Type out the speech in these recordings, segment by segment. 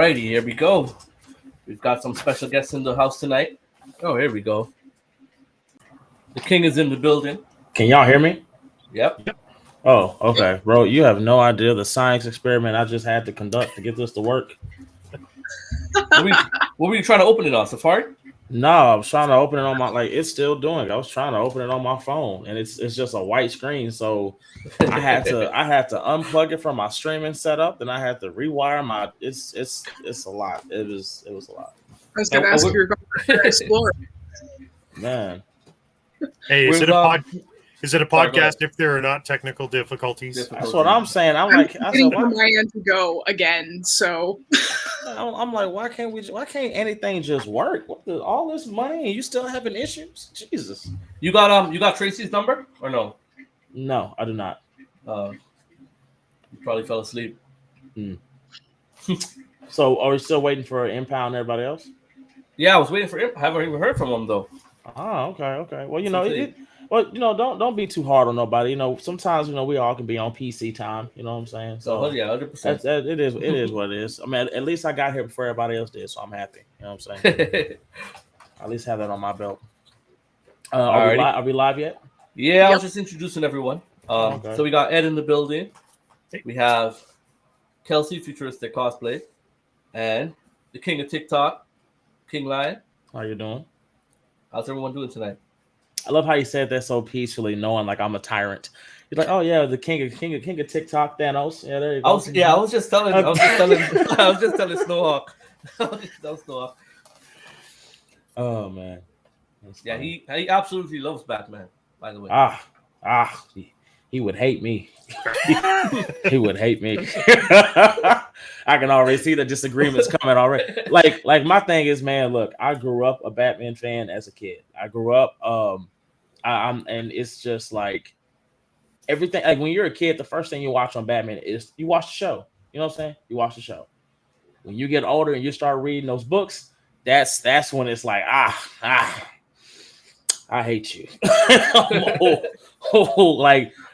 Alrighty, here we go. We've got some special guests in the house tonight. Oh, here we go. The king is in the building. Can y'all hear me? Yep. Oh, okay. Bro, you have no idea the science experiment I just had to conduct to get this to work. What were you trying to open it on, Safari? No, I was trying to open it on my it's still doing it. I was trying to open it on my phone and it's just a white screen. So I had to unplug it from my streaming setup, then I had to rewire my it's a lot. It was a lot. I was gonna ask if you're going to explore. Man. Hey, is it a podcast if there are not technical difficulties? That's what I'm saying. I'm like, I said, why my end to go again? So I'm like, why can't anything just work? All this money and you still having issues? Jesus. You got Tracy's number or no? No, I do not. You probably fell asleep. So are we still waiting for Impound and everybody else? Yeah, I was waiting for him. I haven't even heard from him though. Oh, okay. Well, don't be too hard on nobody. Sometimes we all can be on PC time. You know what I'm saying? So yeah, 100%. It is what it is. I mean, at least I got here before everybody else did, so I'm happy. You know what I'm saying? At least have that on my belt. Are we live yet? Yeah, I was just introducing everyone. Okay. So we got Ed in the building. We have Kelsey, futuristic cosplay, and the king of TikTok, King Lion. How you doing? How's everyone doing tonight? I love how you said that so peacefully, knowing like I'm a tyrant. You're like, oh yeah, the king of TikTok, Thanos. Yeah, there you go. I was just telling Snowhawk. That was Snowhawk. Oh man. Yeah, he absolutely loves Batman. By the way. He would hate me. He would hate me. I can already see the disagreements coming already. Like my thing is, man, look, I grew up a Batman fan as a kid. I grew up, and it's just like everything. Like when you're a kid, the first thing you watch on Batman is you watch the show. You know what I'm saying? You watch the show. When you get older and you start reading those books, that's when it's like I hate you.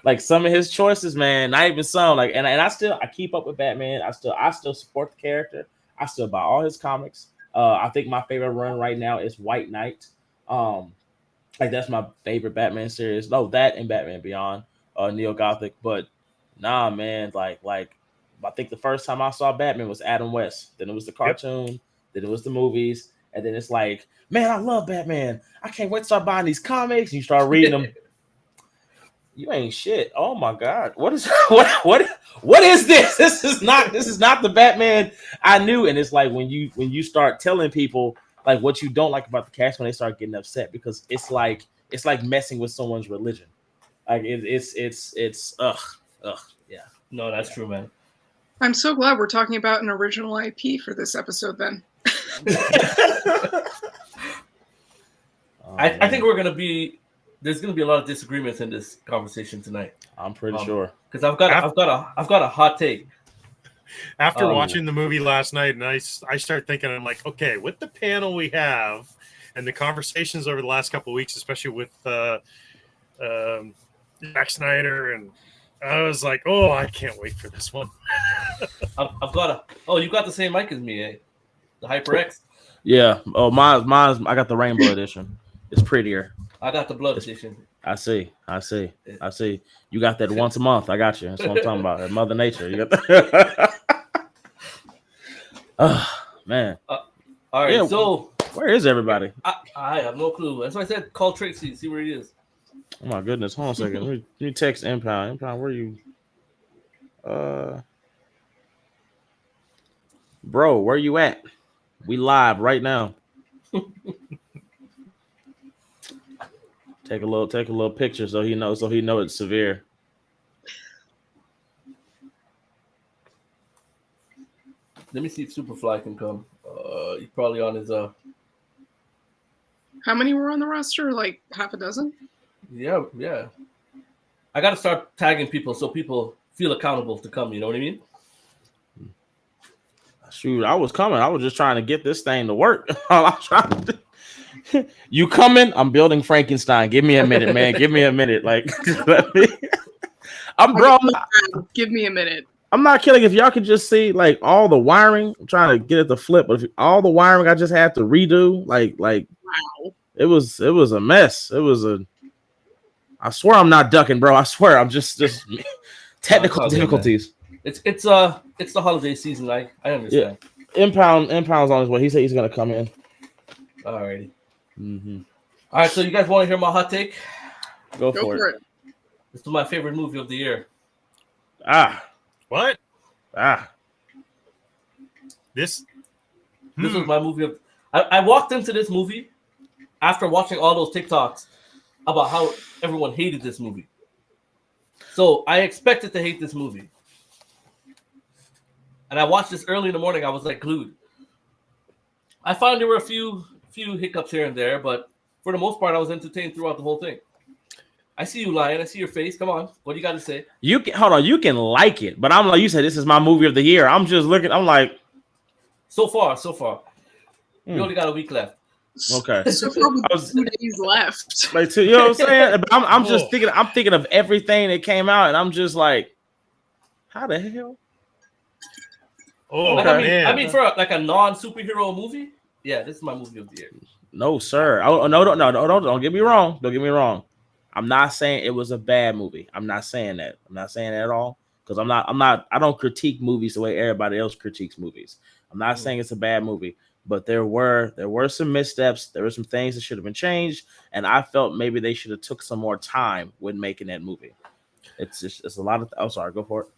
like some of his choices, man. Not even some. Like, and I keep up with Batman. I still support the character. I still buy all his comics. I think my favorite run right now is White Knight. Like that's my favorite Batman series. No, that and Batman Beyond, Neo Gothic. But nah, man. Like I think the first time I saw Batman was Adam West. Then it was the cartoon. Then it was the movies. And then it's like, man, I love Batman. I can't wait to start buying these comics. And you start reading them. You ain't shit. Oh my God. What is this? This is not the Batman I knew. And it's like when you start telling people like what you don't like about the cast, when they start getting upset, because it's like messing with someone's religion. Like it's yeah. No, that's true, man. I'm so glad we're talking about an original IP for this episode then. I think there's gonna be a lot of disagreements in this conversation tonight. I'm pretty sure, because I've got a hot take. After watching the movie last night, and I start thinking, I'm like, okay, with the panel we have and the conversations over the last couple of weeks, especially with Zack Snyder, and I was like, oh, I can't wait for this one. I've got you got the same mic as me, eh? The HyperX. Yeah. Oh, mine's. I got the rainbow edition. It's prettier. I got the blood edition. I see. You got that once a month. I got you. That's what I'm talking about. Mother Nature. You got that. Oh man. All right. Yeah, so where is everybody? I have no clue. That's why I said call Tracy. See where he is. Oh my goodness. Hold on a second. Let me text Impound. Impound, where are you? Bro, where you at? We live right now. Take a little picture so he knows it's severe. Let me see if Superfly can come. He's probably on his How many were on the roster? Like half a dozen? Yeah. I gotta start tagging people so people feel accountable to come, you know what I mean? Shoot, I was coming. I was just trying to get this thing to work. I'm trying to You coming? I'm building Frankenstein. Give me a minute, man. Give me a minute. Like, let me. Give me a minute. I'm not kidding. If y'all could just see like all the wiring, I'm trying to get it to flip, but if all the wiring I just had to redo, like Wow. it was a mess. I swear I'm not ducking, bro. I swear I'm just technical it's all good, difficulties. It's the holiday season. I understand. Impound's on his way. He said he's gonna come in. Alrighty. Mm-hmm. All right. So you guys want to hear my hot take? Go for it. This is my favorite movie of the year. What? This was my movie of. I walked into this movie after watching all those TikToks about how everyone hated this movie. So I expected to hate this movie. And I watched this early in the morning. I was like glued. I found there were a few hiccups here and there, but for the most part, I was entertained throughout the whole thing. I see you, Lion. I see your face. Come on. What do you got to say? You can hold on. You can like it, but I'm like you said. This is my movie of the year. I'm just looking. I'm like, so far. We only got a week left. Okay. So far, we have 2 days left. Like, you know what I'm saying? But I'm just thinking. I'm thinking of everything that came out, and I'm just like, how the hell? Oh, okay. I mean, for a non-superhero movie, yeah, this is my movie of the year. No, sir. Oh, no, don't get me wrong. Don't get me wrong. I'm not saying it was a bad movie. I'm not saying that. I'm not saying that at all. Because I don't critique movies the way everybody else critiques movies. I'm not saying it's a bad movie, but there were some missteps. There were some things that should have been changed, and I felt maybe they should have took some more time when making that movie. It's a lot of. Oh, sorry. Go for it.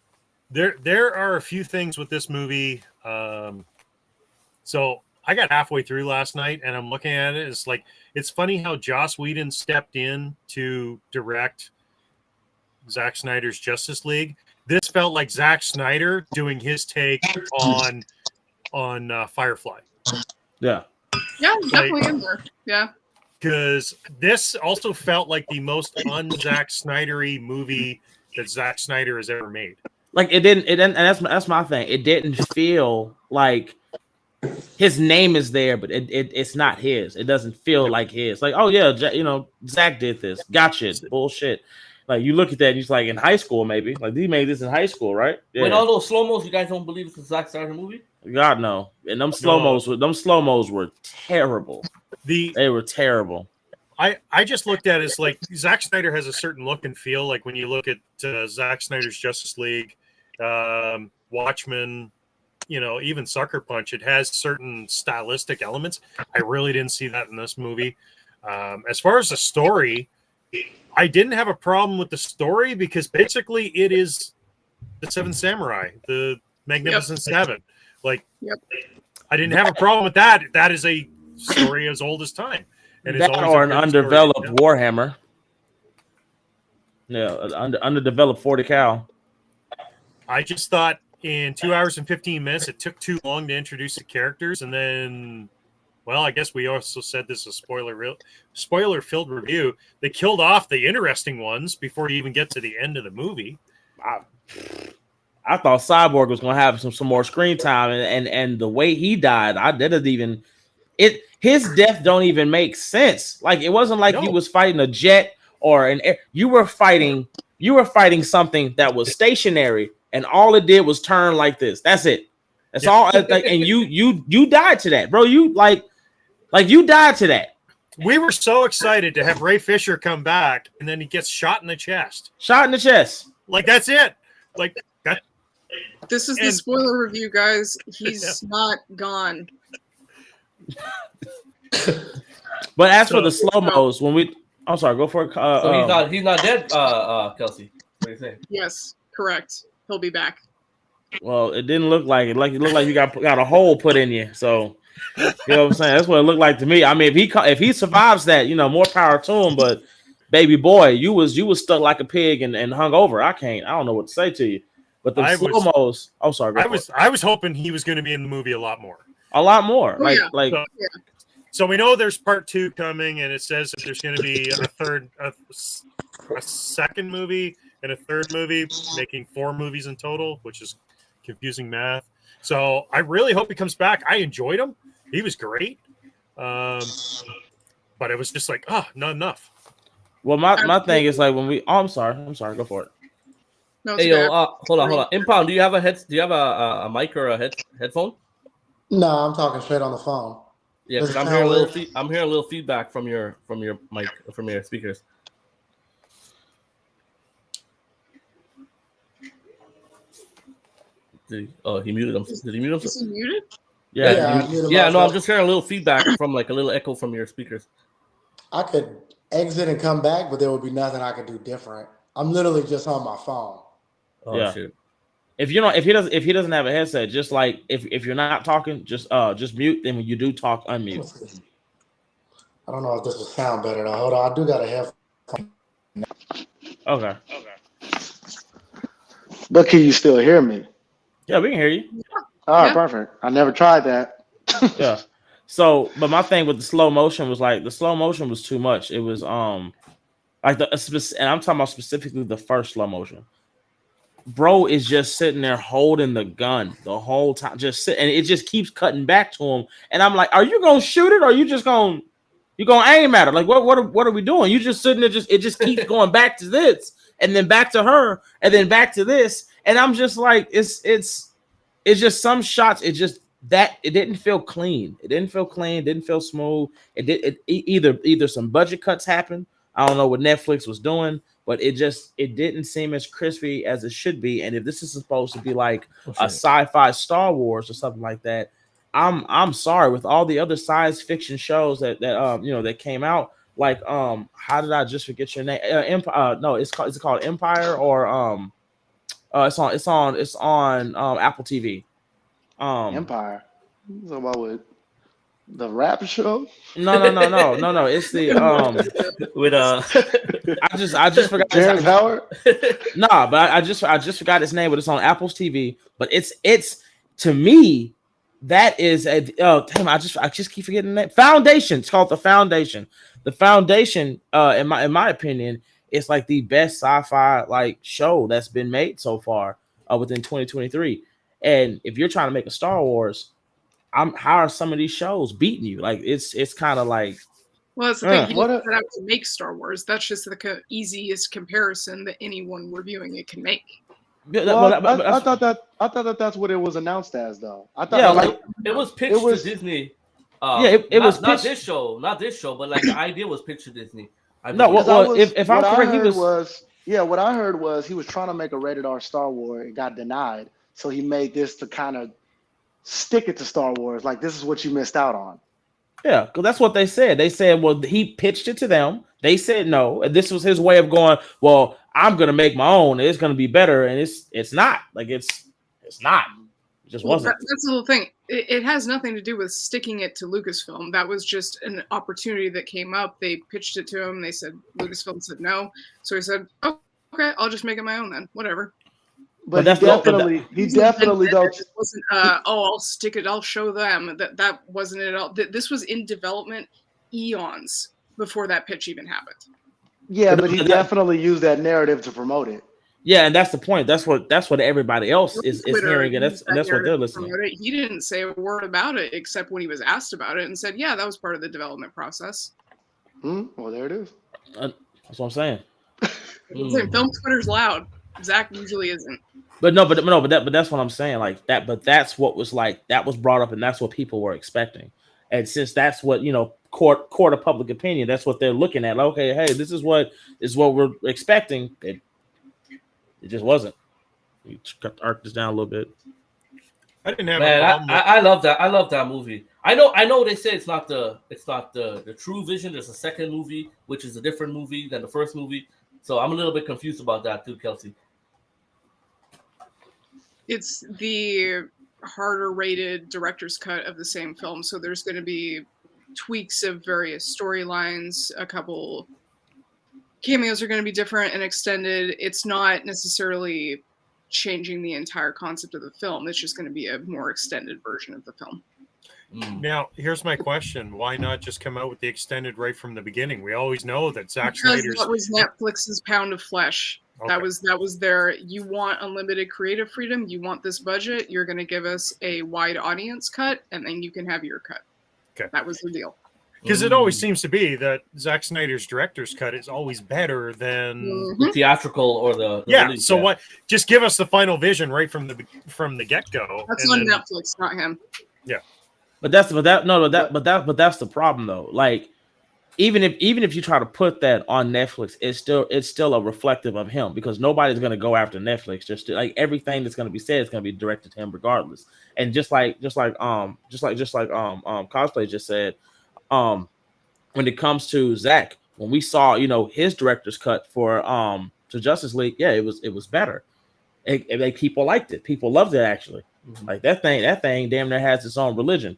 There are a few things with this movie. So I got halfway through last night, and I'm looking at it. It's funny how Joss Whedon stepped in to direct Zack Snyder's Justice League. This felt like Zack Snyder doing his take on Firefly. Yeah. Yeah, definitely in there. Yeah. Because this also felt like the most un-Zack Snyder-y movie that Zack Snyder has ever made. Like it didn't, and that's my thing. It didn't feel like his name is there, but it's not his. It doesn't feel like his. Like, oh yeah, Zach did this. Gotcha. Bullshit. Like you look at that, and he's like in high school, maybe. Like he made this in high school, right? Yeah. With all those slow-mos, you guys don't believe it's a Zack Snyder movie? God no. And them slow-mos were terrible. They were terrible. I just looked at it as like Zack Snyder has a certain look and feel. Like when you look at Zack Snyder's Justice League, Watchmen, even Sucker Punch, it has certain stylistic elements. I really didn't see that in this movie. As far as the story, I didn't have a problem with the story because basically it is the Seven Samurai, the Magnificent Seven. Like, I didn't have a problem with that. That is a story as old as time. And that or an undeveloped Warhammer. Yeah, underdeveloped 40 cal. I just thought in 2 hours and 15 minutes, it took too long to introduce the characters. And then, well, I guess we also said this is a spoiler-filled review. They killed off the interesting ones before you even get to the end of the movie. I thought Cyborg was going to have some more screen time. And the way he died, his death don't even make sense. Like it wasn't like he was fighting a jet or an air. You were fighting something that was stationary, and all it did was turn like this. That's it. That's all. Like, and you died to that, bro. You like you died to that. We were so excited to have Ray Fisher come back, and then he gets shot in the chest. Like that's it. Like that. This is the spoiler review, guys. He's not gone. But as for the slow-mos, I'm sorry, go for it. So he's not dead, Kelsey. What do you think? Yes, correct. He'll be back. Well, it didn't look like it. Like it looked like you got a hole put in you. So you know what I'm saying? That's what it looked like to me. I mean, if he survives that, more power to him. But baby boy, you was stuck like a pig and hung over. I don't know what to say to you. But the slow-mos. I'm sorry. I was hoping he was going to be in the movie a lot more. So we know there's part 2 coming, and it says that there's going to be a second movie and a third movie, making 4 movies in total, which is confusing math. So I really hope he comes back. I enjoyed him; he was great. But it was just like, not enough. Well, my thing is like when I'm sorry, go for it. No, it's Hey good. yo, hold on. Impound, do you have a mic or a headphone? No, I'm talking straight on the phone. Yeah, Does because it I'm sound hearing a little weird? I'm hearing a little feedback from your mic, from your speakers. He muted him. Did he mute him? Is he muted? Yeah. Yeah, I muted No, I'm myself. just hearing a little feedback from like a little echo from your speakers. I could exit and come back, but there would be nothing I could do different. I'm literally just on my phone. Oh Yeah. shit. If he doesn't have a headset, just like if you're not talking, just mute. Then when you do talk, unmute. I don't know if this will sound better though. Hold on, I do got a headphone. Okay. But can you still hear me? Yeah, we can hear you. All right, Yeah. perfect. I never tried that. Yeah. So, but my thing with the slow motion was like the slow motion was too much. It was like and I'm talking about specifically the first slow motion. Bro is just sitting there holding the gun the whole time, just sit, and it just keeps cutting back to him. And I'm like, are you gonna shoot it, or are you just gonna aim at it? Like, what are we doing? You just sitting there, it just keeps going back to this, and then back to her, and then back to this, and I'm just like, it's just some shots. It didn't feel clean. It didn't feel clean. Didn't feel smooth. Either some budget cuts happened. I don't know what Netflix was doing, but it didn't seem as crispy as it should be. And if this is supposed to be like a sci-fi Star Wars or something like that, I'm sorry, with all the other science fiction shows that came out. Like how did I just forget your name? No, is it called Empire, or it's on Apple TV. Empire. So about with the rap show? No. It's the With I just forgot. Terrence Howard? Nah, but I just forgot his name. But it's on Apple's TV. But it's to me, that is a damn. I just keep forgetting that Foundation. It's called The Foundation. The Foundation, in my opinion, it's like the best sci-fi like show that's been made so far within 2023. And if you're trying to make a Star Wars, how are some of these shows beating you? Like it's kind of like, Well, that's the thing. He what didn't set out to make Star Wars. That's just the easiest comparison that anyone reviewing it can make. Well, I thought that's what it was announced as, though. I thought like it was pitched to Disney. It was not pitched. not this show, but like the idea was pitched to Disney. If I'm correct, what I heard was he was trying to make a rated R Star Wars. It got denied, so he made this to kind of stick it to Star Wars. Like, this is what you missed out on. Yeah, because that's what they said. They said, well, he pitched it to them. They said no, and this was his way of going, well, I'm gonna make my own. It's gonna be better, and it's not. Like it's not. It just wasn't. That's the little thing. It has nothing to do with sticking it to Lucasfilm. That was just an opportunity that came up. They pitched it to him. They said Lucasfilm said no, so he said, "Oh, okay, I'll just make it my own then. Whatever." But he definitely though. It wasn't. I'll stick it. I'll show them that wasn't it at all. This was in development eons before that pitch even happened. Yeah, but he definitely used that narrative to promote it. Yeah, and that's the point. That's what everybody else is hearing, and that's what they're listening. He didn't say a word about it except when he was asked about it, and said, "Yeah, that was part of the development process." Well, there it is. That's what I'm saying. Film Twitter's loud. Zach usually isn't. But that's what I'm saying. Like that. But that's what was like. That was brought up, and that's what people were expecting. And since that's what court of public opinion, that's what they're looking at. Like, okay, hey, this is what we're expecting. It just wasn't. You cut the arc this down a little bit. I didn't have. I love that. I love that movie. I know. They say it's not the true vision. There's a second movie, which is a different movie than the first movie. So I'm a little bit confused about that too, Kelsey. It's the harder rated director's cut of the same film, so there's going to be tweaks of various storylines. A couple cameos are going to be different and extended. It's not necessarily changing the entire concept of the film. It's just going to be a more extended version of the film. Now, here's my question: why not just come out with the extended right from the beginning? We always know that Zack Snyder's. That was Netflix's pound of flesh. Okay. That was their. You want unlimited creative freedom. You want this budget. You're going to give us a wide audience cut, and then you can have your cut. Okay, that was the deal. Because it always seems to be that Zack Snyder's director's cut is always better than the theatrical or the release, So what? Just give us the final vision right from the get go. That's on Netflix, not him. Yeah, but that's the problem though. Like even if you try to put that on Netflix, it's still a reflective of him because nobody's gonna go after Netflix. Just like everything that's gonna be said is gonna be directed to him regardless. And just like Cosplay just said. When it comes to Zack, when we saw, his director's cut for to Justice League, yeah, it was better. People liked it. People loved it actually. Like that thing damn near has its own religion.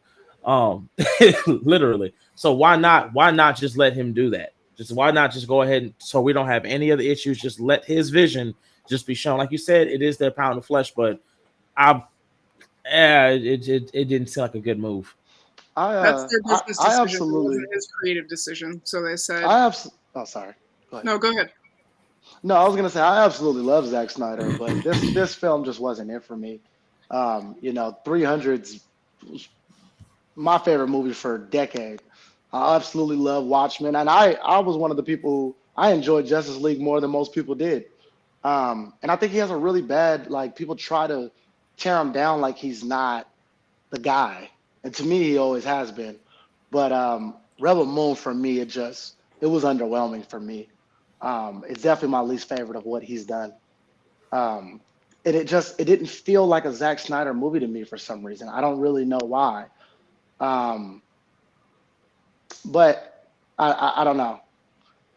Literally. So why not just let him do that? Why not just go ahead and so we don't have any other issues, just let his vision just be shown. Like you said, it is their pound of flesh, but it didn't seem like a good move. That's their business decision. Absolutely. It wasn't his creative decision. So they said. Sorry. Go ahead. No, go ahead. No, I was gonna say I absolutely love Zack Snyder, but this film just wasn't it for me. 300's my favorite movie for a decade. I absolutely love Watchmen, and I was one of the people who I enjoyed Justice League more than most people did. And I think he has a really bad people try to tear him down like he's not the guy. And to me, he always has been. But Rebel Moon, for me, it was underwhelming for me. It's definitely my least favorite of what he's done. And it didn't feel like a Zack Snyder movie to me for some reason. I don't really know why. But I don't know.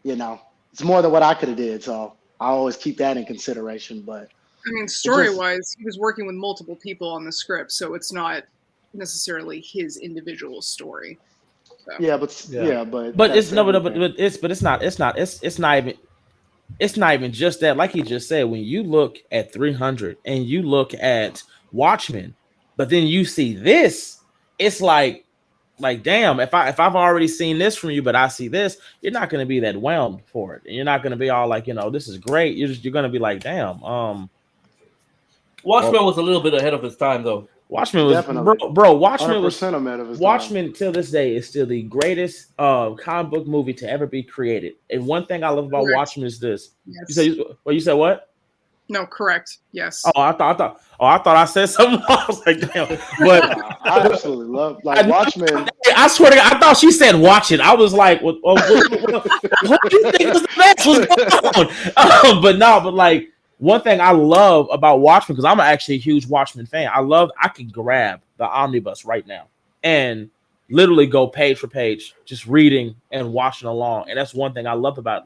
It's more than what I could have did. So I always keep that in consideration. But I mean, story-wise, he was working with multiple people on the script, so it's not necessarily his individual story. So. But it's not even just that. Like he just said, when you look at 300 and you look at Watchmen, but then you see this, it's like damn, if I've already seen this from you, but I see this, you're not going to be that whelmed for it, and you're not going to be all like, this is great. You're going to be like, damn. Watchmen was a little bit ahead of his time, though. Watchmen was bro. Watchmen was ahead of his Watchmen till this day is still the greatest comic book movie to ever be created. And one thing I love about Watchmen is this. Yes. You said what? No, correct. Yes. Oh, I thought I said something. I was like, damn. But I absolutely love Watchmen. I swear to God, I thought she said watch it. I was like, what do you think was the best? What's going on? But one thing I love about Watchmen, because I'm actually a huge Watchmen fan, I can grab the omnibus right now and literally go page for page, just reading and watching along. And that's one thing I love about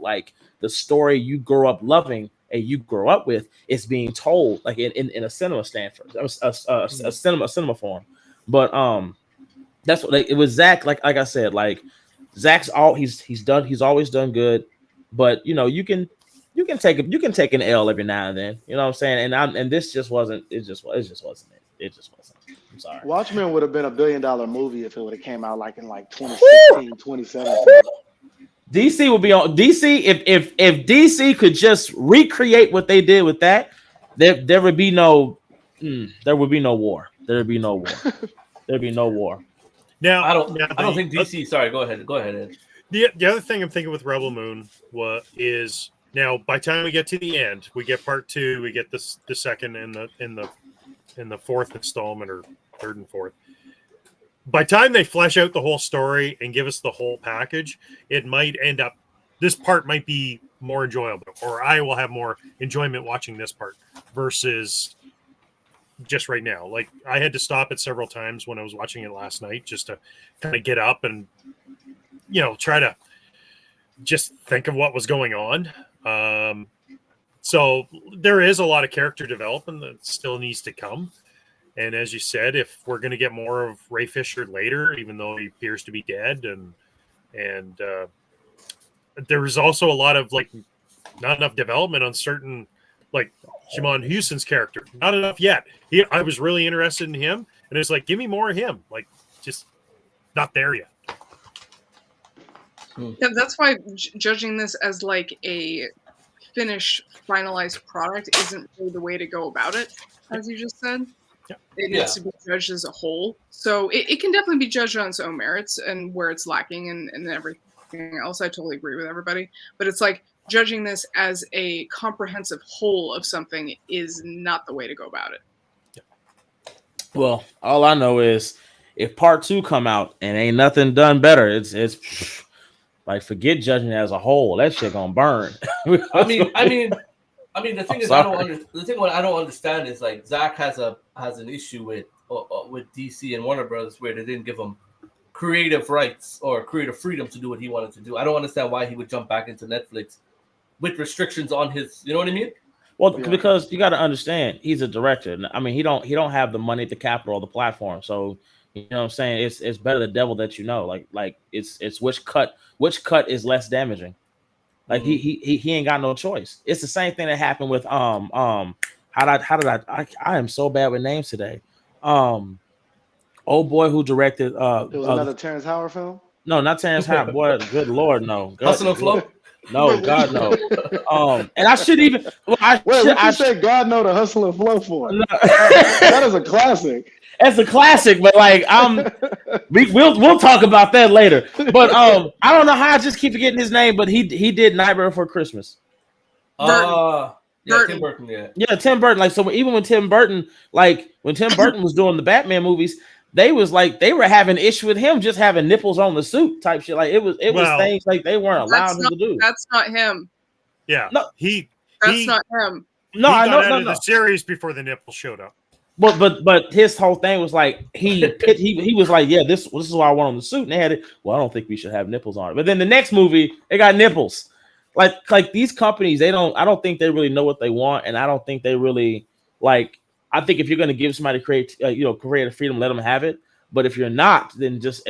the story you grow up loving and you grow up with is being told in a cinema a cinema form. But that's what it was. Zack, like I said, Zack's he's always done good, but you can take an L every now and then. You know what I'm saying? And this just wasn't. It just wasn't it. It just wasn't. I'm sorry. Watchmen would have been $1 billion movie if it would have came out in 2016, 2017. DC would be on DC if DC could just recreate what they did with that, there would be no war. There would be no war. There'd be no war. Now I don't think DC. Sorry, go ahead, Ed. The other thing I'm thinking with Rebel Moon is now by the time we get to the end, we get part 2, we get the second in the fourth installment or third and fourth. By the time they flesh out the whole story and give us the whole package, it might end up, this part might be more enjoyable, or I will have more enjoyment watching this part versus just right now. I had to stop it several times when I was watching it last night just to kind of get up and, try to just think of what was going on. So there is a lot of character development that still needs to come. And as you said, if we're going to get more of Ray Fisher later, even though he appears to be dead, and there was also a lot of not enough development on certain Shimon Houston's character, not enough yet. I was really interested in him, and it's give me more of him, just not there yet. Yeah, that's why judging this as a finished, finalized product isn't really the way to go about it, as you just said. It needs to be judged as a whole. So it can definitely be judged on its own merits and where it's lacking and everything else. I totally agree with everybody. But it's like judging this as a comprehensive whole of something is not the way to go about it. Well, all I know is if part 2 come out and ain't nothing done better, it's like forget judging it as a whole. That shit gonna burn. I mean, the thing is, I don't understand is like Zack has an issue with DC and Warner Brothers where they didn't give him creative rights or creative freedom to do what he wanted to do. I don't understand why he would jump back into Netflix with restrictions on his. You know what I mean? Well, because you got to understand, he's a director. I mean, he don't have the money, the capital, or the platform. So you know what I'm saying? It's better the devil that you know. Like it's which cut is less damaging. Like he ain't got no choice. It's the same thing that happened with how did I am so bad with names today. Old boy who directed it was another Terrence Howard film. No, not Terrence Howard. Boy, good lord, no. Hustle and Flow. No, God no. And I shouldn't even. Well, I said God no to Hustle and Flow for. No. That is a classic. It's a classic, but like we'll talk about that later. But I don't know how I just keep forgetting his name, but he did Nightmare Before Christmas. Tim Burton, yeah, Tim Burton. Like so, even when Tim Burton was doing the Batman movies, they were having issue with him just having nipples on the suit type shit. Like it was things like they weren't allowed him to do. That's not him. Yeah, no, that's not him. No, I know. Out of the series before the nipples showed up. But his whole thing was like he was like, yeah, this is what I want on the suit, and they had it. Well, I don't think we should have nipples on it. But then the next movie, they got nipples. Like these companies, I don't think they really know what they want, and I don't think they really like. I think if you're going to give somebody creative freedom, let them have it. But if you're not, then just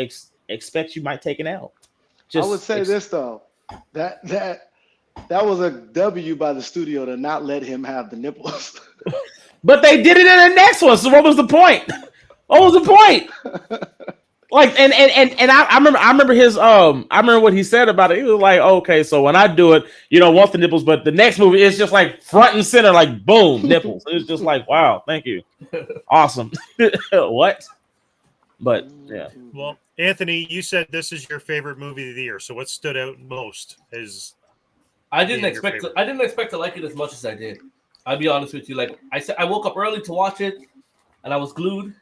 expect you might take an L. I would say this though, that was a W by the studio to not let him have the nipples. But they did it in the next one. So what was the point? What was the point? Like and I remember his I remember what he said about it. He was like, okay, so when I do it, you don't want the nipples, but the next movie is just like front and center, like boom, nipples. It's just like, wow, thank you. Awesome. What? But yeah. Well, Anthony, you said this is your favorite movie of the year. So what stood out most as I didn't expect to like it as much as I did. I'll be honest with you. Like I said, I woke up early to watch it, and I was glued.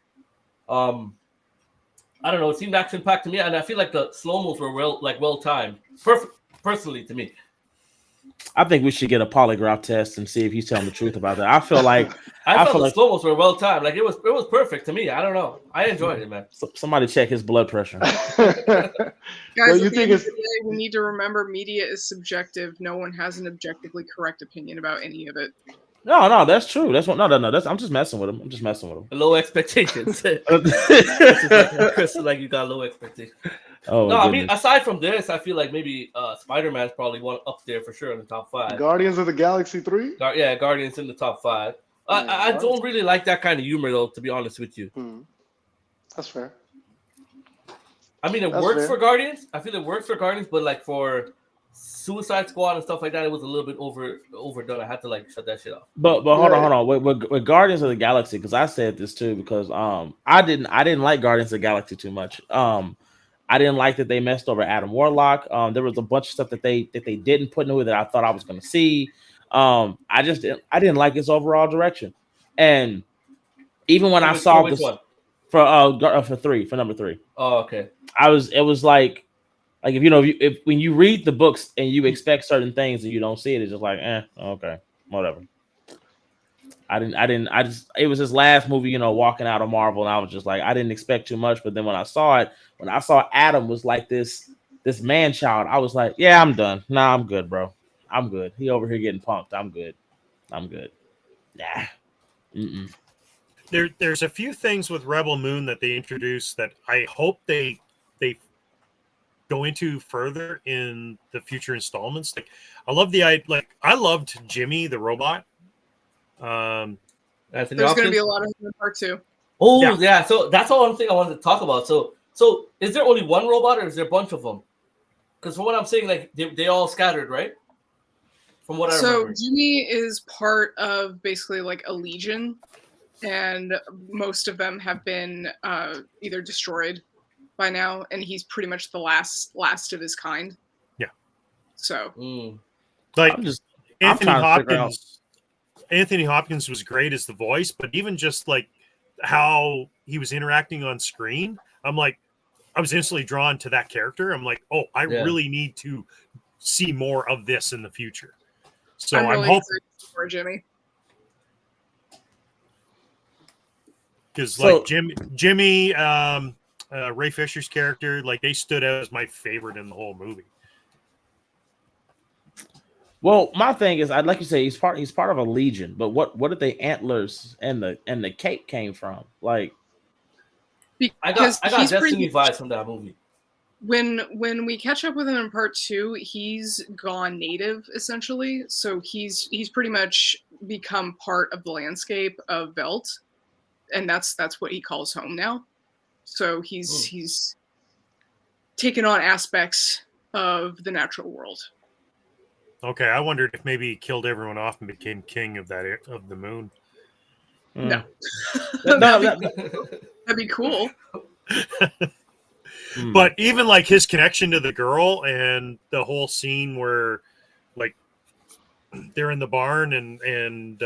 I don't know. It seemed action-packed to me, and I feel like the slow-mos were well timed. Perfect, personally, to me. I think we should get a polygraph test and see if he's telling the truth about that. I feel like the slow-mos were well timed. Like it was perfect to me. I don't know. I enjoyed it, man. Somebody check his blood pressure. Guys, you think we need to remember media is subjective. No one has an objectively correct opinion about any of it. No, that's true. That's what. No. I'm just messing with him. Low expectations. Chris is like you got low expectations. Oh, no, goodness. I mean, aside from this, I feel like maybe Spider-Man's probably one up there for sure in the top 5. Guardians of the Galaxy 3. Guardians in the top 5. I don't really like that kind of humor, though. To be honest with you, that's fair. I mean, it works for Guardians. I feel it works for Guardians, but like for Suicide Squad and stuff like that, it was a little bit overdone. I had to like shut that shit off. But hold on. With Guardians of the Galaxy, because I said this too, because I didn't like Guardians of the Galaxy too much. I didn't like that they messed over Adam Warlock. There was a bunch of stuff that they didn't put in there that I thought I was going to see. I didn't like his overall direction. And even when I saw this for number 3. Oh, okay. It was like if when you read the books and you expect certain things and you don't see it, it's just like, okay, whatever. It was his last movie, walking out of Marvel, and I was just like, I didn't expect too much. But then when I saw Adam was like this man child, I was like, yeah, I'm done. Nah, I'm good, bro. I'm good. He over here getting punked. I'm good. Nah. There's a few things with Rebel Moon that they introduced that I hope they go into further in the future installments. Like I loved Jimmy the robot. There's going to be a lot of in part 2. Oh yeah. So that's all one thing I wanted to talk about. So is there only one robot or is there a bunch of them? Because from what I'm saying, like they all scattered, right? From what I remember. So Jimmy is part of basically like a legion. and most of them have been either destroyed by now, and he's pretty much the last of his kind. Yeah. So, like I'm Anthony trying to figure out. Hopkins. Anthony Hopkins was great as the voice, but even just like how he was interacting on screen, I'm like, I was instantly drawn to that character. I'm like, oh, I really need to see more of this in the future. So I'm really hoping for Jimmy. because like Jimmy, Ray Fisher's character, like they stood out as my favorite in the whole movie. Well, my thing is, I'd like you say he's part of a legion, but what did the antlers and the cape came from? Like, I got Destiny vibes from that movie. When we catch up with him in part 2, he's gone native essentially, so he's pretty much become part of the landscape of Velt, and that's what he calls home now. So he's taken on aspects of the natural world. Okay, I wondered if maybe he killed everyone off and became king of the moon. No. That'd be cool. But even like his connection to the girl and the whole scene where like they're in the barn and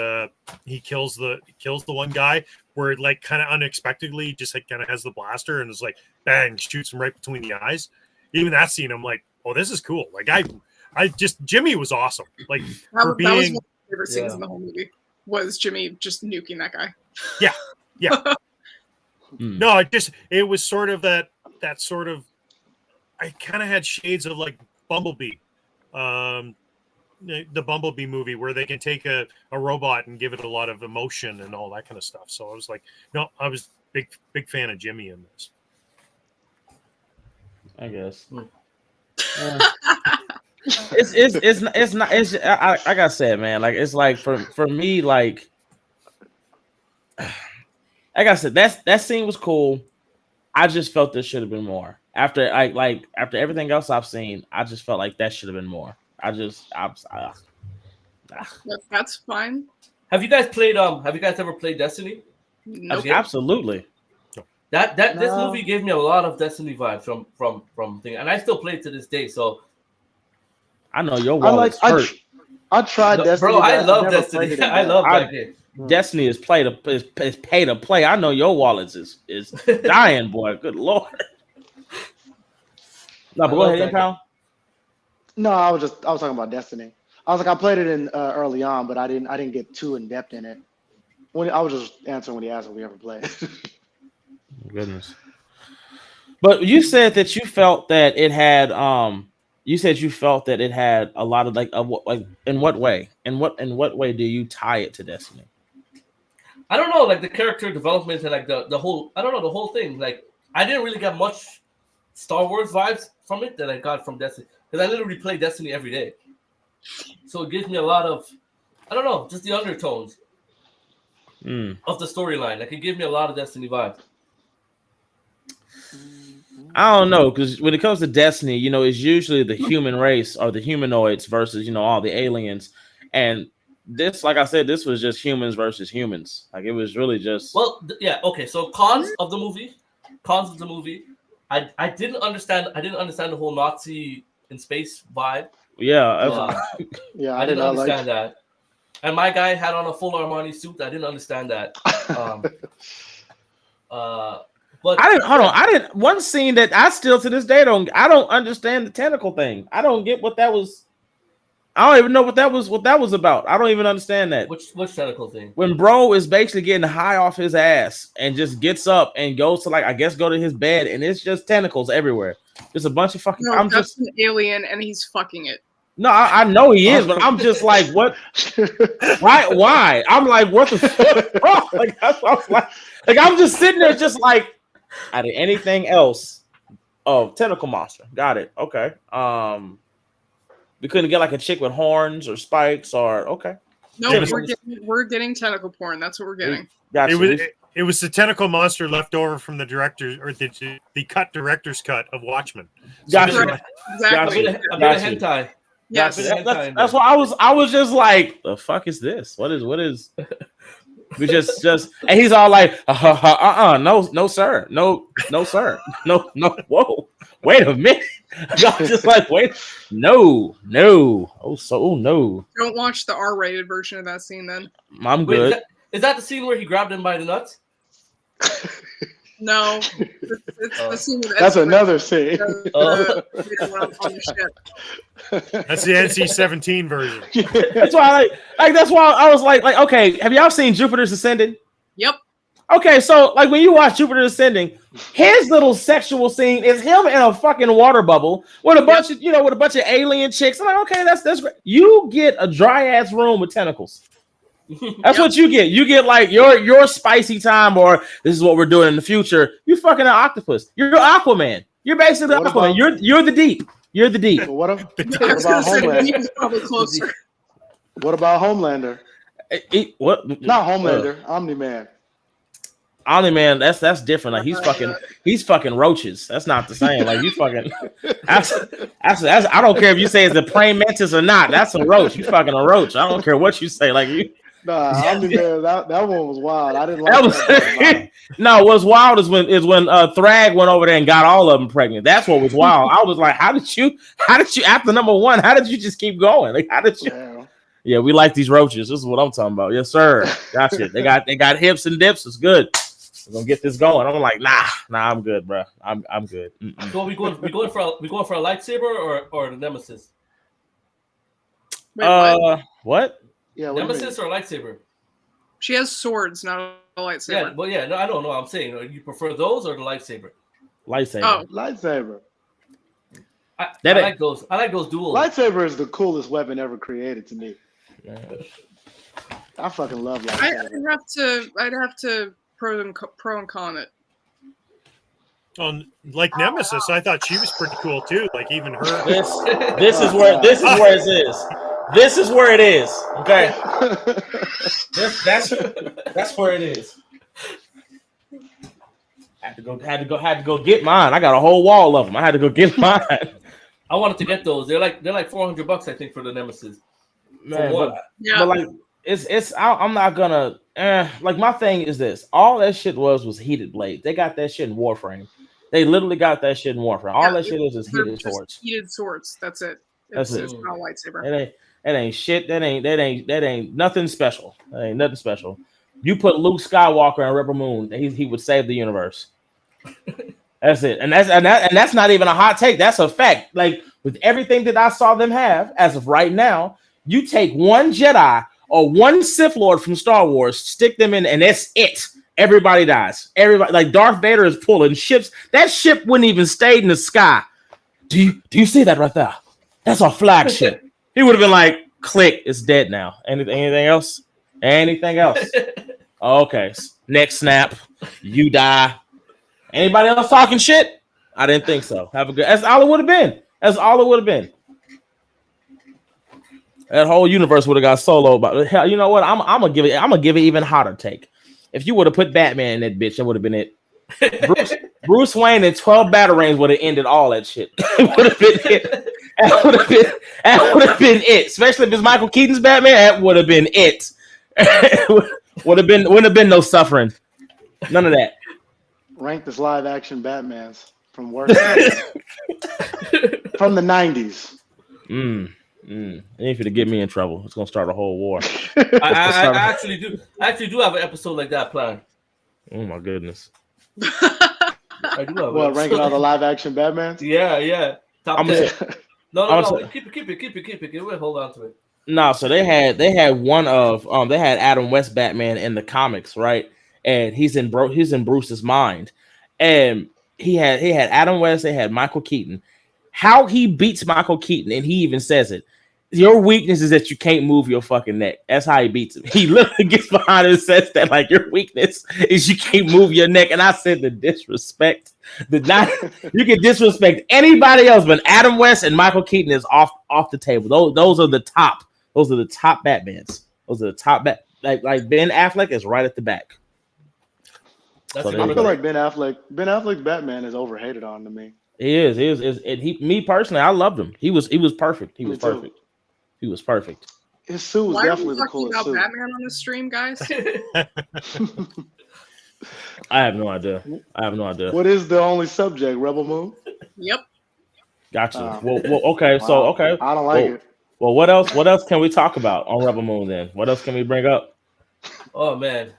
he kills the one guy where it like kind of unexpectedly just like kind of has the blaster and is like bang, shoots him right between the eyes. Even that scene, I'm like, oh, this is cool. Like I just Jimmy was awesome. Like that was one of my favorite scenes in the whole movie was Jimmy just nuking that guy. Yeah. No, it was sort of that sort of, I kind of had shades of like Bumblebee, the Bumblebee movie where they can take a robot and give it a lot of emotion and all that kind of stuff. So I was like, no, I was big fan of Jimmy in this. I guess. It's not. I gotta say it, man. Like it's like for me, like I said, that scene was cool. I just felt there should have been more. After everything else I've seen, I just felt like that should have been more. That's fine. Have you guys ever played Destiny? Nope. Absolutely. This movie gave me a lot of Destiny vibes from thing, and I still play it to this day. So I know your wallet's hurt. I tried Destiny. Bro, I love Destiny. I love that game. Destiny is pay to play. I know your wallet is dying, boy. Good lord. No, but go ahead, pal. No, I was talking about Destiny. I was like, I played it in early on, but I didn't get too in depth in it. I was just answering when he asked if we ever played. Goodness. But you said that you felt that it had you said you felt that it had a lot of like in what way? In what way do you tie it to Destiny? I don't know, like the character development and like the whole, I don't know, the whole thing. Like I didn't really get much Star Wars vibes from it that I got from Destiny because I literally play Destiny every day. So it gives me a lot of, I don't know, just the undertones of the storyline. Like it gave me a lot of Destiny vibes. I don't know, because when it comes to Destiny, it's usually the human race or the humanoids versus, all the aliens. And this, like I said, this was just humans versus humans. Like it was really just. Well, yeah, okay. So cons of the movie. I didn't understand the whole Nazi in space vibe. Yeah. Yeah, I didn't understand that. And my guy had on a full Armani suit. I didn't understand that. But I didn't. One scene that I still to this day don't understand the tentacle thing. I don't get what that was. I don't even know what that was about. I don't even understand that. Which tentacle thing? When bro is basically getting high off his ass and just gets up and goes to go to his bed and it's just tentacles everywhere. Just a bunch of fucking. No, that's an alien and he's fucking it. No, I know he is, but I'm just like, what? Right? Why? I'm like, what the fuck, bro? Like that's what I was like I'm just sitting there, just like, out of anything else, tentacle monster. Got it. Okay. We couldn't get like a chick with horns or spikes or okay. No, we're getting tentacle porn. That's what we're getting. Gotcha. It was the tentacle monster left over from the director's or the director's cut of Watchmen. Gotcha. Right. Exactly. A bit of hentai. Yes. That's why I was just like, the fuck is this? What is We just, and he's all like, no, sir, no, sir, no, whoa, wait a minute. I'm just like, wait, no, oh no. Don't watch the R-rated version of that scene then. I'm good. Wait, is that the scene where he grabbed him by the nuts? No, it's the scene with That's another scene. on the ship. That's the NC-17 version. That's why that's why I was like, okay, have y'all seen Jupiter's Ascending? Yep. Okay, so like when you watch Jupiter Ascending, his little sexual scene is him in a fucking water bubble with a bunch of with a bunch of alien chicks. I'm like, okay, that's great. You get a dry ass room with tentacles. That's what you get. You get like your spicy time, or this is what we're doing in the future. You fucking an octopus. You're Aquaman. You're basically Aquaman. You're the deep. You're the deep. What about Homelander? Probably closer. What about Homelander? What? Not Homelander. Omni-Man. Omni-Man, that's different. Like he's fucking roaches. That's not the same. Like you fucking that's I don't care if you say it's a praying mantis or not. That's a roach. You fucking a roach. I don't care what you say. Like you. Nah, Omni-Man, that one was wild. I didn't like that. No, what's wild is when Thrag went over there and got all of them pregnant. That's what was wild. I was like, how did you after number one? How did you just keep going? Like how did you? Damn. Yeah, we like these roaches. This is what I'm talking about. Yes, sir. Gotcha. They got hips and dips. It's good. We're gonna get this going. I'm like, nah, I'm good, bro. I'm good. Mm-mm. So we going for a lightsaber or the Nemesis? Wait, what? Yeah, what Nemesis or lightsaber? She has swords, not a lightsaber. Yeah, no, I don't know. I'm saying, you prefer those or the lightsaber? Lightsaber. Oh, lightsaber. I like those. I like those duels. Lightsaber is the coolest weapon ever created to me. Yeah. I fucking love lightsaber. I'd have to pro and con it. Like Nemesis, I thought she was pretty cool too. Like even her. This is where it is. This is where it is. Okay. That's where it is. Had to go get mine. I got a whole wall of them. I had to go get mine. I wanted to get those. They're like $400, I think, for the Nemesis. Man, but like it's I'm not gonna like my thing is this. All that shit was heated blades. They got that shit in Warframe. They literally got that shit in Warframe. All that shit is heated swords. Heated swords. That's it. That's it. It's not a lightsaber. It ain't shit. That ain't nothing special. That ain't nothing special. You put Luke Skywalker in Rebel Moon, he would save the universe. That's it. And that's not even a hot take. That's a fact. Like with everything that I saw them have as of right now, you take one Jedi or one Sith Lord from Star Wars, stick them in, and that's it. Everybody dies. Everybody, like Darth Vader is pulling ships. That ship wouldn't even stay in the sky. Do you see that right there? That's our flagship. He would have been like, click, it's dead now. Anything else? Anything else? Okay. Next snap, you die. Anybody else talking shit? I didn't think so. Have a good. That's all it would have been. That's all it would have been. That whole universe would have got solo. But hell, you know what? I'm gonna give it even hotter take. If you would have put Batman in that bitch, that would have been it. Bruce Wayne and 12 Batarangs would have ended all that shit. It would have been it. That would have been it. Especially if it's Michael Keaton's Batman, that would have been it. Wouldn't have been no suffering. None of that. Rank this live action Batmans from work from the 90s. It ain't finna get me in trouble. It's gonna start a whole war. I actually do have an episode like that planned. Oh my goodness. I do have ranking all the live action Batmans? Yeah. Top 10. No. Keep it. We'll hold on to it. No, so they had one of they had Adam West Batman in the comics, right? And he's in Bruce's mind. And he had Adam West, they had Michael Keaton. How he beats Michael Keaton, and he even says it. Your weakness is that you can't move your fucking neck. That's how he beats him. He literally gets behind and says that, like, your weakness is you can't move your neck. And I said the disrespect. You can disrespect anybody else, but Adam West and Michael Keaton is off the table. Those are the top. Those are the top Batmans. Those are the top like Ben Affleck is right at the back. I feel like Ben Affleck's Batman is overhated on to me. He is. Me personally, I loved him. He was perfect. He was perfect. His suit was Why are we definitely the talking coolest about suit. Batman on the stream, guys? I have no idea. What is the only subject? Rebel Moon? Yep. Gotcha. Well, okay. Wow. So, okay. I don't like it. Well, what else? What else can we talk about on Rebel Moon then? What else can we bring up? Oh man,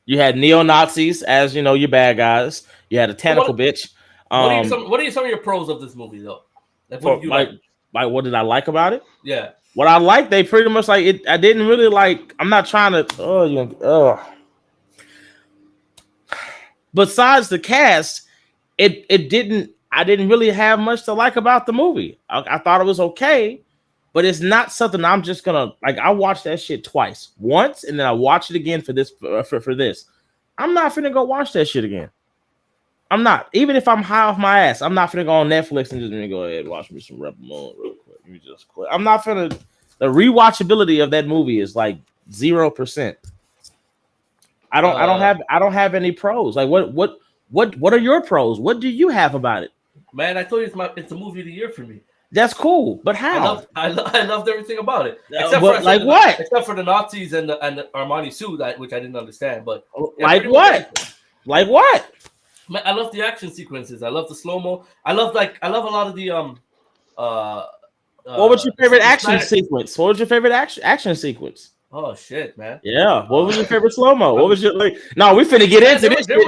You had neo Nazis as you know your bad guys. You had a tentacle bitch. what are some of your pros of this movie though? Like, what did you like what did I like about it? Yeah. What I like, they pretty much like it. I didn't really like. I'm not trying to. Besides the cast, it didn't. I didn't really have much to like about the movie. I thought it was okay, but it's not something I'm just gonna like. I watched that shit twice, once, and then I watched it again for this. For this, I'm not finna go watch that shit again. I'm not. Even if I'm high off my ass, I'm not finna go on Netflix and just gonna go ahead and watch me some Rebel Moon real quick. Let me just quit. I'm not finna. The rewatchability of that movie is like 0%. I don't have any pros. Like what are your pros? What do you have about it? Man, I told you it's a movie of the year for me. That's cool, but how? I loved everything about it. Except for the Nazis and the Armani suit, which I didn't understand. But yeah, like what? Like what? Man, I love the action sequences. I love the slow mo. I love a lot of the what was your favorite action sequence? What was your favorite action sequence? Oh shit, man! Yeah, what was your favorite slow mo? What was your like? No, we finna get into this. There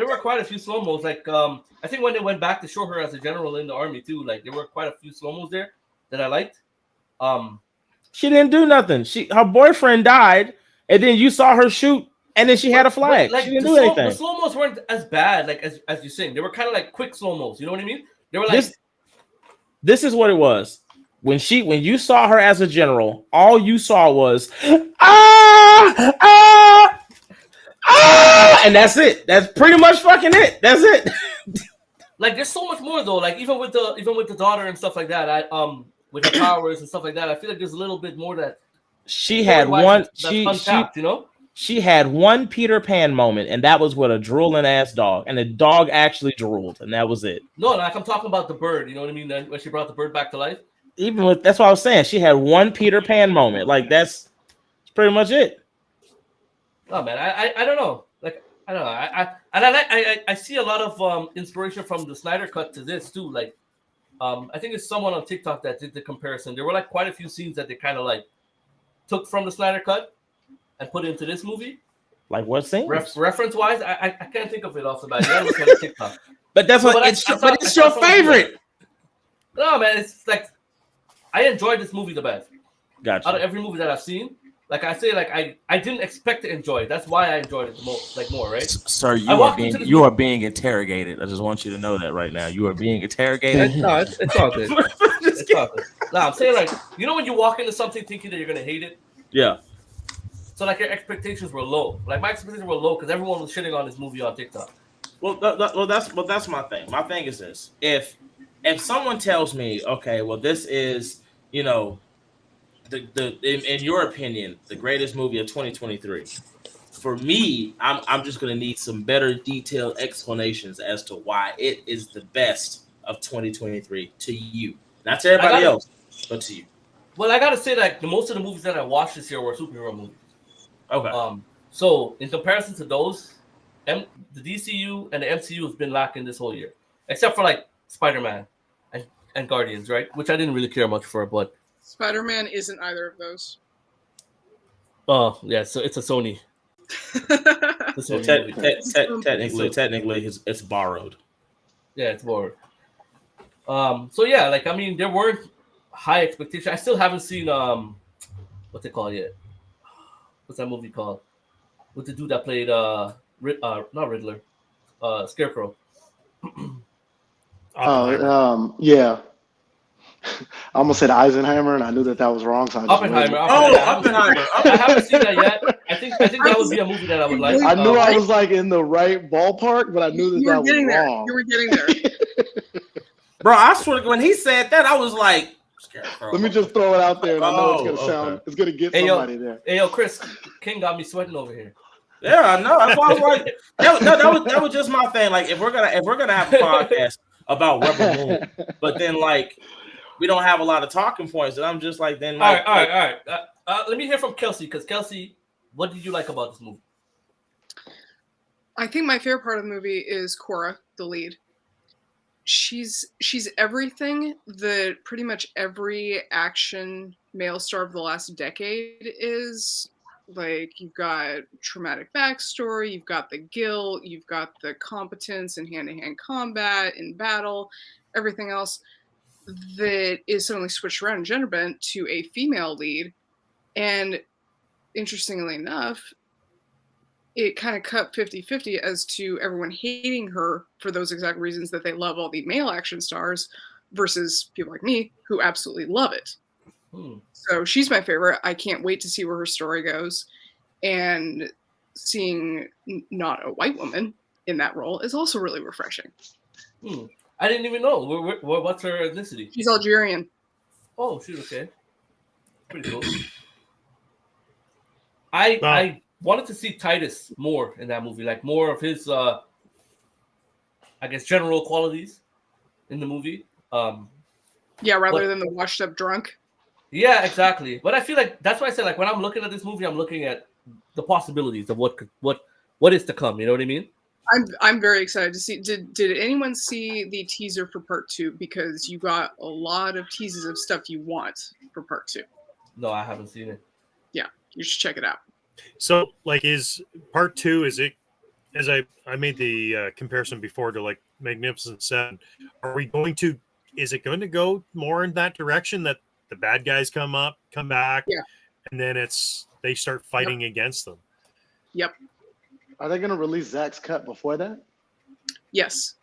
were quite a few slow mos. Like I think when they went back to show her as a general in the army too, like there were quite a few slow mos there that I liked. She didn't do nothing. Her boyfriend died, and then you saw her shoot, and then she had a flag. Like, she didn't do anything. The slow mos weren't as bad, like as you saying. They were kind of like quick slow mos. You know what I mean? They were like this is what it was. When you saw her as a general, all you saw was and that's it. That's pretty much fucking it. That's it. Like there's so much more though. Like even with the daughter and stuff like that, with her powers and stuff like that, I feel like there's a little bit more that she had one. Untapped, you know. She had one Peter Pan moment, and that was with a drooling ass dog, and the dog actually drooled, and that was it. No, like I'm talking about the bird. You know what I mean? When she brought the bird back to life. Even with that's what I was saying. She had one Peter Pan moment. Like that's pretty much it. Oh man, I don't know. Like I don't know. I see a lot of inspiration from the Snyder cut to this too. Like I think it's someone on TikTok that did the comparison. There were like quite a few scenes that they kind of like took from the Snyder cut and put into this movie. Like what scene? Reference wise, I can't think of it off the bat. You gotta look at TikTok. But that's what it's your favorite. No man, it's like I enjoyed this movie the best. Gotcha. Out of every movie that I've seen, like I say, like I didn't expect to enjoy it. That's why I enjoyed it the most, like more, right? Sir, you are being interrogated. I just want you to know that right now. You are being interrogated. No, it's all good. It's all good. No, I'm saying like you know when you walk into something thinking that you're gonna hate it. Yeah. So like your expectations were low. Like my expectations were low because everyone was shitting on this movie on TikTok. Well, that's my thing. My thing is this: if someone tells me, okay, well, this is, you know, in your opinion, the greatest movie of 2023. For me, I'm just gonna need some better detailed explanations as to why it is the best of 2023 to you, not to everybody else, but to you. Well, I gotta say like most of the movies that I watched this year were superhero movies. Okay. So in comparison to those, the DCU and the MCU has been lacking this whole year, except for like Spider-Man and Guardians, right? Which I didn't really care much for, but Spider-Man isn't either of those. Oh yeah, so it's a Sony. Technically, it's borrowed. Yeah, it's borrowed. So yeah, like I mean, there weren't high expectations. I still haven't seen what's it called yet? What's that movie called? With the dude that played not Riddler, Scarecrow. Yeah. I almost said Eisenhower, and I knew that was wrong. So Oppenheimer. Oppenheimer. I haven't seen that yet. I think that would be a movie that I would like. I knew I was like in the right ballpark, but I knew that was wrong. You were getting there. Bro, I swear, when he said that, I was like, Scarecrow. Let me just throw it out there, and I know it's gonna sound, it's gonna get somebody there. Hey yo, Chris, King got me sweating over here. Yeah, I know. That's why I was like, that was just my thing. Like, if we're gonna have a podcast about Rebel Moon, but then like we don't have a lot of talking points. And I'm just like, then. All right. Let me hear from Kelsey, because Kelsey, what did you like about this movie? I think my favorite part of the movie is Cora, the lead. She's everything that pretty much every action male star of the last decade is. Like, you've got traumatic backstory, you've got the guilt, you've got the competence in hand-to-hand combat, in battle, everything else that is suddenly switched around and gender bent to a female lead. And interestingly enough, it kind of cut 50-50 as to everyone hating her for those exact reasons that they love all the male action stars versus people like me who absolutely love it. So she's my favorite. I can't wait to see where her story goes. And seeing not a white woman in that role is also really refreshing. I didn't even know. What's her ethnicity? She's Algerian. Oh, she's okay. Pretty cool. I wanted to see Titus more in that movie, like more of his, I guess, general qualities in the movie. Yeah, rather than the washed up drunk. Yeah, exactly. But I feel like that's why I said, like, when I'm looking at this movie, I'm looking at the possibilities of what is to come. You know what I mean? I'm very excited to see. Did anyone see the teaser for part 2? Because you got a lot of teases of stuff you want for part 2. No, I haven't seen it. Yeah, you should check it out. So, like, is part 2? Is it? As I made the comparison before to like Magnificent Seven. Are we going to? Is it going to go more in that direction that the bad guys come back, and then they start fighting against them? Yep. Are they going to release Zack's cut before that? Yes.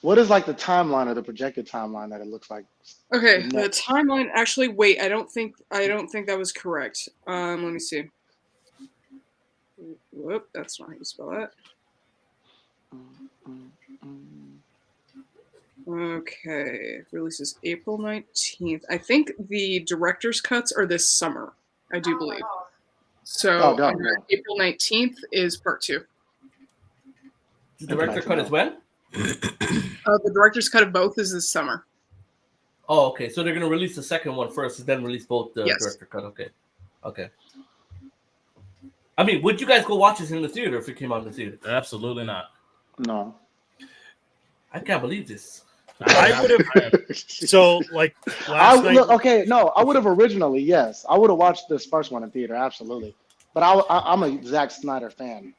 What is like the timeline or the projected timeline that it looks like? Okay, the timeline. Actually, wait. I don't think that was correct. Let me see. Whoop, that's not how you spell that. Okay, releases April 19th. I think the director's cuts are this summer, I do believe. So April 19th is part 2. The director cut is when? The director's cut of both is this summer. Oh, okay. So they're going to release the second one first and then release both the Yes. director cut. Okay. I mean, would you guys go watch this in the theater if it came out in the theater? Absolutely not. No. I can't believe this. I would have. So, like last night. I would have originally. Yes, I would have watched this first one in theater. Absolutely, but I'm a Zack Snyder fan.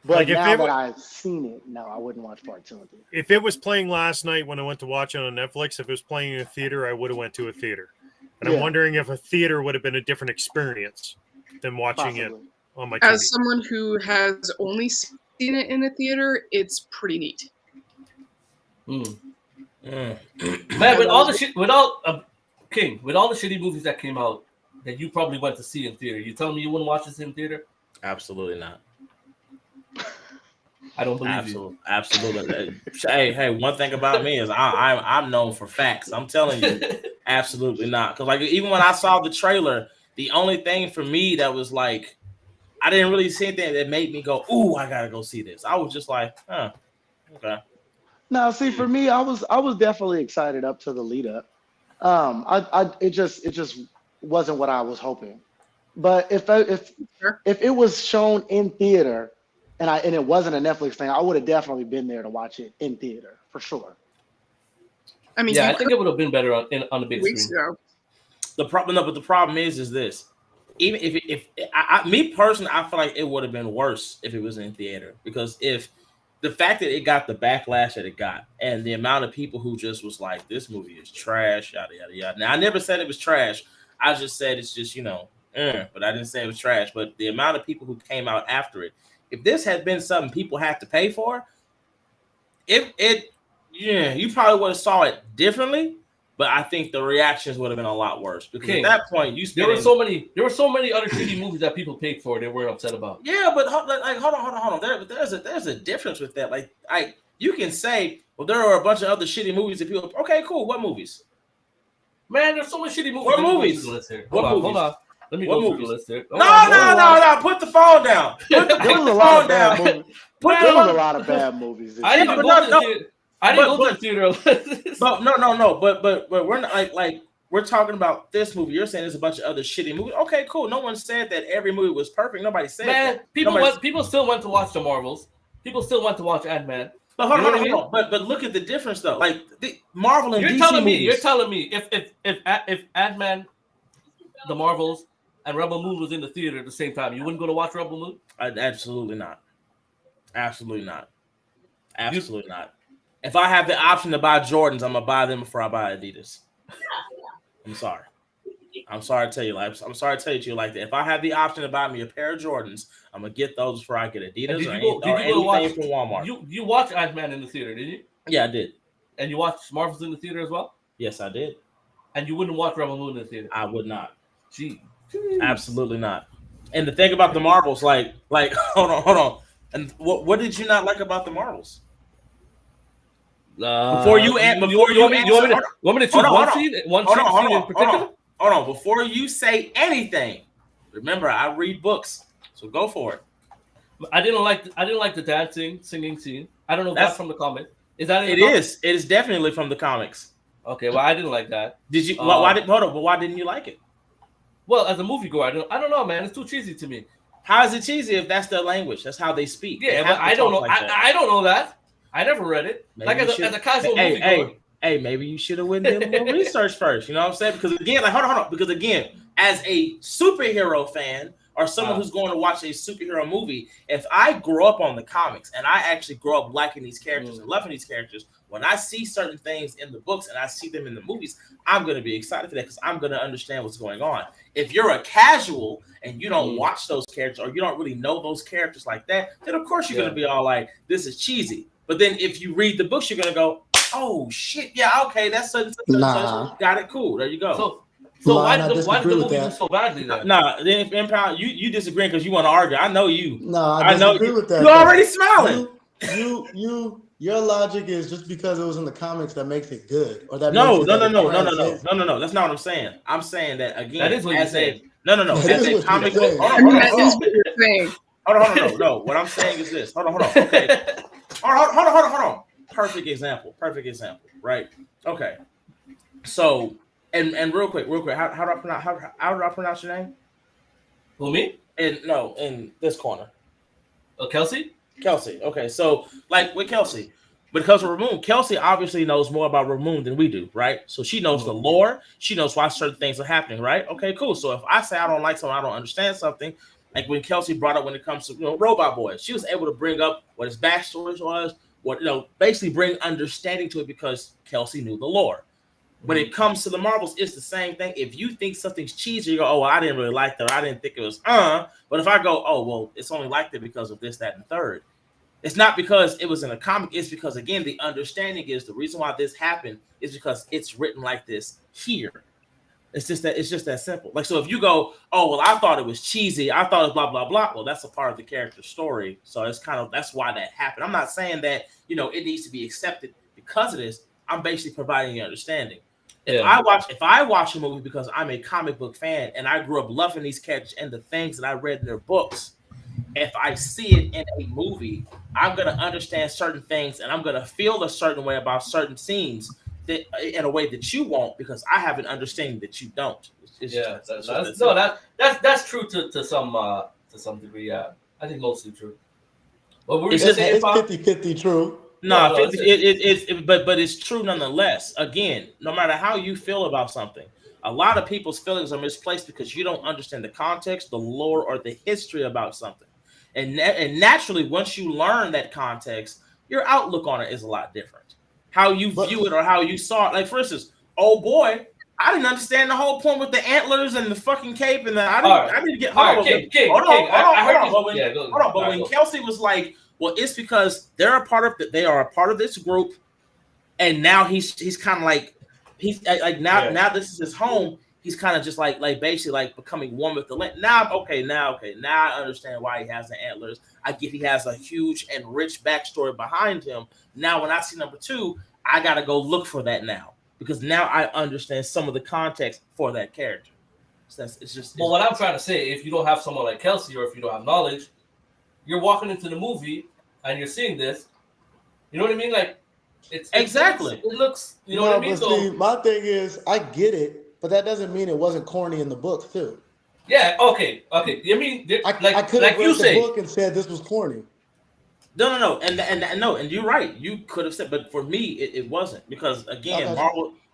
But Like, if now it that wa- I've seen it, no, I wouldn't watch part 2 in theater. If it was playing last night when I went to watch it on Netflix, if it was playing in a theater, I would have went to a theater. And I'm wondering if a theater would have been a different experience than watching it on my TV. As someone who has only seen it in a theater, it's pretty neat. Man, with all the shit, with all the shitty movies that came out that you probably went to see in theater, you telling me you wouldn't watch this in theater? Absolutely not. I don't believe you. Absolutely. Hey, one thing about me is I'm known for facts. I'm telling you, absolutely not. Because like even when I saw the trailer, the only thing for me that was like, I didn't really see anything that made me go, "Ooh, I gotta go see this." I was just like, okay. No, see, for me, I was definitely excited up to the lead up. It just wasn't what I was hoping. But if it was shown in theater and it wasn't a Netflix thing, I would have definitely been there to watch it in theater for sure. I mean, yeah, I think it would have been better on the big screen. The problem is this. Even if me personally, I feel like it would have been worse if it was in theater, because if the fact that it got the backlash that it got and the amount of people who just was like, this movie is trash, yada yada yada. Now I never said it was trash. I just said it's just but I didn't say it was trash. But the amount of people who came out after it, if this had been something people had to pay for, you probably would have saw it differently. But I think the reactions would have been a lot worse, because at that point there were so many other shitty movies that people paid for they weren't upset about. Yeah, but hold on. There's a difference with that. Like you can say, well, there are a bunch of other shitty movies that people. Okay, cool. What movies? Man, there's so much shitty movies. What movies? Hold on. Let me go through the list here. No. Put the phone down. Put the phone down. There was a lot of bad movies. I didn't go to the theater. I didn't go to the theater. But no. But we're not like we're talking about this movie. You're saying there's a bunch of other shitty movies. Okay, cool. No one said that every movie was perfect. Nobody said that. People still went to watch the Marvels. People still went to watch Ant-Man. But hold on. But look at the difference though. Like the Marvel and you're DC telling me, movies. You're telling me if Ant-Man, the Marvels, and Rebel Moon was in the theater at the same time, you wouldn't go to watch Rebel Moon? Absolutely not. Absolutely not. Absolutely not. If I have the option to buy Jordans, I'm gonna buy them before I buy Adidas. I'm sorry. I'm sorry to tell you, like, I'm sorry to tell you like that. If I have the option to buy me a pair of Jordans, I'm gonna get those before I get Adidas or anything from Walmart. You watched Ant-Man in the theater, did you? Yeah, I did. And you watched Marvels in the theater as well? Yes, I did. And you wouldn't watch Rebel Moon in the theater? I would not. Gee. Absolutely not. And the thing about the Marvels, like, hold on. And what did you not like about the Marvels? Before you want me to choose one scene in particular? Hold on. Before you say anything, remember I read books, so go for it. I didn't like the dancing, singing scene. I don't know if that's from the comic. Is that it? It is definitely from the comics. Okay, well I didn't like that. Did you? Why didn't you like it? Well, as a moviegoer, I don't know, man. It's too cheesy to me. How is it cheesy if that's their language? That's how they speak. Yeah, but I don't know. I don't know that. I never read it. Maybe like as a casual moviegoer. Hey, maybe you should have went and did a little research first. You know what I'm saying? Because again, like hold on. Because again, as a superhero fan or someone who's going to watch a superhero movie, if I grow up on the comics and I actually grow up liking these characters and loving these characters, when I see certain things in the books and I see them in the movies, I'm going to be excited for that because I'm going to understand what's going on. If you're a casual and you don't watch those characters or you don't really know those characters like that, then of course you're going to be all like, this is cheesy. But then if you read the books, you're going to go, oh, shit, yeah, okay, that's such. Got it, cool. There you go. So why did the movie do so badly then? Nah, then Empire, you disagree because you want to argue. I know you. No, I disagree with that. You're already smiling. Your logic is just because it was in the comics that makes it good, or that no. That's not what I'm saying. I'm saying that again. That is what you're saying. No. As a comic book, hold on. No. What I'm saying is this. Hold on. Okay. Hold on. Perfect example. Right. Okay. So, and real quick. How do I pronounce your name? Who, me? In this corner. Kelsey. Okay, so like with Kelsey, because of Ramon, Kelsey obviously knows more about Ramon than we do, right? So she knows the lore. She knows why certain things are happening, right? Okay, cool. So if I say I don't like something, I don't understand something, like when Kelsey brought up when it comes to Robot Boy, she was able to bring up what his backstory was, basically bring understanding to it because Kelsey knew the lore. When it comes to the Marvels, it's the same thing. If you think something's cheesy, you go, oh, well, I didn't really like that. I didn't think it was, But if I go, oh, well, it's only like that because of this, that, and third. It's not because it was in a comic. It's because, again, the understanding is the reason why this happened is because it's written like this here. It's just that simple. Like, so if you go, oh, well, I thought it was cheesy. I thought it was blah, blah, blah. Well, that's a part of the character's story. So it's that's why that happened. I'm not saying that, it needs to be accepted because of this. I'm basically providing the understanding. If I watch a movie because I'm a comic book fan and I grew up loving these characters and the things that I read in their books, if I see it in a movie, I'm going to understand certain things and I'm going to feel a certain way about certain scenes that in a way that you won't because I have an understanding that you don't. That's true to some degree. Yeah, I think mostly true. But it's 50-50 true. No, but it's true nonetheless. Again, no matter how you feel about something, a lot of people's feelings are misplaced because you don't understand the context, the lore, or the history about something. And naturally, once you learn that context, your outlook on it is a lot different. How you view it or how you saw it. Like, for instance, oh boy, I didn't understand the whole point with the antlers and the fucking cape and I didn't get. Hold on. But when Kelsey was like, well, it's because they are a part of this group, and now he's kind of like now this is his home. He's kind of just like basically like becoming one with the land. Now I understand why he has the antlers. I get he has a huge and rich backstory behind him. Now when I see number 2, I gotta go look for that now because now I understand some of the context for that character. So Well, what I'm trying to say, if you don't have someone like Kelsey or if you don't have knowledge, you're walking into the movie and you're seeing this. You know what I mean? Like Exactly. It looks, you know what I mean? But So see, my thing is, I get it, but that doesn't mean it wasn't corny in the books too. yeah, okay. You mean I could have like you read the say? book and said this was corny. No, and you're right. You could have said, but for me, it wasn't because again,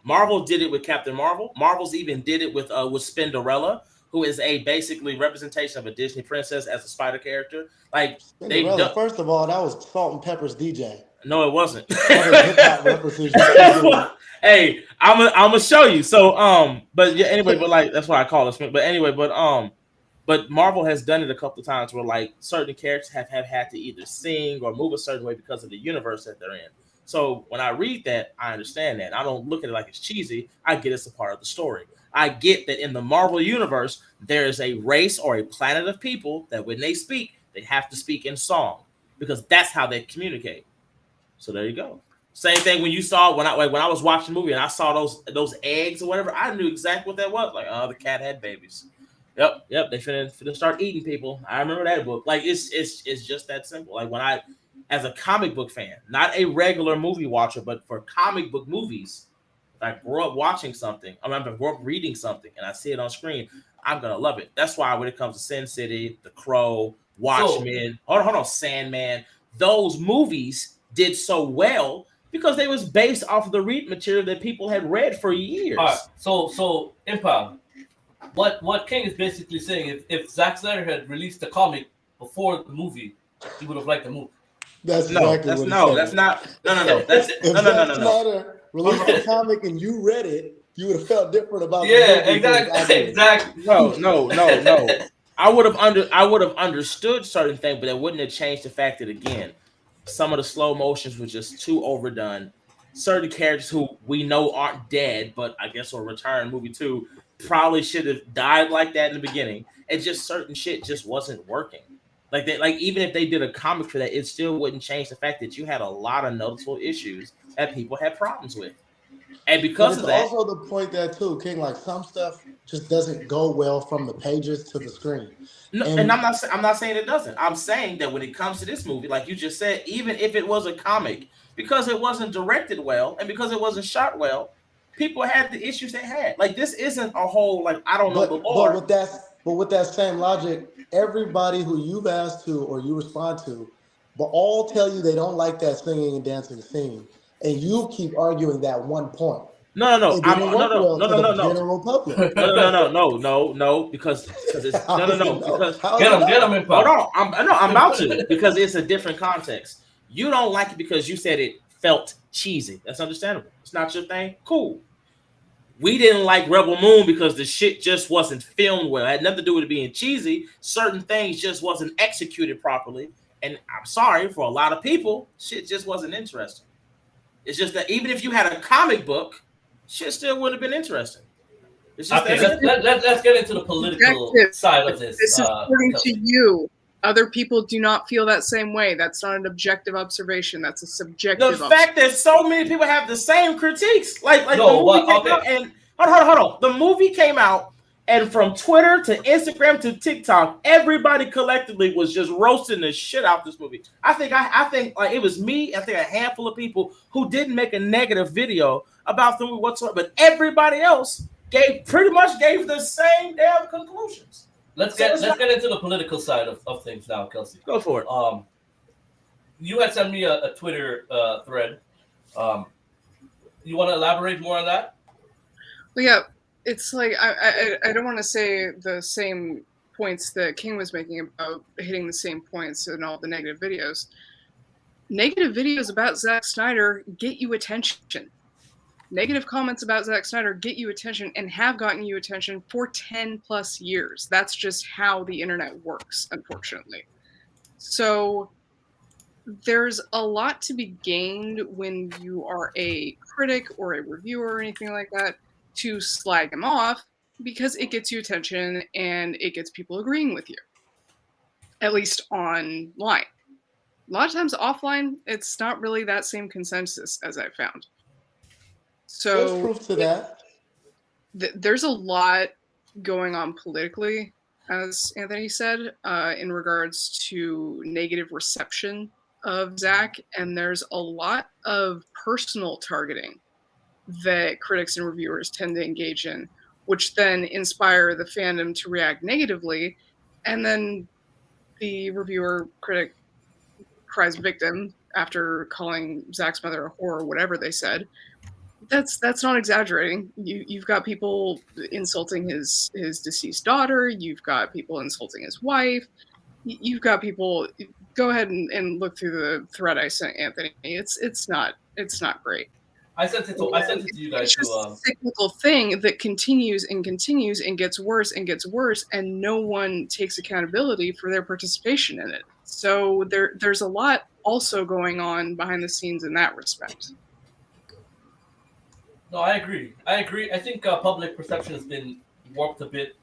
Marvel did it with Captain Marvel. Marvel's even did it with Spinderella, who is a basically representation of a Disney princess as a spider character. Like they've Cinderella, done. first of all, that was Salt and Pepper's DJ. No, it wasn't. Other hip hop references you keep doing. Hey, I'm gonna show you. So but yeah, anyway, but like that's why I call it. But anyway, but Marvel has done it a couple of times where like certain characters have had to either sing or move a certain way because of the universe that they're in. So when I read that, I understand that. I don't look at it like it's cheesy. I get it's a part of the story. I get that in the Marvel universe, there is a race or a planet of people that when they speak, they have to speak in song because that's how they communicate. So there you go. Same thing when you saw when I was watching the movie and I saw those eggs or whatever, I knew exactly what that was. Like, oh, the cat had babies. Yep. They finna start eating people. I remember that book. Like it's just that simple. Like when I, as a comic book fan, not a regular movie watcher, but for comic book movies, if I grew up watching something, I grew up reading something, and I see it on screen, I'm gonna love it. That's why when it comes to Sin City, The Crow, Watchmen, hold on, Sandman, those movies did so well because they was based off of the read material that people had read for years. All right. So Impound. What King is basically saying, if Zack Snyder had released the comic before the movie, he would have liked the movie. That's not. That's not. No. That's if Zack Snyder released the comic and you read it, you would have felt different about exactly. No. I would have understood certain things, but it wouldn't have changed the fact that again, some of the slow motions were just too overdone. Certain characters who we know aren't dead, but I guess will return movie 2 probably should have died like that in the beginning. And just certain shit just wasn't working. Like even if they did a comic for that, it still wouldn't change the fact that you had a lot of noticeable issues that people had problems with. And because of that, also the point that too, King, like some stuff just doesn't go well from the pages to the screen. No, and I'm not saying it doesn't. I'm saying that when it comes to this movie, like you just said, even if it was a comic, because it wasn't directed well and because it wasn't shot well, people had the issues they had. Like this isn't a whole like I don't know the lore. But with that same logic, everybody who you've asked to or you respond to, but all tell you they don't like that singing and dancing scene, and you keep arguing that one point. No. General public. No. Because it's because get him in. Hold on, I'm about to because it's a different context. You don't like it because you said it felt cheesy. That's understandable. It's not your thing. Cool. We didn't like Rebel Moon because the shit just wasn't filmed well. It had nothing to do with it being cheesy. Certain things just wasn't executed properly. And I'm sorry for a lot of people, shit just wasn't interesting. It's just that even if you had a comic book, shit still would have been interesting. It's just okay, let's get into the political side of this. This is according to you. Other people do not feel that same way. That's not an objective observation. That's a subjective. The fact that so many people have the same critiques, like no, the movie came out and hold on. The movie came out, and from Twitter to Instagram to TikTok, everybody collectively was just roasting the shit out this movie. I think like it was me. I think a handful of people who didn't make a negative video about the movie whatsoever, but everybody else pretty much gave the same damn conclusions. Let's get into the political side of things now, Kelsey. Go for it. You had sent me a Twitter thread. You want to elaborate more on that? Well, yeah, it's like I don't want to say the same points that King was making about hitting the same points in all the negative videos. Negative videos about Zack Snyder get you attention. Negative comments about Zack Snyder get you attention and have gotten you attention for 10 plus years. That's just how the internet works, unfortunately. So there's a lot to be gained when you are a critic or a reviewer or anything like that to slag him off because it gets you attention and it gets people agreeing with you, at least online. A lot of times offline, it's not really that same consensus as I've found. So there's proof to that. There's a lot going on politically, as Anthony said, in regards to negative reception of Zack, and there's a lot of personal targeting that critics and reviewers tend to engage in, which then inspire the fandom to react negatively, and then the reviewer critic cries victim after calling Zack's mother a whore or whatever they said. That's not exaggerating. You've got people insulting his deceased daughter. You've got people insulting his wife. You've got people. Go ahead and look through the thread I sent Anthony. It's not great. I sent it to you guys It's just too. a cyclical thing that continues and continues and gets worse and gets worse, and no one takes accountability for their participation in it. So there's a lot also going on behind the scenes in that respect. No, I agree. I think public perception has been warped a bit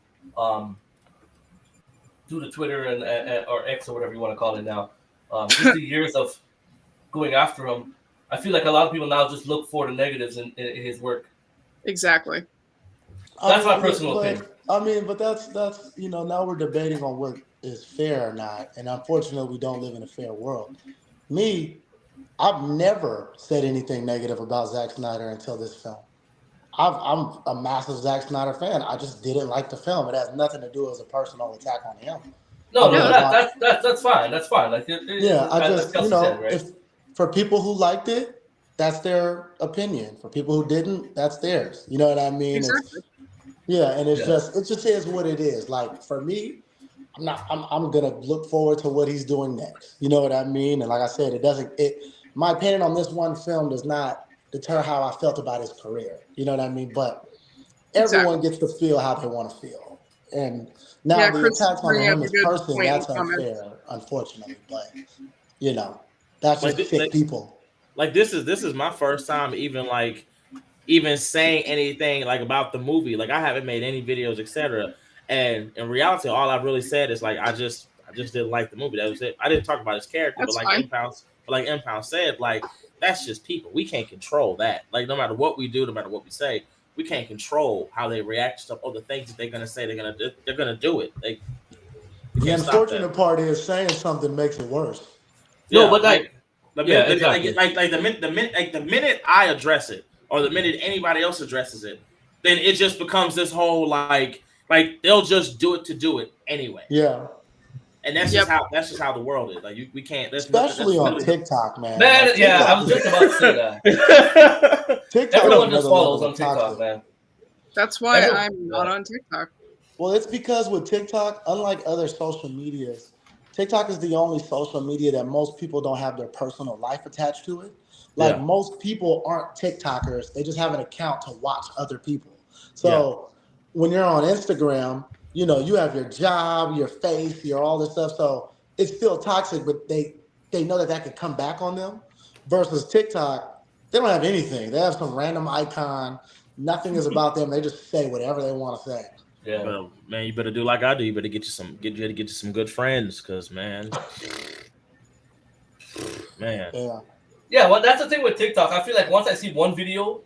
due to Twitter and or X or whatever you want to call it now. Just the years of going after him, I feel like a lot of people now just look for the negatives in his work. Exactly. That's my personal opinion. I mean, but that's now we're debating on what is fair or not, and unfortunately, we don't live in a fair world. Me, I've never said anything negative about Zack Snyder until this film. I'm a massive Zack Snyder fan. I just didn't like the film. It has nothing to do as a personal attack on him. No, that's fine. That's fine. Like, I just said, right? if for people who liked it, that's their opinion. For people who didn't, that's theirs. You know what I mean? Exactly. It just is what it is. Like for me, I'm gonna look forward to what he's doing next. You know what I mean? And like I said, my opinion on this one film does not deter how I felt about his career. You know what I mean? But everyone gets to feel how they want to feel. And now the attacks on him as person, that's unfair, unfortunately. But that's just sick people. Like this is my first time even saying anything like about the movie. Like I haven't made any videos, etc. And in reality, all I've really said is like I just didn't like the movie. That was it. I didn't talk about his character, That's but fine. like Impound said, like that's just people. We can't control that. Like no matter what we do, no matter what we say, we can't control how they react to stuff or the things that they're gonna say. They're gonna do it. The unfortunate part is saying something makes it worse. No, but the minute I address it, or the minute anybody else addresses it, then it just becomes this whole like they'll just do it to do it anyway. Yeah. And that's just how the world is. Like we can't, especially on TikTok, man. Like, TikTok, I was just about to say that. TikTok, everyone just follows on TikTok, man. That's why I'm not on TikTok. Well, it's because with TikTok, unlike other social medias, TikTok is the only social media that most people don't have their personal life attached to it. Like most people aren't TikTokers; they just have an account to watch other people. So when you're on Instagram, you have your job, your face, your all this stuff. So it's still toxic, but they know that could come back on them. Versus TikTok, they don't have anything. They have some random icon. Nothing is about them. They just say whatever they want to say. Yeah, well, man, you better do like I do. You better get you some good friends, because man. Yeah, well, that's the thing with TikTok. I feel like once I see one video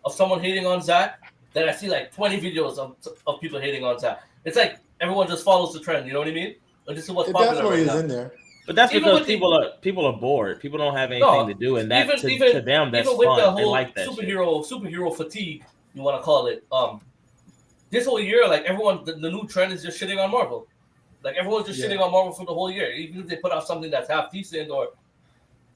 of someone hating on Zack, then I see like 20 videos of people hating on Zack. It's like everyone just follows the trend. You know what I mean? But this is what's popular definitely right is now. in there. But that's because people are bored. People don't have anything to do, and that to them that's even with fun. The whole they like that superhero fatigue, you want to call it. This whole year, like everyone, the new trend is just shitting on Marvel. Like everyone's just shitting on Marvel for the whole year. Even if they put out something that's half decent, or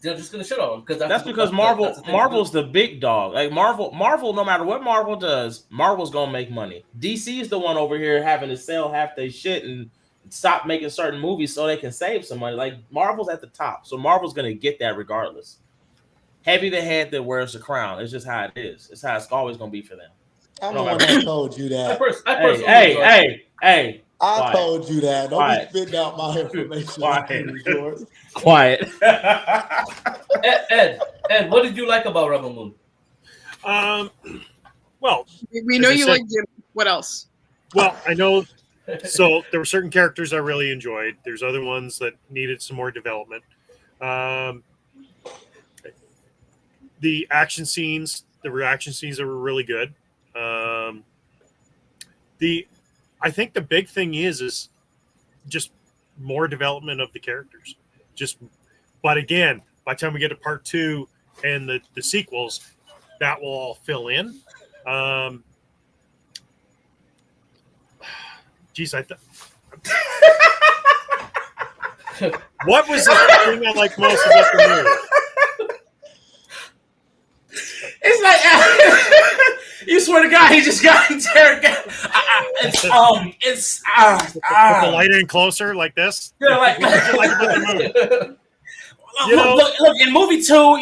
they're just gonna shit on them because that's because Marvel's the big dog. Like Marvel, no matter what Marvel does, Marvel's gonna make money. DC is the one over here having to sell half their shit and stop making certain movies so they can save some money. Like Marvel's at the top, so Marvel's gonna get that regardless. Heavy the head that wears the crown. It's just how it is. It's how it's always gonna be for them. I'm the one that told you that. Hey. I told you that. Don't be spitting out my information. Quiet. Ed, what did you like about Rebel Moon? Well, we know you like Jim. What else? Well, I know. So there were certain characters I really enjoyed. There's other ones that needed some more development. The action scenes, the reaction scenes that were really good. I think the big thing is just more development of the characters. Just But again, by the time we get to part 2 and the sequels, that will all fill in. Geez, what was the thing I like most about the movie? It's like you swear to God, he just got interrogated. It's Put the light in closer like this. Yeah, like the movie. Look, in movie 2,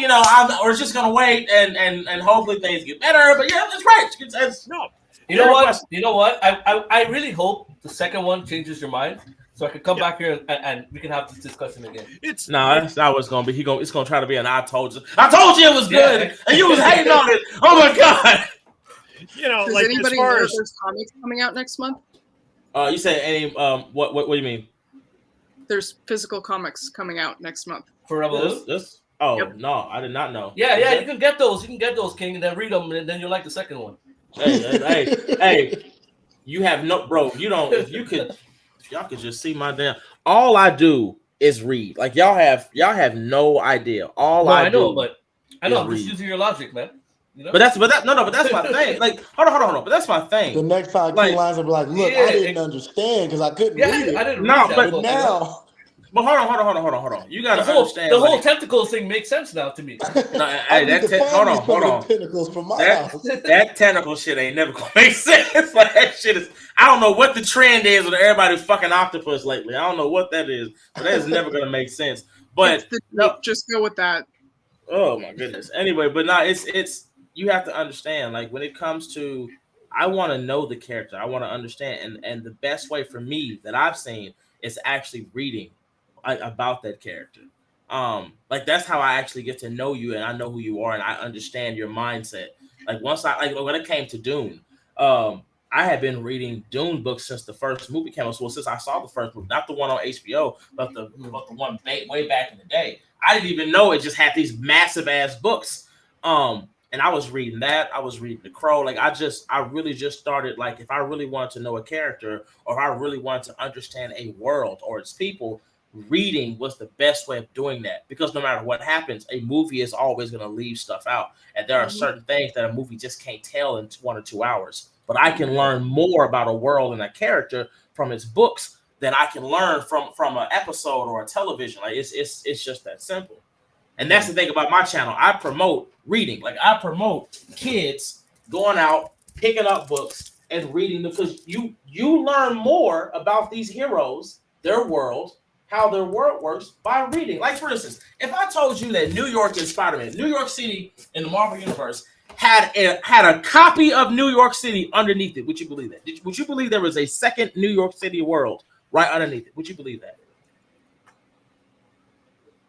we're just gonna wait and hopefully things get better. But yeah, that's right. No. You know what? I really hope the second one changes your mind, so I could come back here and we can have this discussion again. That's not what it's gonna be. It's gonna try to be an I told you it was good, and you was hating on it. Oh my God. Does like anybody as far know as there's comics coming out next month? You said any what do you mean? There's physical comics coming out next month. For Revolution? No, I did not know. Yeah, you can get those. You can get those, King, and then read them, and then you'll like the second one. Hey, you have no, bro. You don't. If y'all could just see my damn. All I do is read. Like y'all have no idea. I know. I'm just using your logic, man. But that's my thing. Like, hold on. But that's my thing. The next time King Lines will be like, look, I didn't understand because I couldn't read it. I didn't read that. But now. But hold on. You gotta understand. The whole tentacles thing makes sense now to me. Hold on. Tentacles from my house. That tentacle shit ain't never gonna make sense. Like that shit is. I don't know what the trend is with everybody fucking octopus lately. I don't know what that is, but that is never gonna make sense. But just go with that. Oh my goodness. Anyway, but it's you have to understand. Like when it comes to, I want to know the character. I want to understand, and the best way for me that I've seen is actually reading about that character. Like that's how I actually get to know you, and I know who you are, and I understand your mindset. Like when it came to Dune, I had been reading Dune books since the first movie came out. Well, since I saw the first movie, not the one on HBO, but the one way back in the day. I didn't even know it just had these massive ass books. And I was reading that. I was reading The Crow. Like I really just started. Like if I really wanted to know a character, or if I really wanted to understand a world or its people, reading was the best way of doing that. Because no matter what happens, a movie is always going to leave stuff out, and there are certain things that a movie just can't tell in 1 or 2 hours. But I can learn more about a world and a character from its books than I can learn from an episode or a television. Like it's just that simple. And that's the thing about my channel. I promote reading. Like I promote kids going out, picking up books and reading them, because you learn more about these heroes, their world, how their world works by reading. Like for instance, if I told you that New York in Spider-Man, New York City in the Marvel Universe had a copy of New York City underneath it, would you believe that? Would you believe there was a second New York City world right underneath it? Would you believe that?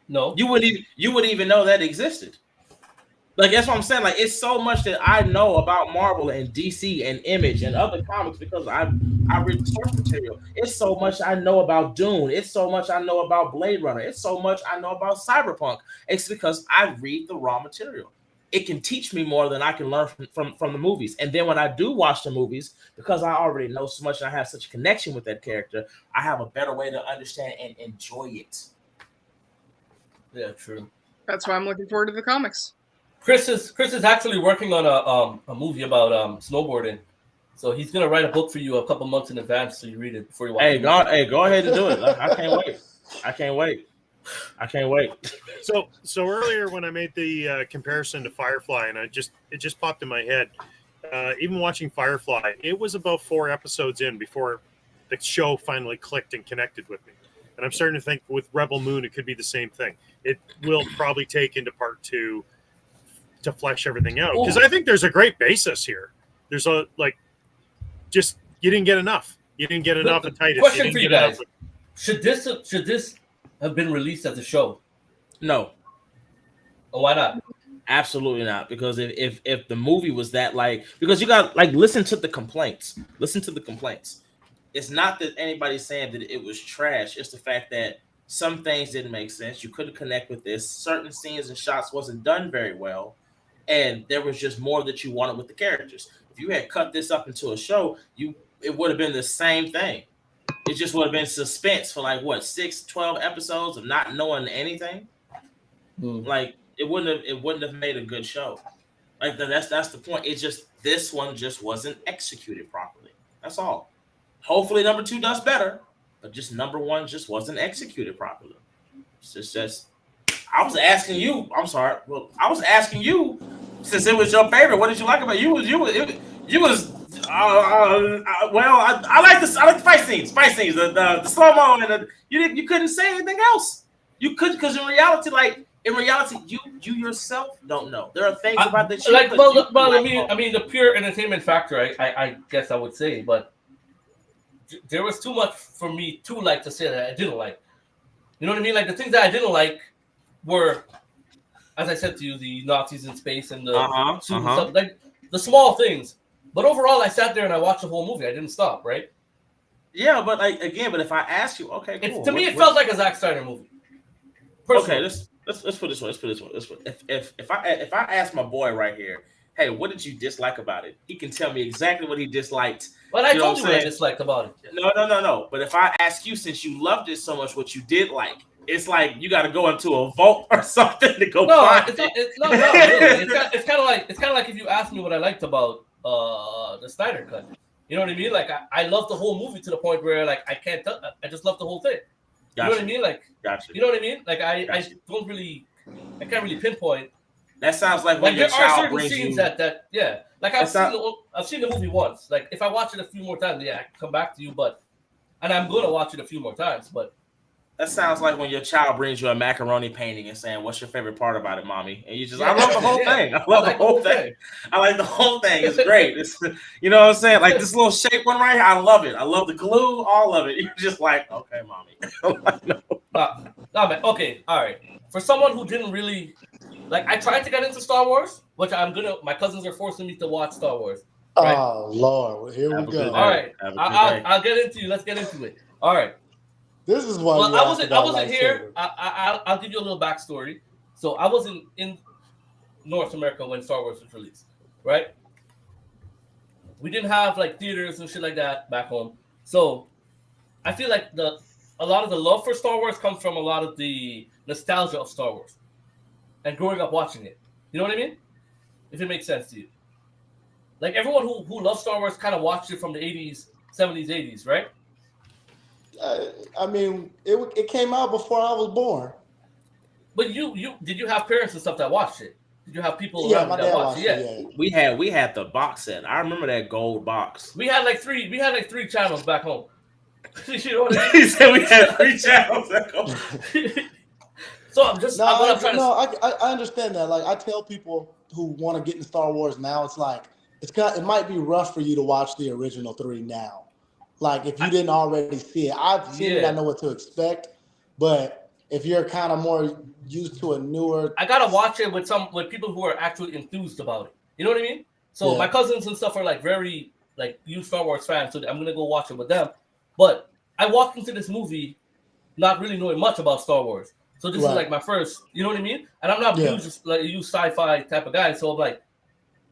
No. You wouldn't even know that existed. Like that's what I'm saying. Like it's so much that I know about Marvel and DC and Image and other comics because I read the source material. It's so much I know about Dune. It's so much I know about Blade Runner. It's so much I know about Cyberpunk. It's because I read the raw material. It can teach me more than I can learn from the movies. And then when I do watch the movies, because I already know so much and I have such a connection with that character, I have a better way to understand and enjoy it. Yeah, true. That's why I'm looking forward to the comics. Chris is actually working on a movie about snowboarding, so he's gonna write a book for you a couple months in advance so you read it before you watch it. Go ahead and do it. I can't wait. So earlier when I made the comparison to Firefly, and it just popped in my head. Even watching Firefly, it was about 4 episodes in before the show finally clicked and connected with me. And I'm starting to think with Rebel Moon, it could be the same thing. It will probably take into part 2 to flesh everything out, because I think there's a great basis here. There's you didn't get enough. You didn't get enough of Titus. Question for you guys: Should this have been released as a show? No. Oh, why not? Absolutely not. Because if the movie was that, like, because you got listen to the complaints. It's not that anybody's saying that it was trash. It's the fact that some things didn't make sense. You couldn't connect with this. Certain scenes and shots wasn't done very well. And there was just more that you wanted with the characters. If you had cut this up into a show, it would have been the same thing. It just would have been suspense for 6, 12 episodes of not knowing anything. Like it wouldn't have made a good show. Like that's the point. It's just this one just wasn't executed properly. That's all. Hopefully number 2 does better, but just number 1 just wasn't executed properly. It's just I was asking you. I'm sorry. Well, I was asking you since it was your favorite. What did you like about it? You was. Well, I like the fight scenes, the slow mo, and you couldn't say anything else. You could because in reality, you yourself don't know. There are things about the show. I mean, the pure entertainment factor. I guess I would say, but there was too much for me to say that I didn't like. You know what I mean? Like the things that I didn't like were, as I said to you, the Nazis in space and the stuff, like the small things. But overall, I sat there and I watched the whole movie. I didn't stop, right? Yeah, but but if I ask you, okay, cool. To me, it felt like a Zack Snyder movie. Personally. Okay, let's put it this way. If I ask my boy right here, hey, what did you dislike about it? He can tell me exactly what he disliked. But I told you what I disliked about it. No. But if I ask you, since you loved it so much, what you did like, it's like you got to go into a vault or something to go find it. It's kind of like if you ask me what I liked about the Snyder cut. You know what I mean? Like I love the whole movie to the point where like I can't. I just love the whole thing. You know what I mean? Like, you know what I mean? Like I can't really pinpoint. That sounds like when your child brings you. Like I've seen the movie once. Like if I watch it a few more times, I can come back to you. And I'm gonna watch it a few more times. But that sounds like when your child brings you a macaroni painting and saying, "What's your favorite part about it, mommy?" And you just, I love the whole thing. I love the whole thing. I like the whole thing. It's great. It's, you know what I'm saying? Like this little shape one right here. I love it. I love the glue. All of it. You're just like, okay, mommy. No, man. Okay, all right. For someone who didn't really like, I tried to get into Star Wars, which my cousins are forcing me to watch Star Wars. Right? Oh Lord, here we go. All right, I'll get into you. Let's get into it. All right. This is why. Well, I wasn't here. I'll give you a little backstory. So I wasn't in North America when Star Wars was released, right? We didn't have like theaters and shit like that back home. So I feel like a lot of the love for Star Wars comes from a lot of the nostalgia of Star Wars and growing up watching it. You know what I mean? If it makes sense to you. Like everyone who loves Star Wars kind of watched it from the 80s, 70s, 80s, right? I mean, it came out before I was born. But you did you have parents and stuff that watched it? Did you have people my that dad watched it? Yeah. We had the box set. I remember that gold box. We had like three channels back home. You know what I mean? He said we had 3 channels back home. So I'm just I understand that. Like I tell people who want to get into Star Wars now, it's like it might be rough for you to watch the original 3 now. Like if you didn't already see it, I've seen it. I know what to expect. But if you're kind of more used to a newer, I gotta watch it with people who are actually enthused about it. You know what I mean? So my cousins and stuff are like very like huge Star Wars fans, so I'm gonna go watch it with them. But I walked into this movie not really knowing much about Star Wars. So this is like my first, you know what I mean? And I'm not a huge sci-fi type of guy, so I'm like,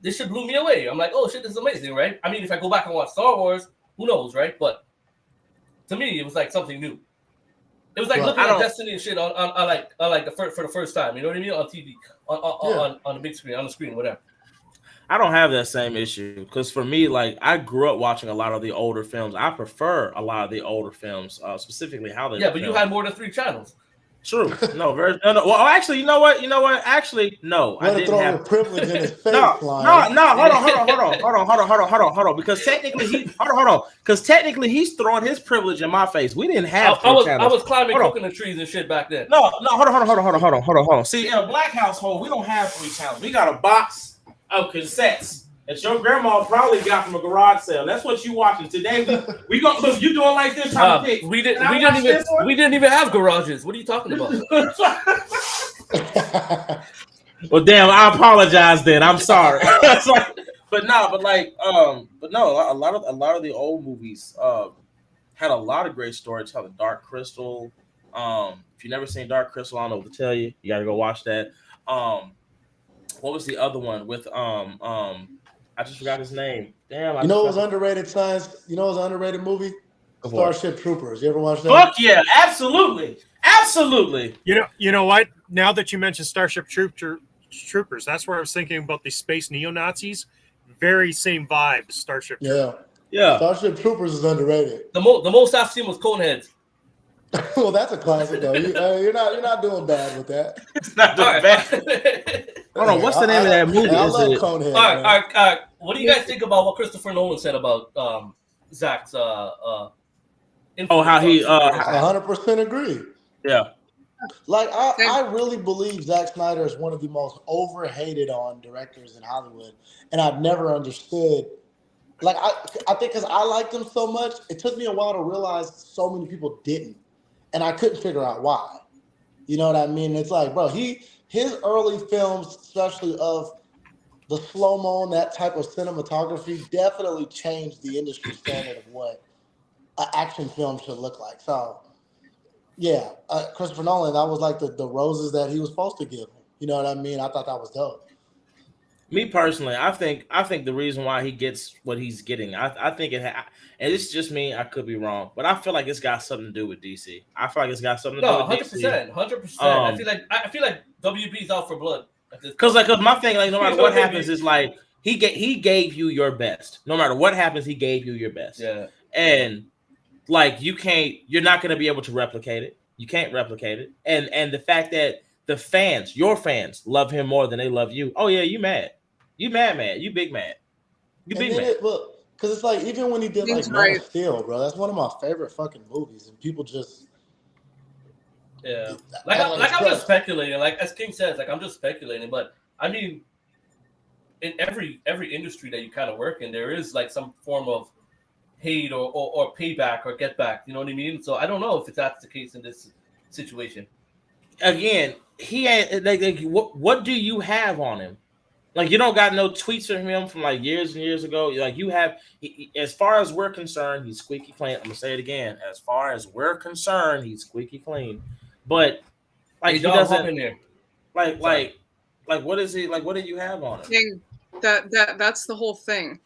this shit blew me away. I'm like, oh shit, this is amazing, right? I mean, if I go back and watch Star Wars, who knows, right? But to me, it was like something new. It was like looking at Destiny and shit on for the first time. You know what I mean? On TV, on the big screen, on the screen, whatever. I don't have that same issue because for me, like I grew up watching a lot of the older films. I prefer a lot of the older films, specifically how they. Yeah, but you had more than 3 channels. True. No. Well, actually, you know what? Actually, no. I didn't have privilege in his face. No. Hold on. Because technically, he's throwing his privilege in my face. We didn't have. I was climbing coconut trees and shit back then. No. Hold on. See, in a black household, we don't have 3 channels. We got a box of cassettes that your grandma probably got from a garage sale. That's what you watching today. We gonna look. You doing like this? We didn't even have garages. What are you talking about? Well, damn. I apologize. Then I'm sorry. But a lot of the old movies had a lot of great storytelling. Dark Crystal. If you've never seen Dark Crystal, I don't know what to tell you. You got to go watch that. What was the other one with I just forgot his name. Damn. You know it was underrated science. You know it was an underrated movie? Starship Troopers. You ever watch that? Fuck yeah, absolutely. Absolutely. You know what? Now that you mentioned Starship Troopers, that's where I was thinking about the space neo-Nazis. Very same vibe as Starship Troopers. Yeah. Starship Troopers is underrated. The most I've seen was Coneheads. Well, that's a classic though. You're not doing bad with that. It's not doing bad. Hold on, what's the name of that movie? I love Coneheads. All right. What do you guys think about what Christopher Nolan said about Zack's how he 100% agree. Yeah. Like I really believe Zack Snyder is one of the most overhated on directors in Hollywood, and I've never understood. Like I think because I liked him so much, it took me a while to realize so many people didn't, and I couldn't figure out why. You know what I mean? It's like, bro, his early films, especially of the slow-mo and that type of cinematography, definitely changed the industry standard of what an action film should look like. So, yeah, Christopher Nolan, that was like the roses that he was supposed to give him. You know what I mean? I thought that was dope. Me personally, I think the reason why he gets what he's getting, I think and it's just me. I could be wrong, but I feel like it's got something to do with DC. I feel like it's got something to do with DC. 100%. I feel like WB's out for blood. Because my thing, like, no matter what happens, is like he gave you your best. No matter what happens, he gave you your best. Yeah. And like you're not gonna be able to replicate it. You can't replicate it. And the fact that your fans love him more than they love you. Oh yeah, you mad. You mad. You big mad. You big mad. Look, because it's like even when he did like Man of Steel, bro, that's one of my favorite fucking movies, and people just I'm just speculating. Like as King says, like I'm just speculating. But I mean, in every industry that you kind of work in, there is like some form of hate or payback or get back. You know what I mean? So I don't know if that's the case in this situation. Again, he ain't like what do you have on him? Like you don't got no tweets from him from like years and years ago. Like you have, as far as we're concerned, he's squeaky clean. I'm gonna say it again. As far as we're concerned, he's squeaky clean. But like he doesn't in there. Like what is he like? What do you have on him? That's the whole thing.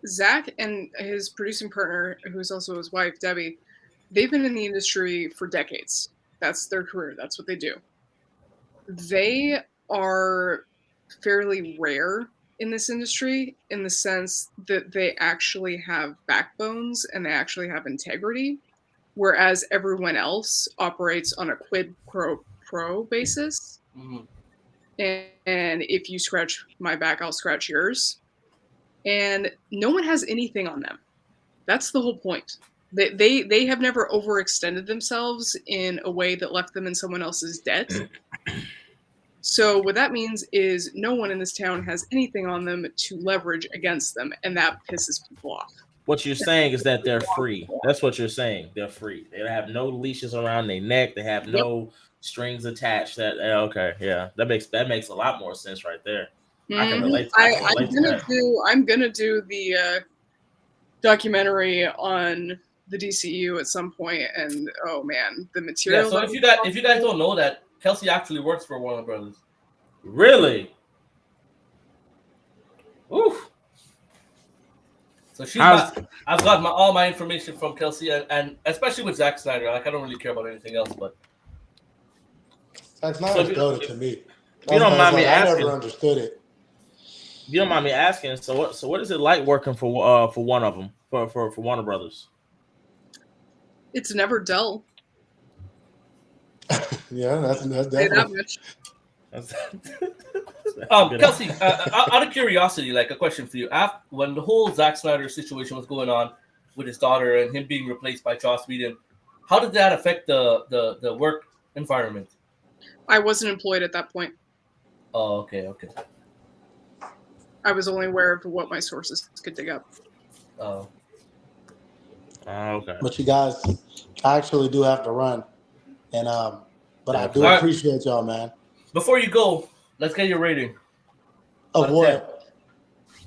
Zach and his producing partner, who's also his wife, Debbie, they've been in the industry for decades. That's their career. That's what they do. They are fairly rare in this industry in the sense that they actually have backbones and they actually have integrity, whereas everyone else operates on a quid pro quo basis. Mm-hmm. And if you scratch my back, I'll scratch yours. And no one has anything on them. That's the whole point. They have never overextended themselves in a way that left them in someone else's debt. So what that means is no one in this town has anything on them to leverage against them, and that pisses people off. What you're saying is that they're free. That's what you're saying. They're free. They have no leashes around their neck. They have no strings attached. That okay, yeah, that makes a lot more sense right there. Mm-hmm. I can relate. I'm gonna do the documentary on the DCU at some point, and oh man, the material. Yeah, so if you guys don't know that, Kelsey actually works for Warner Brothers. Really? Oof. So I've got all my information from Kelsey, and especially with Zack Snyder. Like I don't really care about anything else, but Zack Snyder's goated to me. You don't mind me asking? I never understood it. You don't mind me asking? So what is it like working for one of them for Warner Brothers? It's never dull. Yeah, that's definitely. Kelsey, out of curiosity, like a question for you: when the whole Zack Snyder situation was going on with his daughter and him being replaced by Joss Whedon, how did that affect the work environment? I wasn't employed at that point. Oh, okay. I was only aware of what my sources could dig up. Oh. Okay. But you guys, I actually do have to run, and but I do appreciate y'all, man. Before you go, let's get your rating. Of what?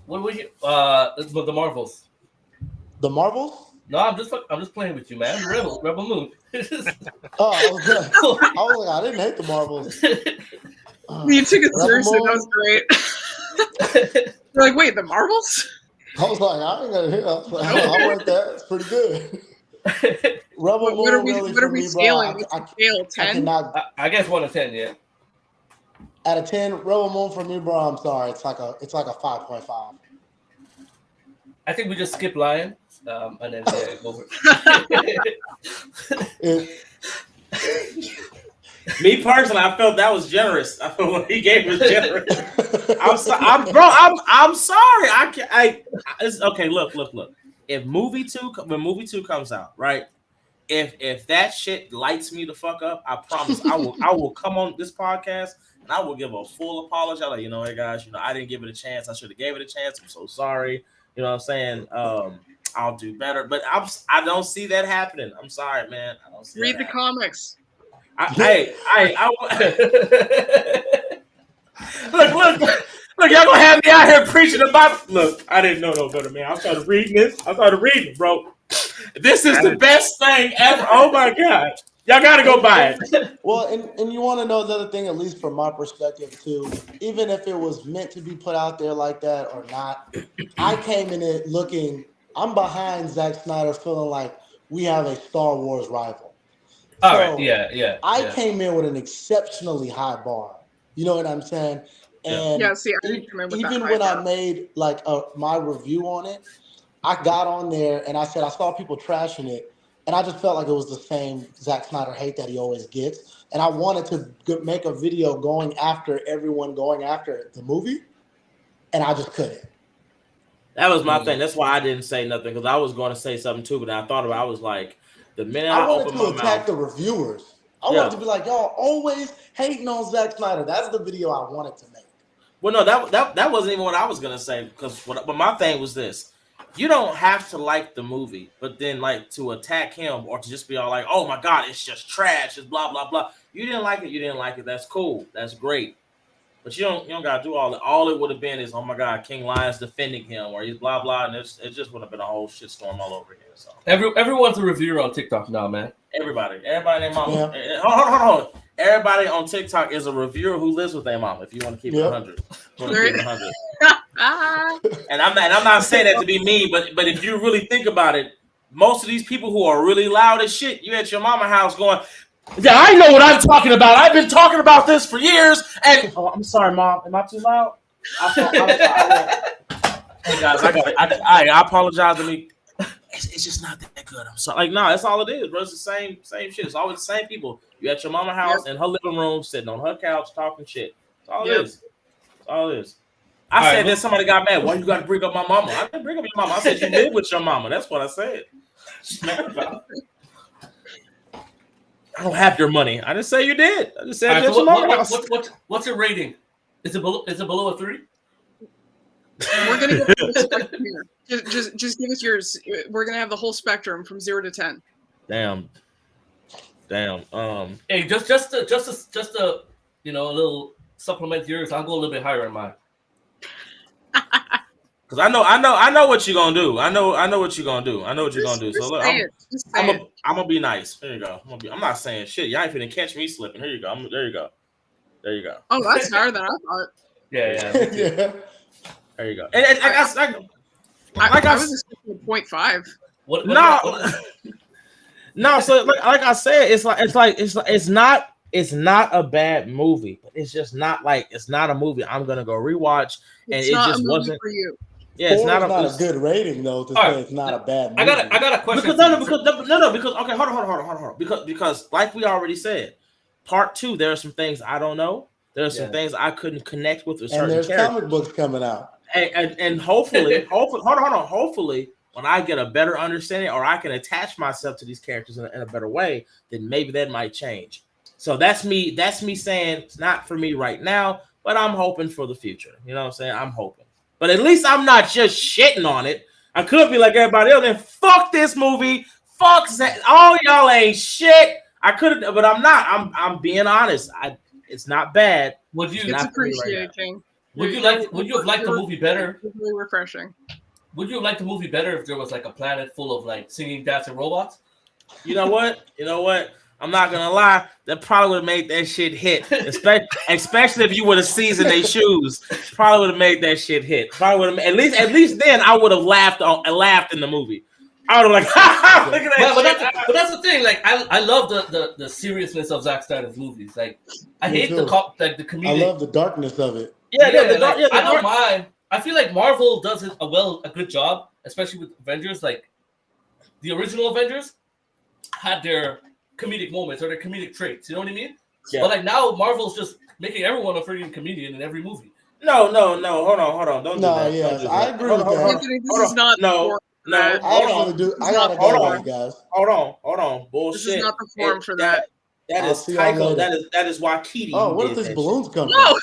What would you? The Marvels. The Marvels? No, I'm just playing with you, man. Rebel Moon. I was like, I didn't hate the Marvels. You took it seriously. That was great. You're like, wait, the Marvels? I was like, I ain't gonna hear. I like that. It's pretty good. Rebel What are Moon we? really What for are we me, scaling? bro. What's I the scale? 10. cannot. I guess 1 to 10. Yeah. Out of 10, Rebel Moon for me, bro. I'm sorry. It's like a 5.5. I think we just skip Lion, and then go for it. Me personally, I felt that was generous. I felt what he gave was generous. I'm sorry. I can't. It's okay. Look. If when movie 2 comes out, right? If that shit lights me the fuck up, I promise I will come on this podcast and I will give a full apology. I'm like, hey guys, I didn't give it a chance. I should have gave it a chance. I'm so sorry. You know what I'm saying? I'll do better. But I don't see that happening. I'm sorry, man. I don't see Read that the happening. comics. Look, y'all gonna have me out here preaching about. Look, I didn't know no better, man. I started reading this. Bro. This is the best thing ever. Oh my god, y'all gotta go buy it. Well, and you want to know another thing, at least from my perspective too. Even if it was meant to be put out there like that or not, I came in it looking. I'm behind Zack Snyder, feeling like we have a Star Wars rival. All right, yeah. I came in with an exceptionally high bar. You know what I'm saying? And See, I didn't come in with that even high when bar. I made like my review on it, I got on there and I said I saw people trashing it, and I just felt like it was the same Zack Snyder hate that he always gets. And I wanted to make a video going after everyone going after the movie, and I just couldn't. That was my thing. That's why I didn't say nothing, because I was going to say something too, but I thought about it. I was like, the minute I wanted opened to my attack mouth, the reviewers. I wanted to be like, y'all always hating on Zack Snyder. That's the video I wanted to make. Well, no, that wasn't even what I was gonna say, but my thing was this: you don't have to like the movie, but then like to attack him or to just be all like, "Oh my god, it's just trash," it's blah blah blah. You didn't like it. That's cool. That's great. But you don't gotta do all that. All it would have been is, oh my god, King Lion's defending him, or he's blah blah, and it just would have been a whole shitstorm all over here. So Everyone's a reviewer on TikTok now, man. everybody, their mama. Yeah. Hold on. Everybody on TikTok is a reviewer who lives with their mom. If you want to keep it 100, and I'm not saying that to be mean, but if you really think about it, most of these people who are really loud as shit, you at your mama house going, "Yeah, I know what I'm talking about. I've been talking about this for years." And I'm sorry, Mom. Am I too loud? I'm sorry. Hey guys, I apologize to me. It's just not that good. I'm sorry. Like, no, that's all it is, bro. It's the same shit. It's always the same people. You at your mama house in her living room, sitting on her couch, talking shit. That's all it is. That's all it is. I said that somebody got mad. Why you got to bring up my mama? I didn't bring up your mama. I said you live with your mama. That's what I said. I don't have your money. I didn't say you did. I just said your mama. What's your rating? Is it below a 3? We're gonna go through the spectrum here. Just give us yours. We're gonna have the whole spectrum from 0 to 10. Damn. Hey, just a a little supplement yours. I'll go a little bit higher in mine. Because I know what you're gonna do. I know what you're gonna do. So look, I'm gonna be nice. There you go. I'm not saying shit. Y'all ain't finna catch me slipping. Here you go. There you go. Oh, that's higher than I thought. Yeah. There you go. And I was expecting 0.5. No. So like I said, it's not a bad movie, but it's just not it's not a movie I'm gonna go rewatch, and It's it not just a movie wasn't for you. Yeah, it's not a good rating though to say it's not a bad movie. I got a question. Because okay, hold on. Because like we already said, part 2, there are some things I don't know. There are some things I couldn't connect with certain characters. And there's comic books coming out. And hopefully, hopefully, when I get a better understanding or I can attach myself to these characters in a better way, then maybe that might change. So that's me saying it's not for me right now, but I'm hoping for the future. You know what I'm saying? I'm hoping. But at least I'm not just shitting on it. I could be like everybody else and fuck this movie. Fuck that. All y'all ain't shit. I could have, but I'm not. I'm being honest. It's not bad. It's appreciated, King. Would you have liked the movie better? It's really refreshing. Would you have liked the movie better if there was like a planet full of like singing, dancing robots? You know what? I'm not gonna lie. That probably would have made that shit hit. Especially if you would have seasoned their shoes. Probably would have made that shit hit. Probably would have. At least then I would have laughed in the movie. I would have like, look at that. But that's the thing. Like, I love the seriousness of Zack Snyder's movies. Like, I Me hate too. the comedic. I love the darkness of it. Yeah, I don't mind. I feel like Marvel does a good job, especially with Avengers. Like, the original Avengers had their comedic moments or their comedic traits. You know what I mean? Yeah. But like now, Marvel's just making everyone a freaking comedian in every movie. No. Hold on. Don't do No, that. yes, Don't do I that. agree with that. Anthony, this is not the forum. No, I hold on. I gotta Hold go, on. with you guys. Hold on. Bullshit. This is not the forum for that. That I'll is see y'all Tycho. later. That is Waikiki. Oh, where did did these that balloons come No.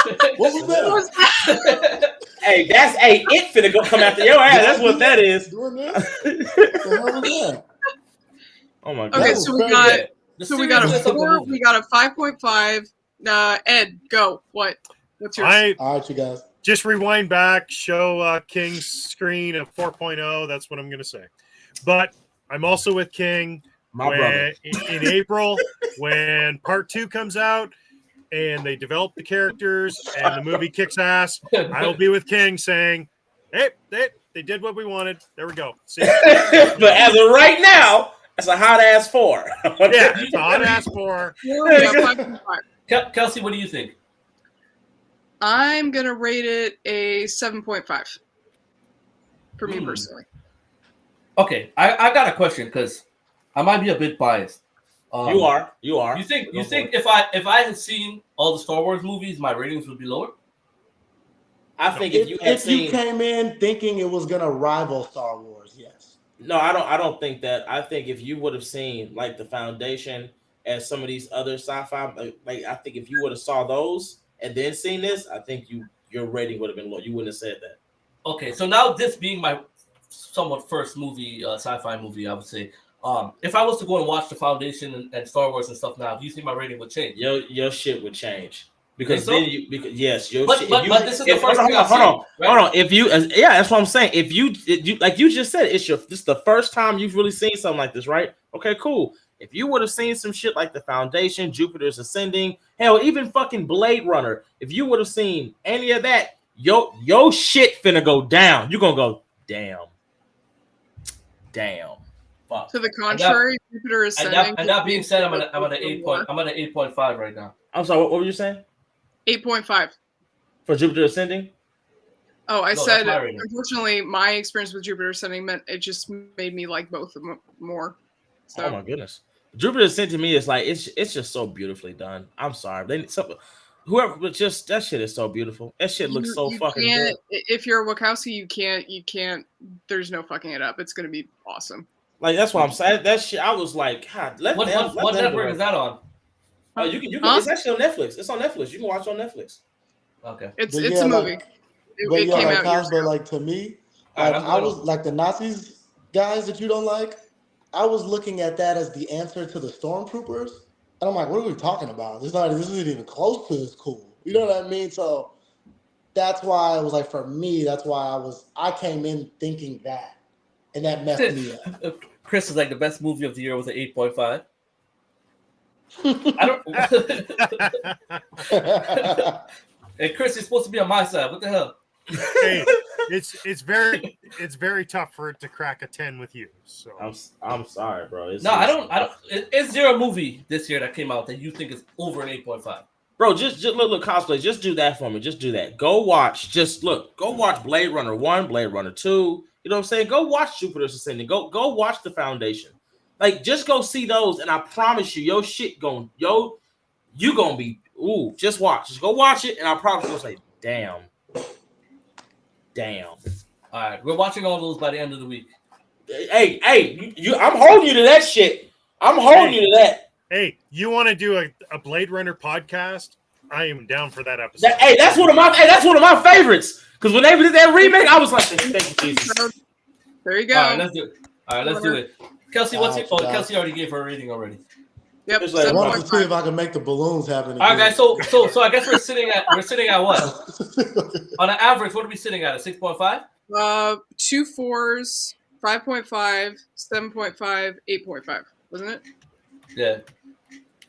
from? What was that? shit. Hey, that's it finna go come after your ass. That's what that is. Doing this? What the hell was that? Oh my god. Okay, was so we crazy. got The so we got a seriousness of the 4, movie. we got a 5.5. Ed, go. What's yours? All right, you guys. Just rewind back, show King's screen of 4.0. That's what I'm going to say. But I'm also with King My brother. in April when part 2 comes out and they develop the characters and the movie kicks ass. I'll be with King saying, hey, they did what we wanted. There we go. See? But as of right now, that's a hot ass 4. Yeah, it's a hot ass 4. We got 5.5. Kelsey, what do you think? I'm gonna rate it a 7.5 for me personally. Okay, I got a question because I might be a bit biased. You are. You think if I had seen all the Star Wars movies, my ratings would be lower? I think if you had If seen you came in thinking it was gonna rival Star Wars, yes. No, I don't think that. I think if you would have seen like the Foundation and some of these other sci-fi, like I think if you would have saw those and then seen this, I think your rating would have been low. You wouldn't have said that. Okay, so now this being my somewhat first movie, sci-fi movie, I would say, if I was to go and watch the Foundation and Star Wars and stuff now, do you think my rating would change? Your shit would change because Think so? then because yes, your But, shit. but, if you, but this is the if, first hold thing on, I've hold seen, on, right? hold on. If you, yeah, that's what I'm saying. If you like you just said, this is the first time you've really seen something like this, right? Okay, cool. If you would have seen some shit like the Foundation, Jupiter's Ascending, hell, even fucking Blade Runner, if you would have seen any of that, your shit finna go down. You're gonna go, damn. Fuck. To the contrary, Jupiter is sending. And that being said, I'm at an 8.5 right now. I'm sorry, what were you saying? 8.5. For Jupiter Ascending? Oh, I No, said, that's my rating. unfortunately, my experience with Jupiter Ascending meant it just made me like both of them more. So. Oh my goodness. Jupiter Ascending to me is like it's just so beautifully done. I'm sorry. They whoever, but just that shit is so beautiful. That shit looks so fucking good. If you're a Wachowski, you can't. There's no fucking it up. It's gonna be awesome. Like that's what I'm saying. That shit, I was like, God, let What them network is that on? Oh, you can. Huh? It's actually on Netflix. It's on Netflix. You can watch it on Netflix. Okay. It's But a yeah, movie. like- It But yeah, came like out years Cosplay, ago. like to me, Alright, like I'm I going was like the Nazis guys that you don't like. I was looking at that as the answer to the stormtroopers, and I'm like, what are we talking about? This isn't even close to as cool. You know what I mean? So that's why I was like, for me, that's why I came in thinking that, and that messed me up. Chris is like the best movie of the year with an 8.5. I don't. Hey, Chris, you're supposed to be on my side. What the hell? Hey, it's very tough for it to crack a 10 with you. So I'm sorry, bro. I don't. Is there a movie this year that came out that you think is over an 8.5? Bro, just look Cosplay. Just do that for me. Just do that. Go watch. Go watch Blade Runner 1, Blade Runner 2. You know what I'm saying? Go watch Jupiter's Ascending. Go watch The Foundation. Like, just go see those, and I promise you, your shit you gonna be just watch. Just go watch it, and I promise you'll say, damn. All right, we're watching all those by the end of the week. Hey, I'm holding you to that shit. I'm holding you to that. hey, you want to do a Blade Runner podcast? I am down for that episode. That's one of my favorites. Because when they did that remake, I was like, thank you, Jesus. There you go. All right, let's do it. Kelsey, Kelsey already gave her a rating already. Yep. It's like- I wanted to see 7.5. if I could make the balloons happen. All right, guys. So I guess we're sitting at what? On an average, what are we sitting at? A 6.5? 2 4s, 5.5, 7.5, 8.5. Wasn't it? Yeah.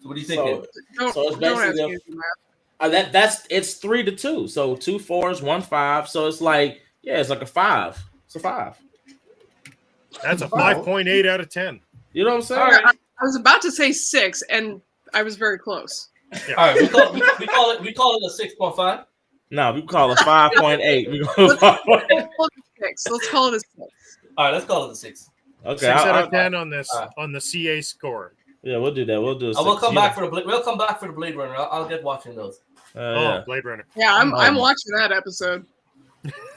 So what are you thinking? Don't So it's don't ask basically me to do math. it's 3-2. So 2 4s, 1 5. So it's like, yeah, it's like a 5. It's a 5. That's a 5.8 out of 10. You know what I'm saying? All right. I was about to say 6, and I was very close. Yeah. All right, we call it a 6.5. No, we call it 5.8. We call it Let's 5.8. call it a 6. Let's call it a 6. All right, let's call it a 6. Okay, 6 out of 10 on this on the CA score. Yeah, we'll do that. We'll do. We'll come back for the Blade Runner. I'll get watching those. Yeah. Blade Runner. Yeah, I'm watching that episode.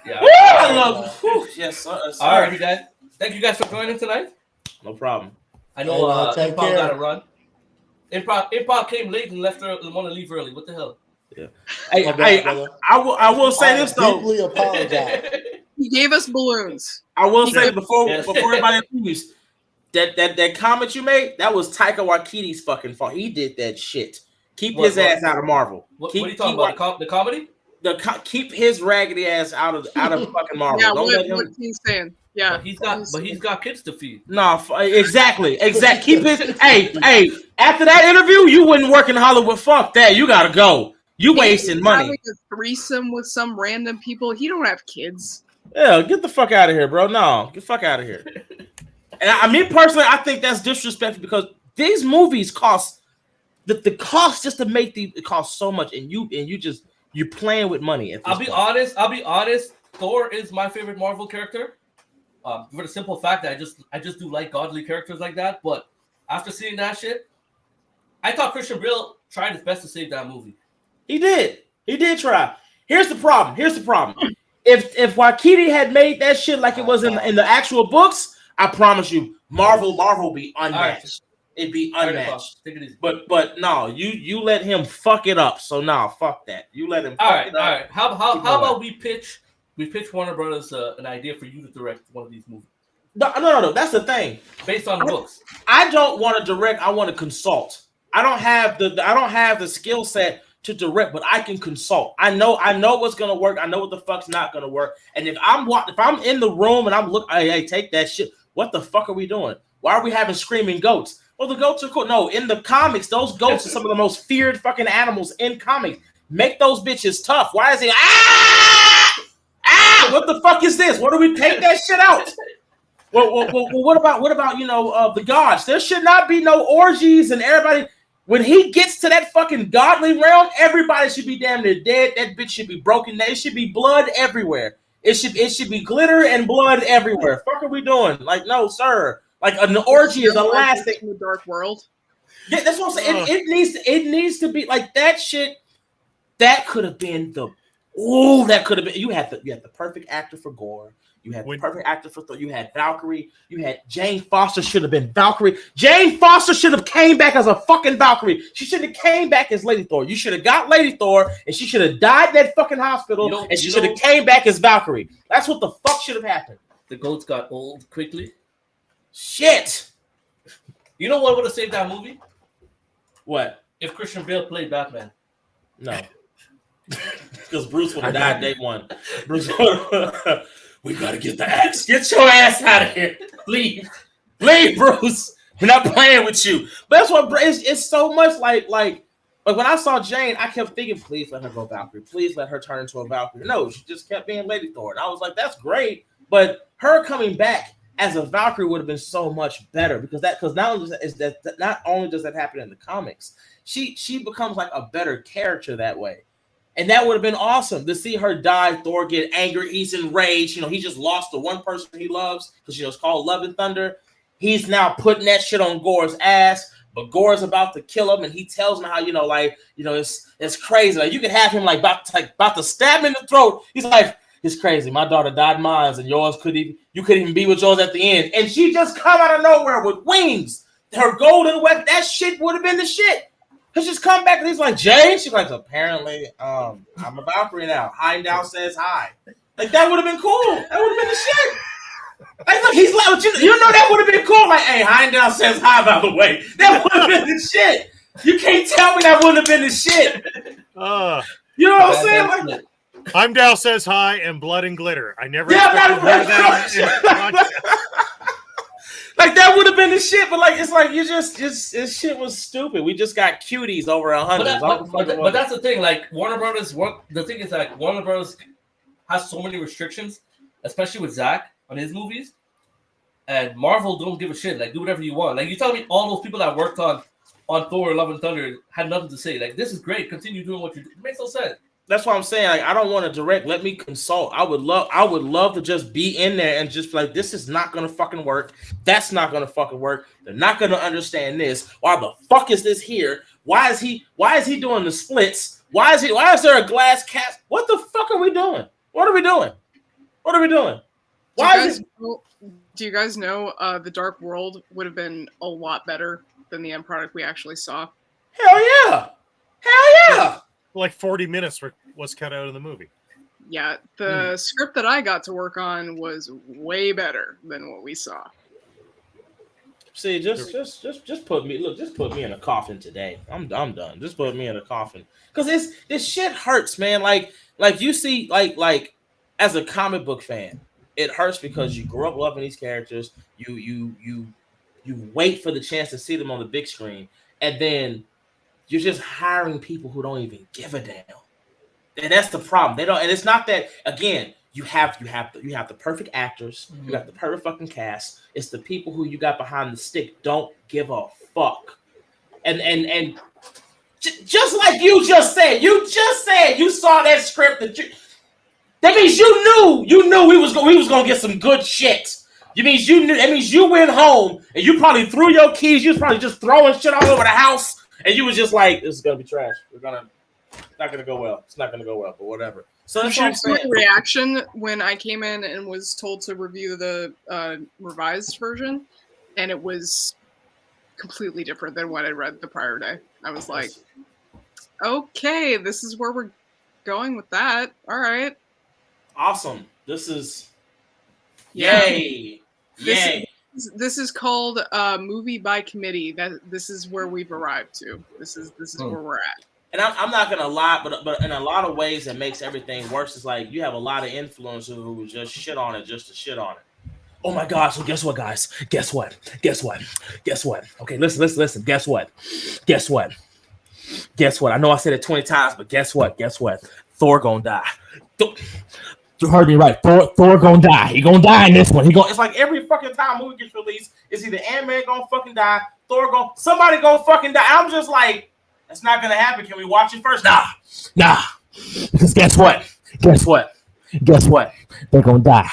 Yeah. Woo, I love. Whew, yes, sir. All right, you guys. Thank you guys for joining tonight. No problem. I know take Improv care. got to run. Improv came late and left her. Want to leave early. What the hell? Yeah. Hey, My bad, brother. I will say this though. Deeply apologize. He gave us balloons. I will say before Yes. everybody leaves, that comment you made, that was Taika Waititi's fucking fault. He did that shit. Keep his ass out of Marvel. What are you talking about? The comedy? Keep his raggedy ass out of fucking Marvel. Yeah, Don't let him. what he's saying. Yeah, But he's got kids to feed. No, exactly. Keep his. Hey. After that interview, you wouldn't work in Hollywood. Fuck that. You gotta go. You wasting money. Having a threesome with some random people. He don't have kids. Yeah, get the fuck out of here, bro. No, get the fuck out of here. And I mean, personally, I think that's disrespectful because these movies cost the cost just to make these. It costs so much, and you're playing with money. I'll be honest. Thor is my favorite Marvel character. For the simple fact that I just do like godly characters like that. But after seeing that shit, I thought Christian Bale tried his best to save that movie. He did try. Here's the problem. If Waititi had made that shit like it was in the actual books, I promise you, Marvel would be unmatched. Right. It'd be unmatched. Take it easy. But no, you let him fuck it up. So no, fuck that. You let him. Fuck it up. All right. How about we pitch Warner Brothers an idea for you to direct one of these movies? No. That's the thing. Based on the books. I don't want to direct. I want to consult. I don't have the skill set to direct, but I can consult. I know what's gonna work. I know what the fuck's not gonna work. And if I'm in the room and I'm looking, hey, take that shit. What the fuck are we doing? Why are we having screaming goats? Well, the goats are cool. No, in the comics, those goats are some of the most feared fucking animals in comics. Make those bitches tough. Why is it what the fuck is this? What do we take that shit out? Well, what about the gods? There should not be no orgies and everybody. When he gets to that fucking godly realm, everybody should be damn near dead. That bitch should be broken. It should be blood everywhere. It should be glitter and blood everywhere. Fuck are we doing? Like, no, sir. Like an orgy is the last thing in the dark world. Yeah, that's what I'm saying. It needs to be like that shit. That could have been that could have been. You had the perfect actor for gore. You had the perfect actor for Thor. You had Valkyrie. You had Jane Foster should have been Valkyrie. Jane Foster should have came back as a fucking Valkyrie. She should have came back as Lady Thor. You should have got Lady Thor, and she should have died in that fucking hospital, and she should have came back as Valkyrie. That's what the fuck should have happened. The goats got old quickly. Shit. You know what would have saved that movie? What? If Christian Bale played Batman. No. Because Bruce would have died day one. Bruce we gotta get the axe. Get your ass out of here. Leave, Bruce. We're not playing with you. But that's what it's so much like when I saw Jane, I kept thinking, please let her go Valkyrie. Please let her turn into a Valkyrie. No, she just kept being Lady Thor. And I was like, that's great. But her coming back as a Valkyrie would have been so much better because not only does that happen in the comics, she becomes like a better character that way. And that would have been awesome to see her die. Thor get angry. He's enraged. He just lost the one person he loves because it's called Love and Thunder. He's now putting that shit on Gore's ass, but Gore's about to kill him, and he tells him how it's crazy. Like you could have him about to stab him in the throat. He's like, it's crazy. My daughter died mine, and yours you couldn't even be with yours at the end. And she just come out of nowhere with wings. Her golden weapon. That shit would have been the shit. He's just come back and he's like, Jane? She's like, apparently, I'm a Valkyrie now. Heimdall says hi. Like, that would have been cool. That would have been the shit. Like, look, he's like, you know that would have been cool. Like, hey, Heimdall says hi, by the way. That would have been the shit. You can't tell me that wouldn't have been the shit. You know what I'm saying? Like, Heimdall says hi and blood and glitter. I never expected that. Like that would have been the shit, but like it's like this shit was stupid. We just got cuties over 100. But that's the thing. Like Warner Brothers, the thing is like Warner Brothers has so many restrictions, especially with Zack on his movies. and Marvel don't give a shit. Like, do whatever you want. Like, you tell me all those people that worked on Thor: Love and Thunder had nothing to say. Like, this is great. Continue doing what you do. It makes no sense. That's what I'm saying. Like, I don't want to direct. Let me consult. I would love to just be in there and just be like, this is not gonna fucking work. That's not gonna fucking work. They're not gonna understand this. Why the fuck is this here? Why is he doing the splits? Why is there a glass cast? What the fuck are we doing? What are we doing? What are we doing? Do you guys know The Dark World would have been a lot better than the end product we actually saw? Hell yeah. Hell yeah. Like 40 minutes was cut out of the movie. Yeah, the script that I got to work on was way better than what we saw. See, just put me in a coffin today. I'm done. Just put me in a coffin. Cause this shit hurts, man. Like you see, like as a comic book fan, it hurts because you grew up loving these characters. You wait for the chance to see them on the big screen, and then you're just hiring people who don't even give a damn. And that's the problem. They don't, and it's not that, again, you have the perfect actors, you got the perfect fucking cast. It's the people who you got behind the stick don't give a fuck. And just like you said you saw that script that means you knew we was gonna get some good shit. That means you went home and you probably threw your keys. You was probably just throwing shit all over the house. And you was just like, this is gonna be trash. It's not gonna go well. It's not gonna go well, but whatever. So that's what I'm saying. Reaction when I came in and was told to review the revised version, and it was completely different than what I read the prior day. I was like, okay, this is where we're going with that. All right. Awesome. This is yay. Yay. This is called movie by committee. This is where we've arrived to. This is where we're at. And I'm not gonna lie, but in a lot of ways, it makes everything worse. It's like you have a lot of influencers who just shit on it just to shit on it. Oh my God! So guess what, guys? Guess what? Okay, listen. Guess what? I know I said it 20 times, but guess what? Thor gonna die. You heard me right. Thor gonna die. He gonna die in this one. It's like every fucking time movie gets released, it's either Ant-Man gonna fucking die, somebody gonna fucking die. I'm just like, that's not gonna happen. Can we watch it first? Nah. Because guess what? They're gonna die.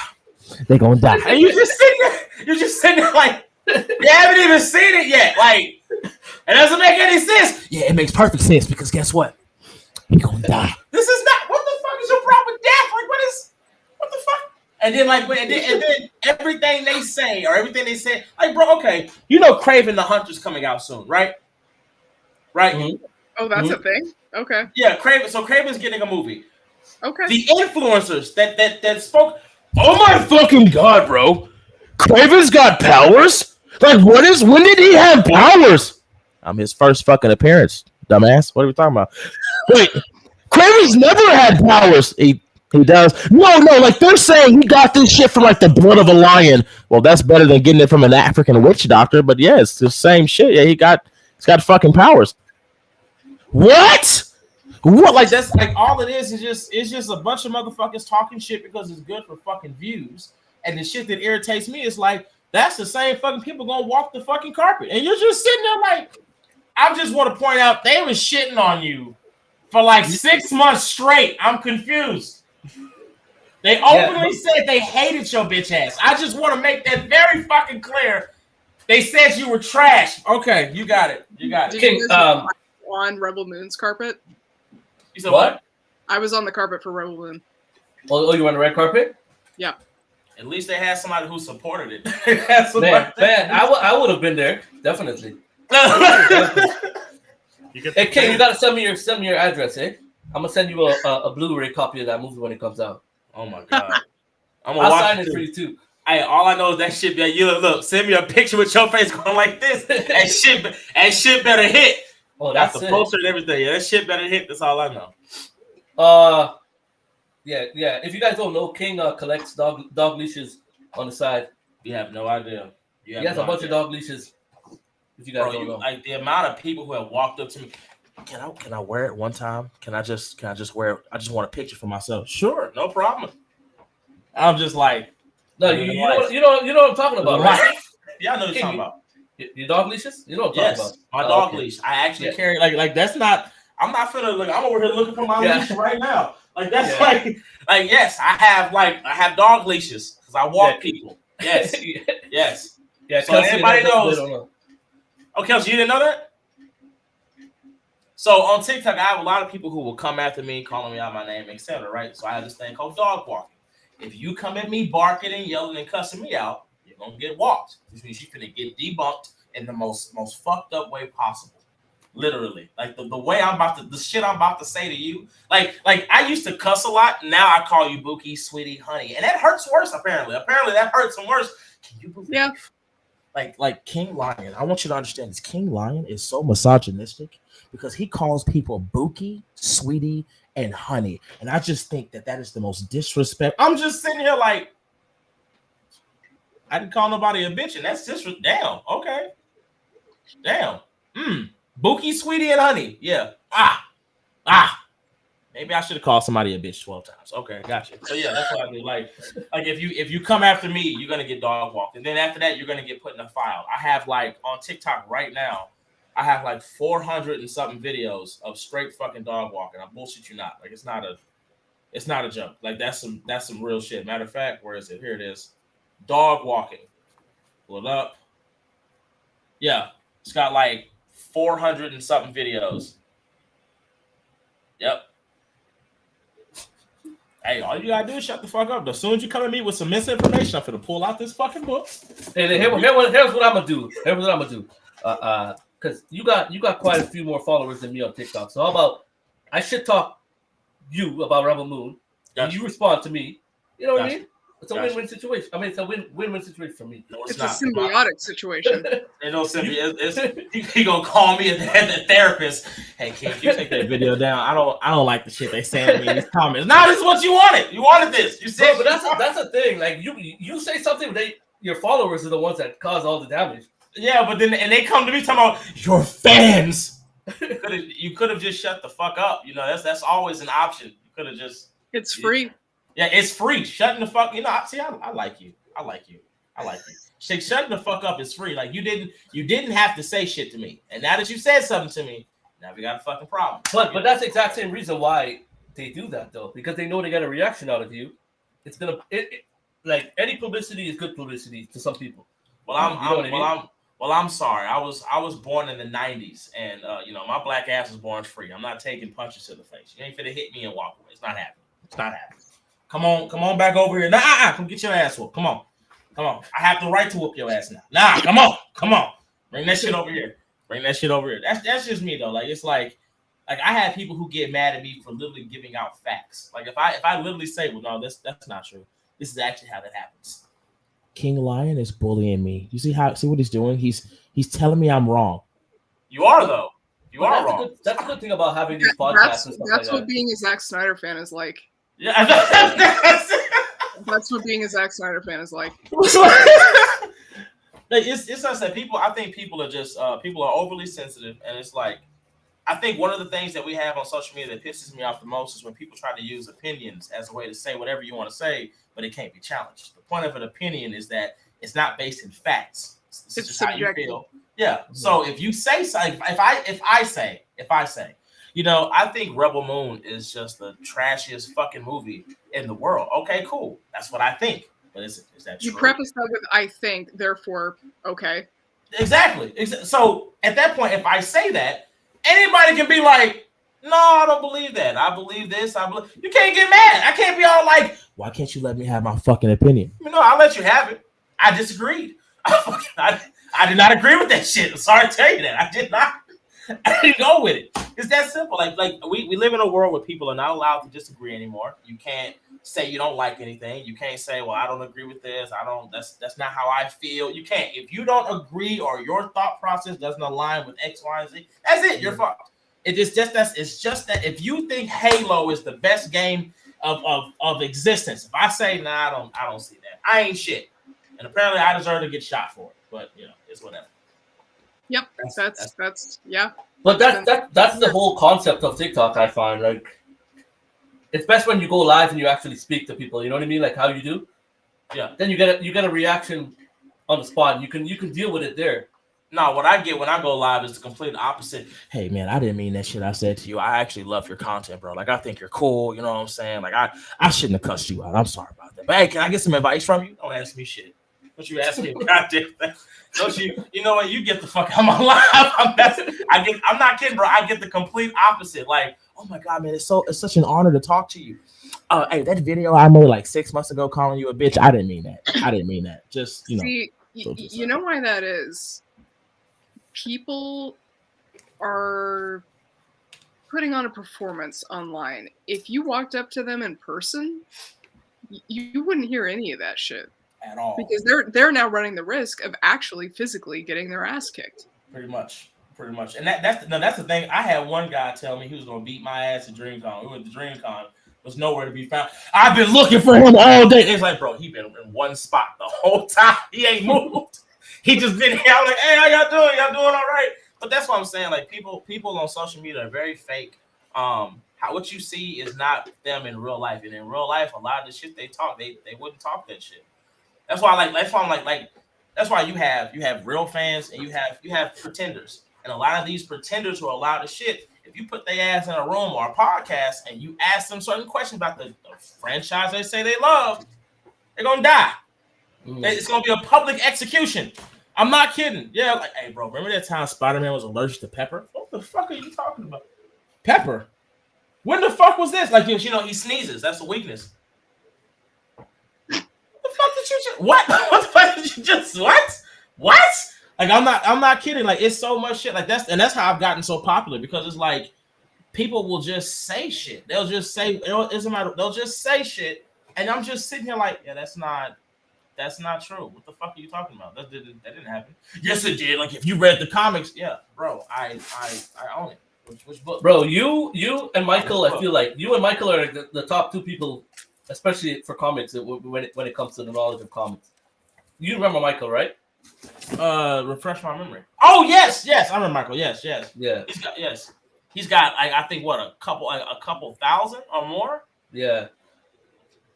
And you're just sitting there like, you haven't even seen it yet. Like, it doesn't make any sense. Yeah, it makes perfect sense because guess what? He's gonna die. This is not, what the fuck is your problem with death? Like, what the fuck? And then everything they say, like, bro, okay, you know Kraven the Hunter's coming out soon, right? Right? Mm-hmm. Oh, that's a thing? Okay. Yeah, Kraven's getting a movie. Okay. The influencers that spoke, oh my fucking God, bro. Kraven's got powers? Like, when did he have powers? I'm his first fucking appearance, dumbass. What are we talking about? Wait, Kraven's never had powers. He does. No, like they're saying he got this shit from like the blood of a lion. Well, that's better than getting it from an African witch doctor, but yeah, it's the same shit. Yeah, he's got fucking powers. What? Like that's like all it is just a bunch of motherfuckers talking shit because it's good for fucking views. And the shit that irritates me is like that's the same fucking people gonna walk the fucking carpet. And you're just sitting there like, I just want to point out they was shitting on you for like 6 months straight. I'm confused. They openly said they hated your bitch ass. I just want to make that very fucking clear. They said you were trash. Okay, you got it. Did you guys on Rebel Moon's carpet? You said what? I was on the carpet for Rebel Moon. Oh, you on the red carpet? Yeah. At least they had somebody who supported it. Man, I would have been there, definitely. Hey, King, you gotta send me your address, eh? I'm gonna send you a Blu-ray copy of that movie when it comes out. Oh my God! I'll sign it for you too. Hey, all I know is that shit. You look. Send me a picture with your face going like this. That shit better hit. Oh, that's the poster and everything. Yeah, that shit better hit. That's all I know. Yeah. If you guys don't know, King collects dog leashes on the side. You have no idea. He has a bunch of dog leashes. If you guys don't know, like the amount of people who have walked up to me. Can I wear it one time? Can I just wear it? I just want a picture for myself. Sure, no problem. I'm just like, No, you know what I'm talking about, right? Yeah, I know what you're talking about. Your dog leashes? You know what I'm talking about? My dog leash. I actually carry like that's not. I'm not finna look. I'm over here looking for my leash right now. Like that's like yes, I have dog leashes because I walk people. Yes, yes. Yeah. So everybody knows. Okay, so you didn't know that? So on TikTok, I have a lot of people who will come after me, calling me out my name, etc. Right? So I have this thing called dog walking. If you come at me barking and yelling and cussing me out, you're gonna get walked. Which means you're gonna get debunked in the most fucked up way possible. Literally. Like the way the shit I'm about to say to you. Like I used to cuss a lot. Now I call you Bookie, sweetie, honey. And that hurts worse, apparently. Apparently that hurts some worse. Can you believe Yeah. Like King Lion. I want you to understand this. King Lion is so misogynistic because he calls people Bookie, sweetie, and honey. And I just think that is the most disrespect. I'm just sitting here like, I didn't call nobody a bitch, and that's just damn. Okay. Damn. Bookie, sweetie, and honey. Yeah. Maybe I should have called somebody a bitch 12 times. Okay, gotcha. So yeah, that's what I do. Like if you come after me, you're gonna get dog walked, and then after that, you're gonna get put in a file. I have like on TikTok right now, I have like 400 and something videos of straight fucking dog walking. I bullshit you not. Like it's not a joke. Like that's some real shit. Matter of fact, where is it? Here it is. Dog walking. Pull it up. Yeah, it's got like 400 and something videos. Yep. Hey, all you gotta do is shut the fuck up. As soon as you come at me with some misinformation, I'm gonna pull out this fucking book. And here's what I'm gonna do. Because you got quite a few more followers than me on TikTok. So how about I shit talk you about Rebel Moon, and you respond to me. You know what I mean? It's a win-win situation. I mean, it's a win-win situation for me. No, it's a symbiotic situation. There's no symbiotic. You gonna call me a therapist? Hey, can you take that video down? I don't like the shit they saying to me in these comments. No, this is what you wanted. You wanted this. You said, but that's a thing. Like you say something, your followers are the ones that cause all the damage. Yeah, but then they come to me talking about your fans. You could have just shut the fuck up. You know, that's always an option. You could have just. It's free. Yeah, it's free. Shutting the fuck. You know, I like you. I like you. Shutting the fuck up is free. Like you didn't have to say shit to me, and now that you said something to me, now we got a fucking problem. But that's the exact same reason why they do that though, because they know they get a reaction out of you. It's gonna like any publicity is good publicity to some people. Well, I'm sorry. I was born in the 90s, and my black ass was born free. I'm not taking punches to the face. You ain't finna hit me and walk away. It's not happening. It's not happening. Come on back over here. Nah, come get your ass whooped. Come on. I have the right to whoop your ass now. Nah, come on. Bring that shit over here. That's just me though. Like it's like I have people who get mad at me for literally giving out facts. Like if I literally say, well, no, that's not true. This is actually how that happens. King Lion is bullying me. You see what he's doing? He's telling me I'm wrong. You are though. You are wrong. That's a good thing about having these podcasts. That's what being a Zack Snyder fan is like. Yeah, that's what being a Zack Snyder fan is like. It's not that people. I think people are just people are overly sensitive, and it's like I think one of the things that we have on social media that pisses me off the most is when people try to use opinions as a way to say whatever you want to say, but it can't be challenged. The point of an opinion is that it's not based in facts. It's just how you feel. Yeah. Mm-hmm. So if you say something, if I say. I think Rebel Moon is just the trashiest fucking movie in the world. Okay, cool. That's what I think. But is that true? You preface that with "I think," therefore, okay. Exactly. So at that point, if I say that, anybody can be like, "No, I don't believe that. I believe this. You can't get mad. I can't be all like, "Why can't you let me have my fucking opinion?" I'll let you have it. I disagreed. I did not agree with that shit. I'm sorry to tell you that. I did not. I didn't go with it. It's that simple. Like we live in a world where people are not allowed to disagree anymore. You can't say you don't like anything. You can't say, well, I don't agree with this. That's not how I feel. You can't. If you don't agree or your thought process doesn't align with X, Y, and Z, that's it. You're fucked. It's just that if you think Halo is the best game of existence, if I say nah, I don't see that. I ain't shit. And apparently I deserve to get shot for it. But it's whatever. Yep, that's yeah. But that's the whole concept of TikTok. I find like it's best when you go live and you actually speak to people. You know what I mean? Like how you do. Yeah. Then you get a reaction on the spot. You can deal with it there. No, what I get when I go live is the complete opposite. Hey man, I didn't mean that shit I said to you. I actually love your content, bro. Like I think you're cool. You know what I'm saying? Like I shouldn't have cussed you out. I'm sorry about that. But hey, can I get some advice from you? Don't ask me shit. Don't you ask me a goddamn thing. Don't you? You know what? You get the fuck out of my life. I'm not kidding, bro. I get the complete opposite. Like, oh my god, man, it's such an honor to talk to you. Hey, that video I made like 6 months ago calling you a bitch. I didn't mean that. Just See, you know why that is? People are putting on a performance online. If you walked up to them in person, you wouldn't hear any of that shit at all, because they're now running the risk of actually physically getting their ass kicked. Pretty much. And that's the thing. I had one guy tell me he was gonna beat my ass at DreamCon. We went to DreamCon. Was nowhere to be found. I've been looking for him all day. It's like, bro, he been in one spot the whole time. He ain't moved. He just been here. I'm like, hey, how y'all doing? Y'all doing all right? But that's what I'm saying. Like people on social media are very fake. What you see is not them in real life. And in real life, a lot of the shit they talk, they wouldn't talk that shit. That's why that's why you have real fans and you have pretenders. And a lot of these pretenders who are allowed to shit, if you put their ass in a room or a podcast and you ask them certain questions about the franchise they say they love, they're gonna die. It's gonna be a public execution. I'm not kidding. Yeah, like, hey, bro, remember that time Spider-Man was allergic to pepper? What the fuck are you talking about? Pepper? When the fuck was this? Like, he sneezes. That's a weakness. What the fuck did you just? What? What the fuck did you just? What? Like, I'm not kidding. Like, it's so much shit. Like, that's how I've gotten so popular because it's like people will just say shit. They'll just say it doesn't matter. They'll just say shit, and I'm just sitting here like, yeah, that's not true. What the fuck are you talking about? That didn't happen. Yes, it did. Like if you read the comics, yeah, bro, I own it. Which book? Bro, you and Michael, I feel like you and Michael are the top two people, especially for comics when it comes to the knowledge of comics. You remember Michael, right? Refresh my memory. Oh yes, I remember Michael. Yes. Yeah. He's got I think what a couple thousand or more. Yeah.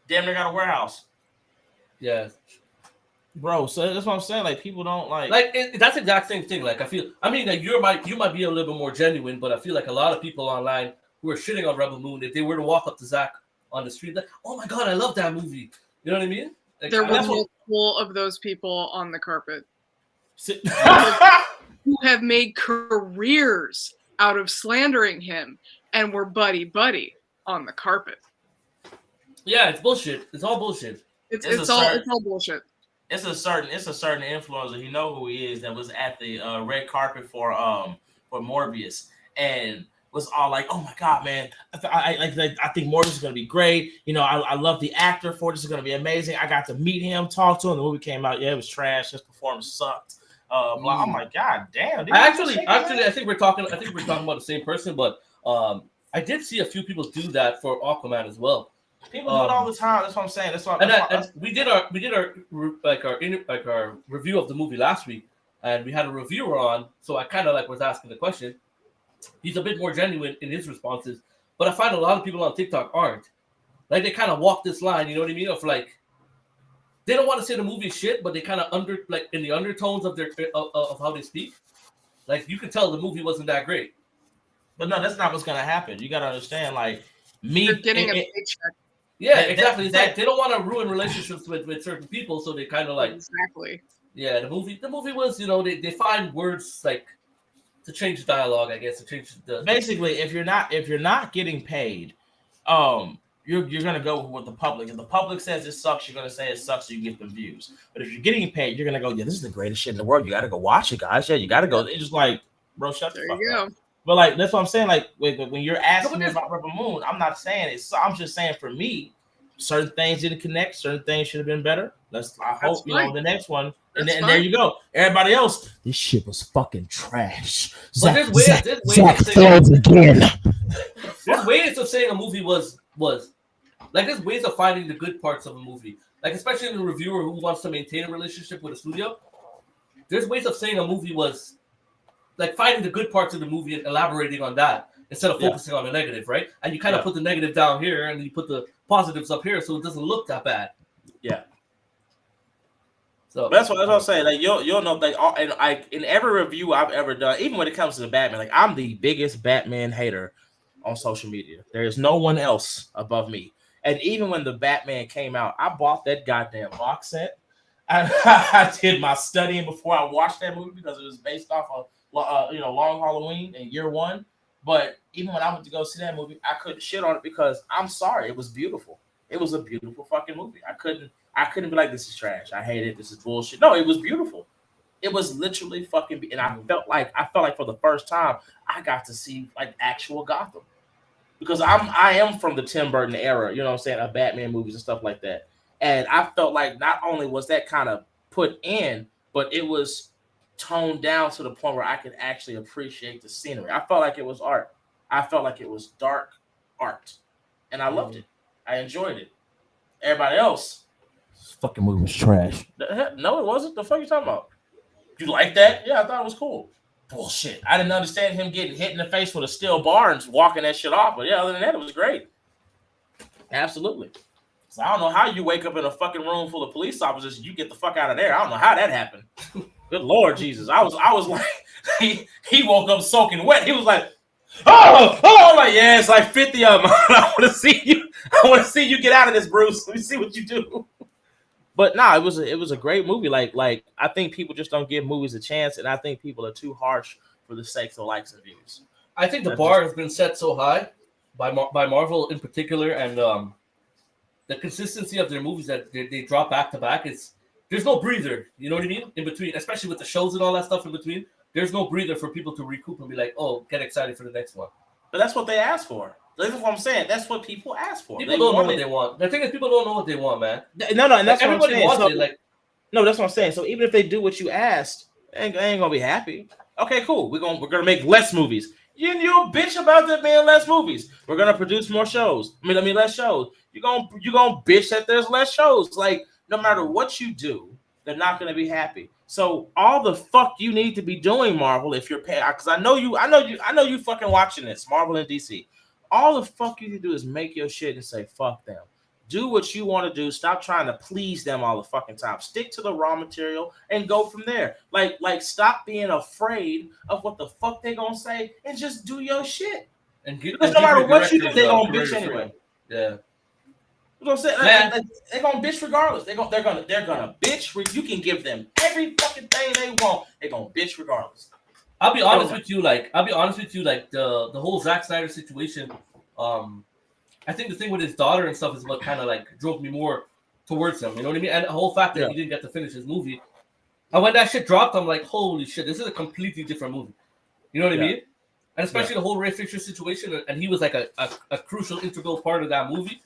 Damn, they got a warehouse. Yeah. Bro, so that's what I'm saying. Like people don't like that's the exact same thing. Like I mean, like you might be a little bit more genuine, but I feel like a lot of people online who are shitting on Rebel Moon, if they were to walk up to Zack on the street, like, oh my god, I love that movie. You know what I mean? Like, there were multiple of those people on the carpet who have made careers out of slandering him and were buddy on the carpet. Yeah, it's bullshit. It's all bullshit. It's all bullshit. It's a certain influencer. You know who he is that was at the red carpet for Morbius and was all like, "Oh my god, man! I think Morbius is gonna be great. I love the actor for this. Is gonna be amazing. I got to meet him, talk to him. The movie came out. Yeah, it was trash. His performance sucked. I'm like, god damn. I think we're talking about the same person, but I did see a few people do that for Aquaman as well. People do it all the time. That's what I'm saying. We did our review of the movie last week, and we had a reviewer on. So I kind of was asking the question. He's a bit more genuine in his responses, but I find a lot of people on TikTok aren't. Like they kind of walk this line, you know what I mean? Of like, they don't want to say the movie is shit, but they kind of in the undertones of of how they speak. Like you can tell the movie wasn't that great. But no, that's not what's gonna happen. You gotta understand, like me. You're getting a paycheck. Yeah, exactly. It's like they don't want to ruin relationships with certain people, so they kind of like exactly. Yeah, the movie was, they find words like to change the dialogue, I guess, to change the. Basically, if you're not getting paid, you're gonna go with the public. If the public says it sucks, you're gonna say it sucks, so you get the views. But if you're getting paid, you're gonna go, yeah, this is the greatest shit in the world. You gotta go watch it, guys. Yeah, you gotta go. It's just like, bro, shut the fuck up. But like that's what I'm saying. Like when you're asking me about Rebel Moon, I'm not saying it. I'm just saying for me, certain things didn't connect. Certain things should have been better. I hope the next one. And there you go. Everybody else, this shit was fucking trash. Zack failed again. There's ways of saying a movie was like there's ways of finding the good parts of a movie. Like especially in a reviewer who wants to maintain a relationship with a studio. There's ways of saying a movie was. Like finding the good parts of the movie and elaborating on that instead of focusing on the negative, right? And you kind of put the negative down here and you put the positives up here so it doesn't look that bad. Yeah. So That's what I'm saying. Like you'll know, like and in every review I've ever done, even when it comes to the Batman, like I'm the biggest Batman hater on social media. There is no one else above me. And even when the Batman came out, I bought that goddamn box set. I did my studying before I watched that movie because it was based off of Long Halloween and Year One. But even when I went to go see that movie, I couldn't shit on it because I'm sorry, it was beautiful. It was a beautiful fucking movie. I couldn't be like, this is trash. I hate it. This is bullshit. No, it was beautiful. It was literally fucking, and I felt like for the first time I got to see like actual Gotham, because I am from the Tim Burton era, you know what I'm saying, of Batman movies and stuff like that. And I felt like not only was that kind of put in, but it was toned down to the point where I could actually appreciate the scenery. I felt like it was art. I felt like it was dark art, and I loved it. I enjoyed it. Everybody else, this fucking movie was trash. No, it wasn't. The fuck you talking about? You like that? Yeah, I thought it was cool. Bullshit. I didn't understand him getting hit in the face with a steel bar and walking that shit off. But yeah, other than that, it was great. Absolutely. So I don't know how you wake up in a fucking room full of police officers and you get the fuck out of there. I don't know how that happened. Good Lord Jesus. I was like, he woke up soaking wet. He was like, oh, I'm like, yeah, it's like 50 of them. I want to see you get out of this, Bruce. Let me see what you do. But no, it was a great movie. Like I think people just don't give movies a chance, and I think people are too harsh for the sake of likes and views. I think the bar has been set so high by Marvel in particular, and the consistency of their movies that they drop back to back. There's no breather. You know what I mean? In between, especially with the shows and all that stuff in between, there's no breather for people to recoup and be like, oh, get excited for the next one. But that's what they ask for. That's what I'm saying. That's what people ask for. People don't know what they want. The thing is, people don't know what they want, man. No, and that's like, what I'm saying. Wants it, like, no, that's what I'm saying. So even if they do what you asked, they ain't gonna be happy. Okay, cool. We're gonna make less movies. You're a bitch about there being less movies. We're gonna produce more shows. I mean less shows. You're gonna bitch that there's less shows. Like, no matter what you do, they're not gonna be happy. So all the fuck you need to be doing, Marvel, if you're paying, because I know you fucking watching this, Marvel and DC. All the fuck you need to do is make your shit and say fuck them. Do what you want to do. Stop trying to please them all the fucking time. Stick to the raw material and go from there. Like stop being afraid of what the fuck they gonna say and just do your shit. Because no matter what you do, they gonna bitch anyway. Yeah. You know what I'm saying? Like, they're gonna bitch regardless. They're gonna bitch. You can give them every fucking thing they want. They're gonna bitch regardless. I'll be honest with you. Like the whole Zack Snyder situation. I think the thing with his daughter and stuff is what kind of like drove me more towards him. You know what I mean? And the whole fact that he didn't get to finish his movie. And when that shit dropped, I'm like, holy shit, this is a completely different movie. You know what I mean? And especially the whole Ray Fisher situation, and he was like a crucial, integral part of that movie.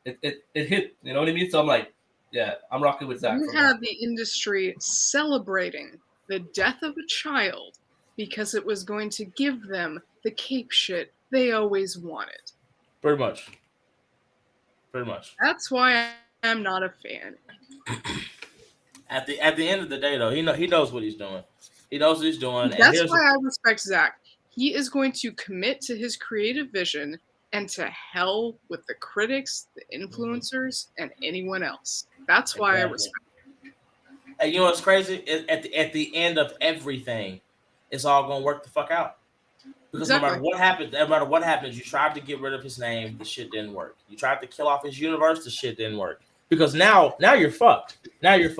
It hit. You know what I mean? So I'm like, yeah, I'm rocking with Zack. You had the industry celebrating the death of a child because it was going to give them the cape shit they always wanted. Pretty much. That's why I'm not a fan. At the end of the day, though, he knows what he's doing. He knows what he's doing. That's why I respect Zack. He is going to commit to his creative vision, and to hell with the critics, the influencers, and anyone else. That's why I respect him. And you know what's crazy? At the end of everything, it's all gonna work the fuck out. Because no matter what happens, you tried to get rid of his name, the shit didn't work. You tried to kill off his universe, the shit didn't work. Because now you're fucked. Now you've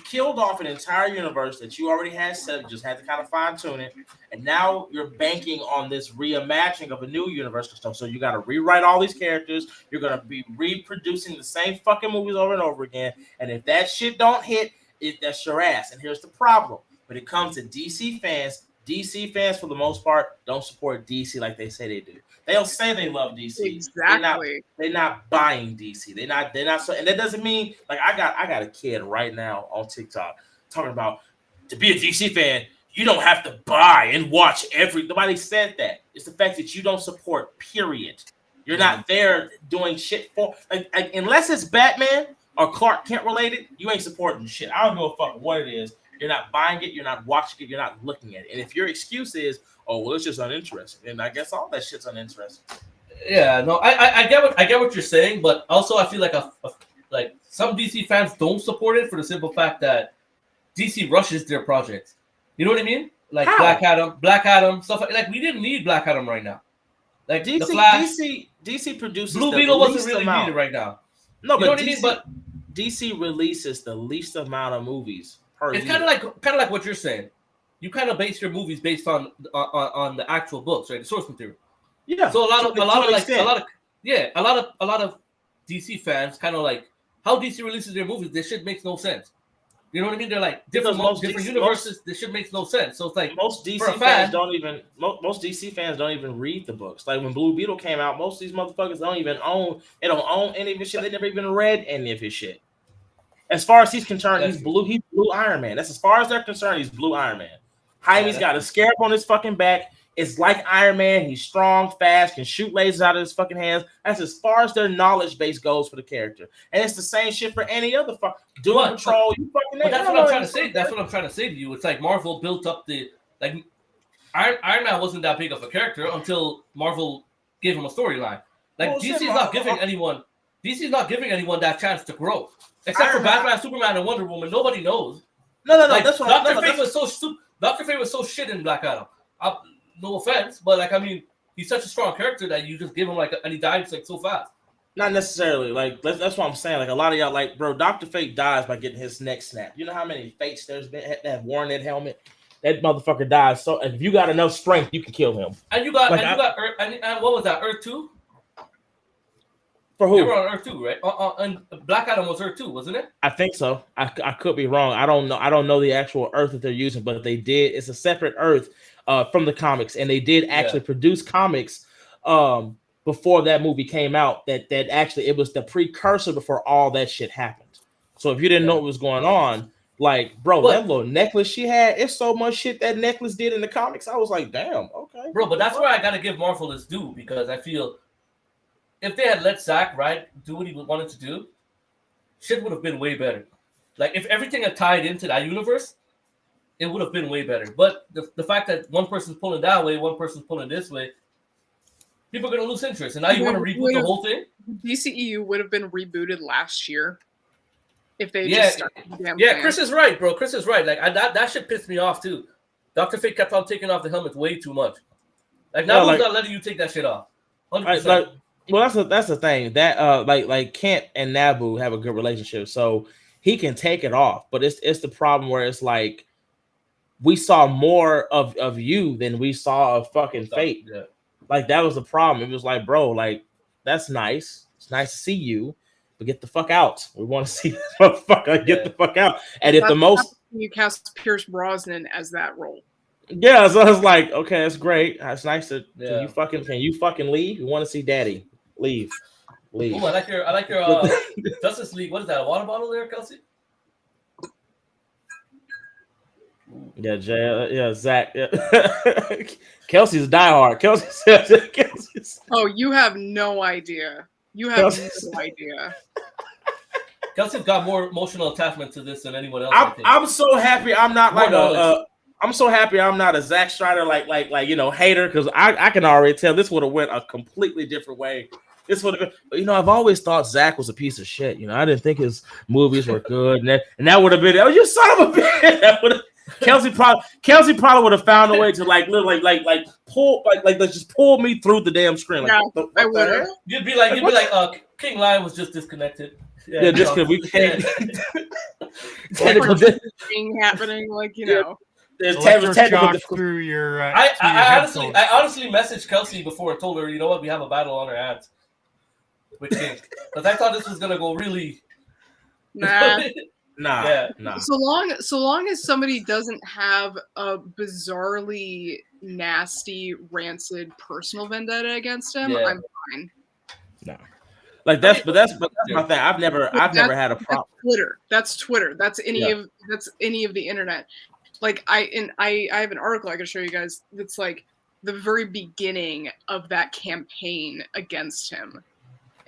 killed off an entire universe that you already had set. You just had to kind of fine tune it, and now you're banking on this reimagining of a new universe and stuff. So you got to rewrite all these characters. You're gonna be reproducing the same fucking movies over and over again. And if that shit don't hit, that's your ass. And here's the problem: when it comes to DC fans for the most part don't support DC like they say they do. They'll say they love DC. Exactly. They're not buying DC. They're not so, and that doesn't mean like I got a kid right now on TikTok talking about to be a DC fan, you don't have to buy and watch nobody said that. It's the fact that you don't support, period. You're not there doing shit for like unless it's Batman or Clark Kent related, you ain't supporting shit. I don't know a fuck what it is. You're not buying it, you're not watching it, you're not looking at it. And if your excuse is, oh well, it's just uninteresting, and I guess all that shit's uninteresting. Yeah, no, I get what you're saying, but also I feel like some DC fans don't support it for the simple fact that DC rushes their projects. You know what I mean? Like How? Black Adam, stuff like we didn't need Black Adam right now. Like DC, the Flash, DC produces Blue the Beetle wasn't least really amount. needed right now. No, You know but what I mean? But DC releases the least amount of movies per it's year. kind of like what you're saying. You kind of base your movies based on the actual books, right? The source material. Yeah. So a lot of extent. DC fans kind of like how DC releases their movies. This shit makes no sense. You know what I mean? They're like different universes. This shit makes no sense. So it's like most DC for a fans fan, most DC fans don't even read the books. Like when Blue Beetle came out, most of these motherfuckers don't own any of his shit. They never even read any of his shit. As far as he's concerned, he's blue Iron Man. That's as far as they're concerned, he's blue Iron Man. Jaime's got a scarab on his fucking back. It's like Iron Man. He's strong, fast, can shoot lasers out of his fucking hands. That's as far as their knowledge base goes for the character. And it's the same shit for any other Doom Patrol. But that's what I'm trying to say. That's what I'm trying to say to you. It's like Marvel built up Iron Man wasn't that big of a character until Marvel gave him a storyline. Like DC's not giving anyone that chance to grow. Except for Batman, Superman, and Wonder Woman. Nobody knows. No. Like, That's what Dr. Fate was so shit in Black Adam. No offense, but like I mean, he's such a strong character that you just give him and he dies like so fast. Not necessarily. Like that's what I'm saying. Like a lot of y'all, like bro, Dr. Fate dies by getting his neck snapped. You know how many Fates there's been that have worn that helmet? That motherfucker dies. So if you got enough strength, you can kill him. And you got Earth, and what was that? Earth 2? For who? They were on Earth 2, right? And Black Adam was Earth 2, wasn't it? I think so. I could be wrong. I don't know the actual Earth that they're using, but they did. It's a separate Earth from the comics, and they did actually produce comics before that movie came out. That actually it was the precursor before all that shit happened. So if you didn't know what was going on, like bro, that little necklace she had, it's so much shit that necklace did in the comics. I was like, damn, okay, bro. But that's where I gotta give Marvel his due because I feel. If they had let Zack do what he wanted to do, shit would have been way better. Like if everything had tied into that universe, it would have been way better. But the fact that one person's pulling that way, one person's pulling this way, people are gonna lose interest. And now you want to reboot the whole thing? DCEU would have been rebooted last year if they just started the damn thing. Chris is right, bro. Chris is right. Like that shit pissed me off too. Dr. Fate kept on taking off the helmet way too much. Like now who's not letting you take that shit off? 100%. Well, that's the thing that like Kent and Nabu have a good relationship, so he can take it off. But it's the problem where it's like we saw more of you than we saw of fucking Fate. Yeah. Like that was the problem. It was like, bro, like that's nice. It's nice to see you, but get the fuck out. We want to see this motherfucker get the fuck out. And if the most you cast Pierce Brosnan as that role. Yeah, so it's like, okay, that's great. It's nice to can you fucking leave? You want to see Daddy? Leave. Oh, I like your Justice League. What is that? A water bottle there, Kelsey? Yeah, Jay. Yeah, Zach. Yeah. Kelsey's diehard. Kelsey's. Oh, you have no idea. You have no idea. Kelsey's got more emotional attachment to this than anyone else. I'm so happy I'm not like I'm so happy I'm not a Zack Snyder like hater because I can already tell this would have went a completely different way. This would have been, I've always thought Zack was a piece of shit. I didn't think his movies were good, and that would have been, oh, you son of a bitch. That would have, Kelsey probably would have found a way to just pull me through the damn screen. Like, yeah, I would have. You'd be like, King Lion was just disconnected. Yeah, just because we can't. Thing happening, There's technical through your. I honestly messaged Kelsey before and told her, you know what, we have a battle on our hands with King, because I thought this was gonna go really. Nah. Nah. So long as somebody doesn't have a bizarrely nasty, rancid personal vendetta against him, I'm fine. No. Like that's my thing. I've never had a problem. That's Twitter. That's any of the internet. Like I have an article I can show you guys that's like the very beginning of that campaign against him.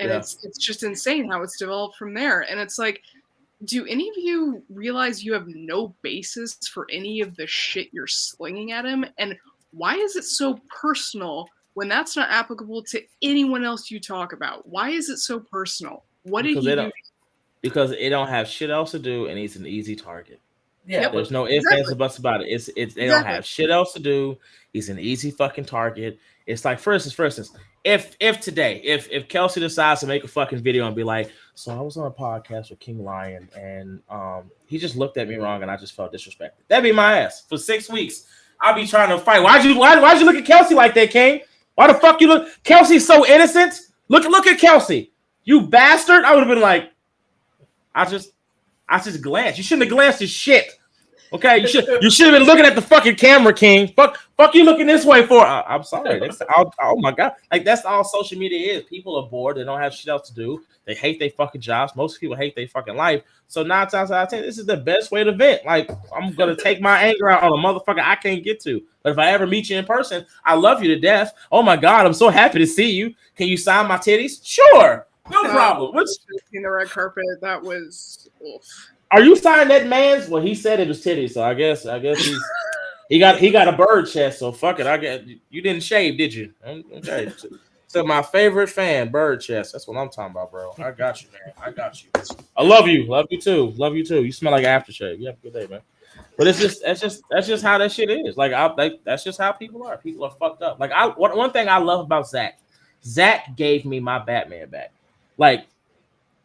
And it's just insane how it's developed from there. And it's like, do any of you realize you have no basis for any of the shit you're slinging at him? And why is it so personal when that's not applicable to anyone else you talk about? Why is it so personal? What did he do? because it don't have shit else to do, and he's an easy target. Yeah, There's no ifs, ands, or buts about it. They don't have shit else to do. He's an easy fucking target. It's like, for instance, if today, if Kelsey decides to make a fucking video and be like, so I was on a podcast with King Lion and he just looked at me wrong and I just felt disrespected. That'd be my ass for 6 weeks. I'll be trying to fight. Why'd you look at Kelsey like that, King? Why the fuck you look? Kelsey's so innocent. Look at Kelsey, you bastard. I would have been like, I just glanced. You shouldn't have glanced at shit. Okay, you should have been looking at the fucking camera, King. Fuck you looking this way for? I'm sorry. Oh my god, like that's all social media is. People are bored. They don't have shit else to do. They hate their fucking jobs. Most people hate their fucking life. So 9 times out of 10, this is the best way to vent. Like I'm gonna take my anger out on a motherfucker I can't get to. But if I ever meet you in person, I love you to death. Oh my god, I'm so happy to see you. Can you sign my titties? Sure, no problem. What's in the red carpet? That was. Oof. Are you signing that man's? Well, he said it was titties, so I guess he got a bird chest. So fuck it. I guess you didn't shave, did you? Okay. So my favorite fan, bird chest. That's what I'm talking about, bro. I got you, man. I got you. I love you. Love you too. Love you too. You smell like aftershave. You have a good day, man. But that's just how that shit is. Like that's just how people are. People are fucked up. Like one thing I love about Zack gave me my Batman back. Like.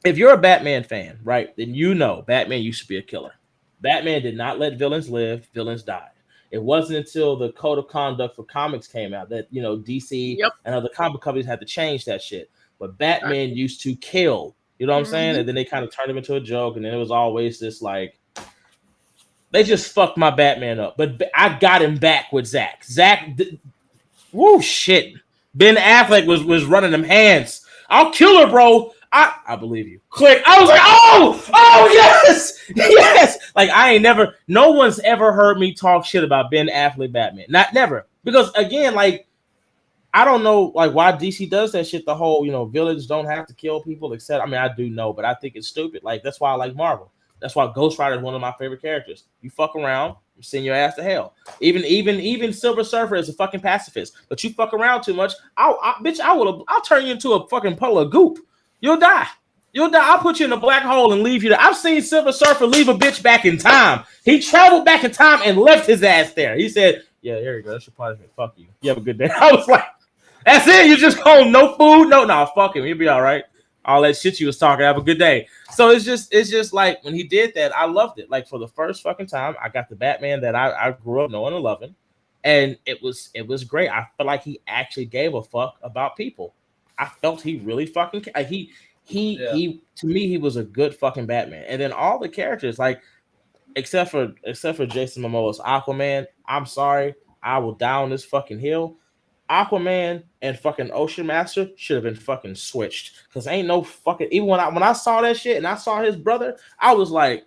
If you're a Batman fan, right, then you know Batman used to be a killer. Batman did not let villains live. Villains died. It wasn't until the code of conduct for comics came out that, DC and other comic companies had to change that shit. But Batman used to kill. You know what I'm saying? And then they kind of turned him into a joke. And then it was always this like, they just fucked my Batman up. But I got him back with Zack. Woo, shit. Ben Affleck was running them hands. I'll kill her, bro. I believe you. Click. I was like, oh, yes. Like no one's ever heard me talk shit about Ben Affleck Batman. Never. Because again, like, I don't know like why DC does that shit. The whole, villains don't have to kill people, except I mean, I do know, but I think it's stupid. Like, that's why I like Marvel. That's why Ghost Rider is one of my favorite characters. You fuck around, you send your ass to hell. Even Silver Surfer is a fucking pacifist. But you fuck around too much, I'll turn you into a fucking puddle of goop. You'll die. I'll put you in a black hole and leave you there. I've seen Silver Surfer leave a bitch back in time. He traveled back in time and left his ass there. He said, yeah, there you go. That's your punishment. Fuck you. You have a good day. I was like, that's it? You just home, no food? No, fuck him. He'll be all right. All that shit you was talking. Have a good day. So it's just like when he did that, I loved it. Like for the first fucking time, I got the Batman that I grew up knowing and loving. And it was great. I felt like he actually gave a fuck about people. I felt he really fucking like he to me he was a good fucking Batman. And then all the characters, like except for Jason Momoa's Aquaman, I'm sorry, I will die on this fucking hill. Aquaman and fucking Ocean Master should have been fucking switched, because ain't no fucking, even when I saw that shit and I saw his brother, I was like,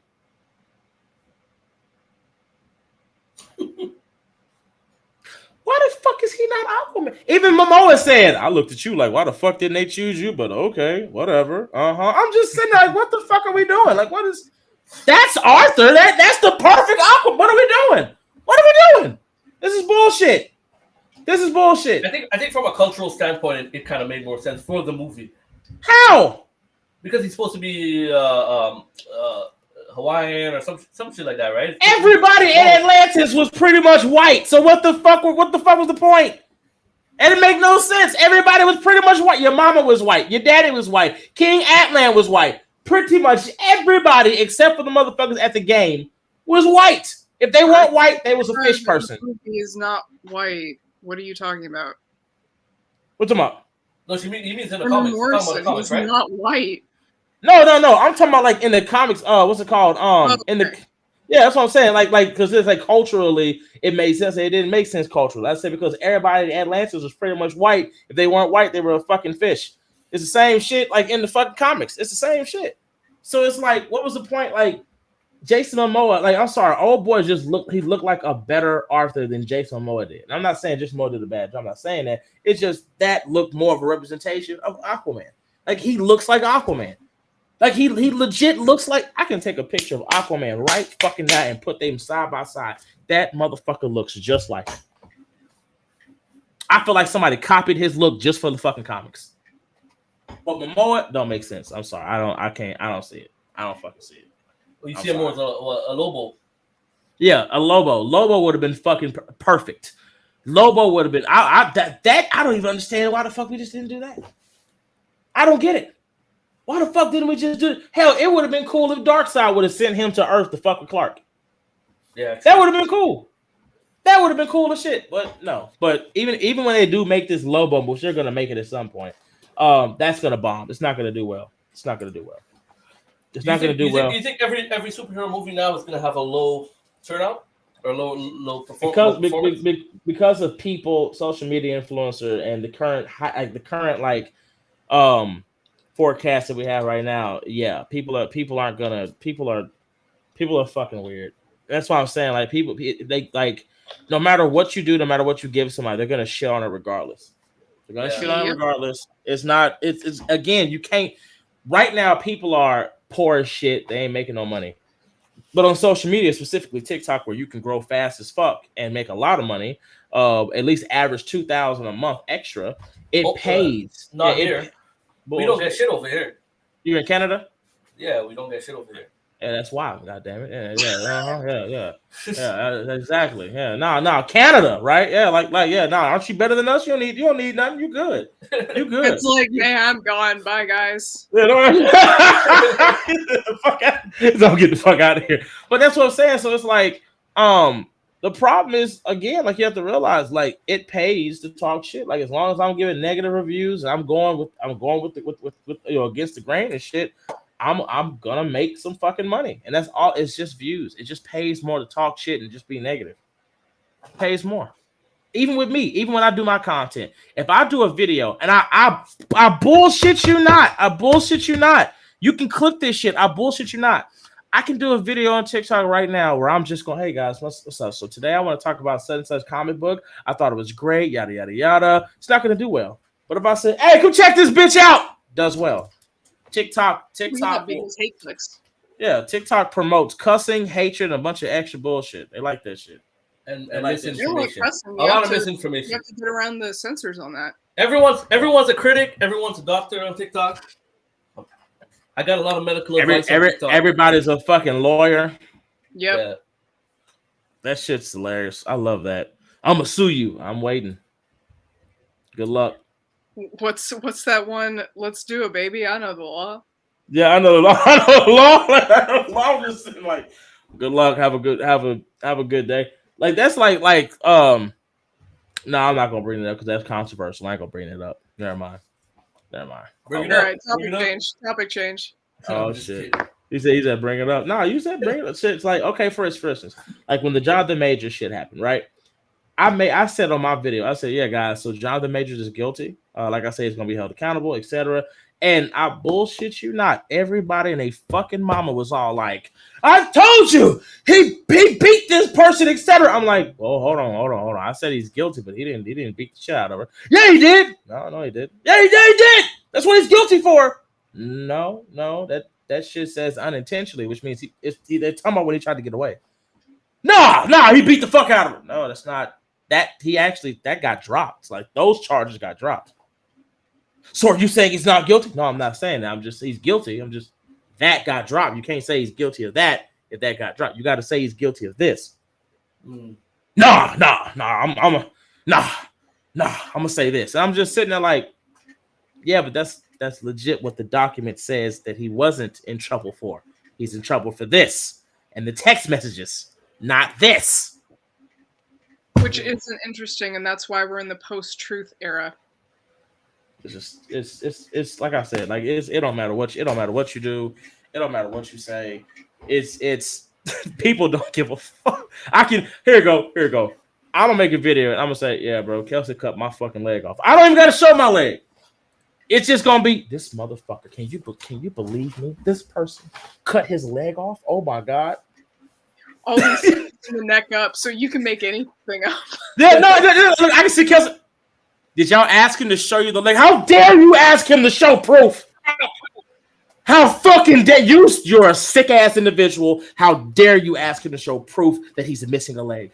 why the fuck is he not Aquaman? Even Momoa said, I looked at you like, why the fuck didn't they choose you? But okay, whatever. I'm just sitting there like, what the fuck are we doing? Like, that's Arthur. That's the perfect Aquaman. What are we doing? This is bullshit. I think from a cultural standpoint, it kind of made more sense for the movie. How? Because he's supposed to be Hawaiian or some shit like that, right? Everybody in Atlantis was pretty much white. So what the fuck was the point? And it make no sense. Everybody was pretty much white. Your mama was white. Your daddy was white. King Atlan was white. Pretty much everybody except for the motherfuckers at the game was white. If they weren't white, they was a fish person. He is not white. What are you talking about? What's him up? No, he means in the comics. He's right? not white. No. I'm talking about like in the comics. What's it called? Yeah, that's what I'm saying. Like because it's like culturally, it made sense. It didn't make sense culturally. I said because everybody in Atlantis was pretty much white. If they weren't white, they were a fucking fish. It's the same shit like in the fucking comics. It's the same shit. So it's like, what was the point? Like Jason Momoa, like I'm sorry, old boy he looked like a better Arthur than Jason Momoa did. And I'm not saying Jason Momoa did a bad job. I'm not saying that. It's just that looked more of a representation of Aquaman. Like he looks like Aquaman. Like he legit looks like, I can take a picture of Aquaman right fucking now and put them side by side. That motherfucker looks just like him. I feel like somebody copied his look just for the fucking comics. But Momoa don't make sense. I'm sorry. I don't see it. I don't fucking see it. Well, you I'm see him more sorry. as a Lobo. Yeah, a Lobo. Lobo would have been fucking perfect. Lobo would have been. I don't even understand why the fuck we just didn't do that. I don't get it. Why the fuck didn't we just do it? Hell, it would have been cool if Darkseid would have sent him to Earth to fuck with Clark. Yeah, that would have been cool. That would have been cool as shit. But no. But even when they do make this Lobo, which they're gonna make it at some point, that's gonna bomb. It's not gonna do well. It's not gonna do well. It's not gonna do well. Do you think every superhero movie now is gonna have a low turnout or low performance? Because of people, social media influencer, and the current forecast that we have right now. Yeah, people are fucking weird. That's why I'm saying, like, people, they like, no matter what you do, no matter what you give somebody, they're gonna shit on it regardless. They're gonna shit on it regardless. It's again, you can't. Right now, people are poor as shit. They ain't making no money. But on social media, specifically TikTok, where you can grow fast as fuck and make a lot of money, at least average 2,000 a month extra, it pays. Not here. We don't get shit over here. You're in Canada? Yeah, we don't get shit over here. Yeah, that's wild. God damn it. Yeah, exactly. Yeah, no, Canada, right? Yeah, aren't you better than us? You don't need nothing. You good. You good. It's like, man, I'm gone. Bye, guys. Yeah, don't get the fuck out of here. But that's what I'm saying. So it's like, the problem is, again, like, you have to realize, like, it pays to talk shit. Like, as long as I'm giving negative reviews and I'm going with against the grain and shit, I'm gonna make some fucking money. And that's all. It's just views. It just pays more to talk shit and just be negative. It pays more. Even with me, even when I do my content, if I do a video and I bullshit you not, you can clip this shit. I bullshit you not. I can do a video on TikTok right now where I'm just going, hey guys, what's up? So today I want to talk about such and such comic book. I thought it was great, yada yada yada. It's not gonna do well. But if I say, hey, come check this bitch out, does well. TikTok. Hate clicks. Yeah, TikTok promotes cussing, hatred, and a bunch of extra bullshit. They like that shit. And like misinformation. A lot of misinformation. You have to get around the censors on that. Everyone's a critic. Everyone's a doctor on TikTok. I got a lot of medical advice on TikTok. Everybody's a fucking lawyer. Yep. Yeah. That shit's hilarious. I love that. I'm gonna sue you. I'm waiting. Good luck. What's that one? Let's do it, baby. I know the law. Yeah, I know the law. I know the law. I'm just saying, like, good luck. Have a good day. Like, that's like no, I'm not gonna bring it up because that's controversial. I ain't gonna bring it up. Never mind. All right, topic change. Oh shit. He said bring it up. No, you said bring it up. It's like, okay, for instance, like when the Jonathan Majors shit happened, right? I said on my video, I said, yeah, guys, so Jonathan Majors is guilty. Like I said, he's gonna be held accountable, etc. And I bullshit you not. Everybody and a fucking mama was all like, I told you he beat this person, etc. I'm like, oh, hold on. I said he's guilty, but he didn't beat the shit out of her. Yeah, he did. No, he did. Yeah, he did. That's what he's guilty for. No, that shit says unintentionally, which means they're talking about when he tried to get away. Nah, he beat the fuck out of her. No, that's not that. That got dropped. Like, those charges got dropped. So are you saying he's not guilty? No, I'm not saying that. He's guilty. That got dropped. You can't say he's guilty of that if that got dropped. You got to say he's guilty of this. Nah. I'm gonna say this. And I'm just sitting there like, yeah, but that's legit what the document says that he wasn't in trouble for. He's in trouble for this and the text messages, not this. Which isn't interesting, and that's why we're in the post-truth era. It's like I said, like it don't matter what you do, it don't matter what you say. It's people don't give a fuck. Here you go. I'm gonna make a video and I'm gonna say, yeah, bro, Kelsey cut my fucking leg off. I don't even gotta show my leg. It's just gonna be this motherfucker. Can you believe me? This person cut his leg off. Oh my god. Always the neck up so you can make anything up. Yeah, no, look, I can see Kelsey. Did y'all ask him to show you the leg? How dare you ask him to show proof? How fucking dare you? You're a sick ass individual. How dare you ask him to show proof that he's missing a leg?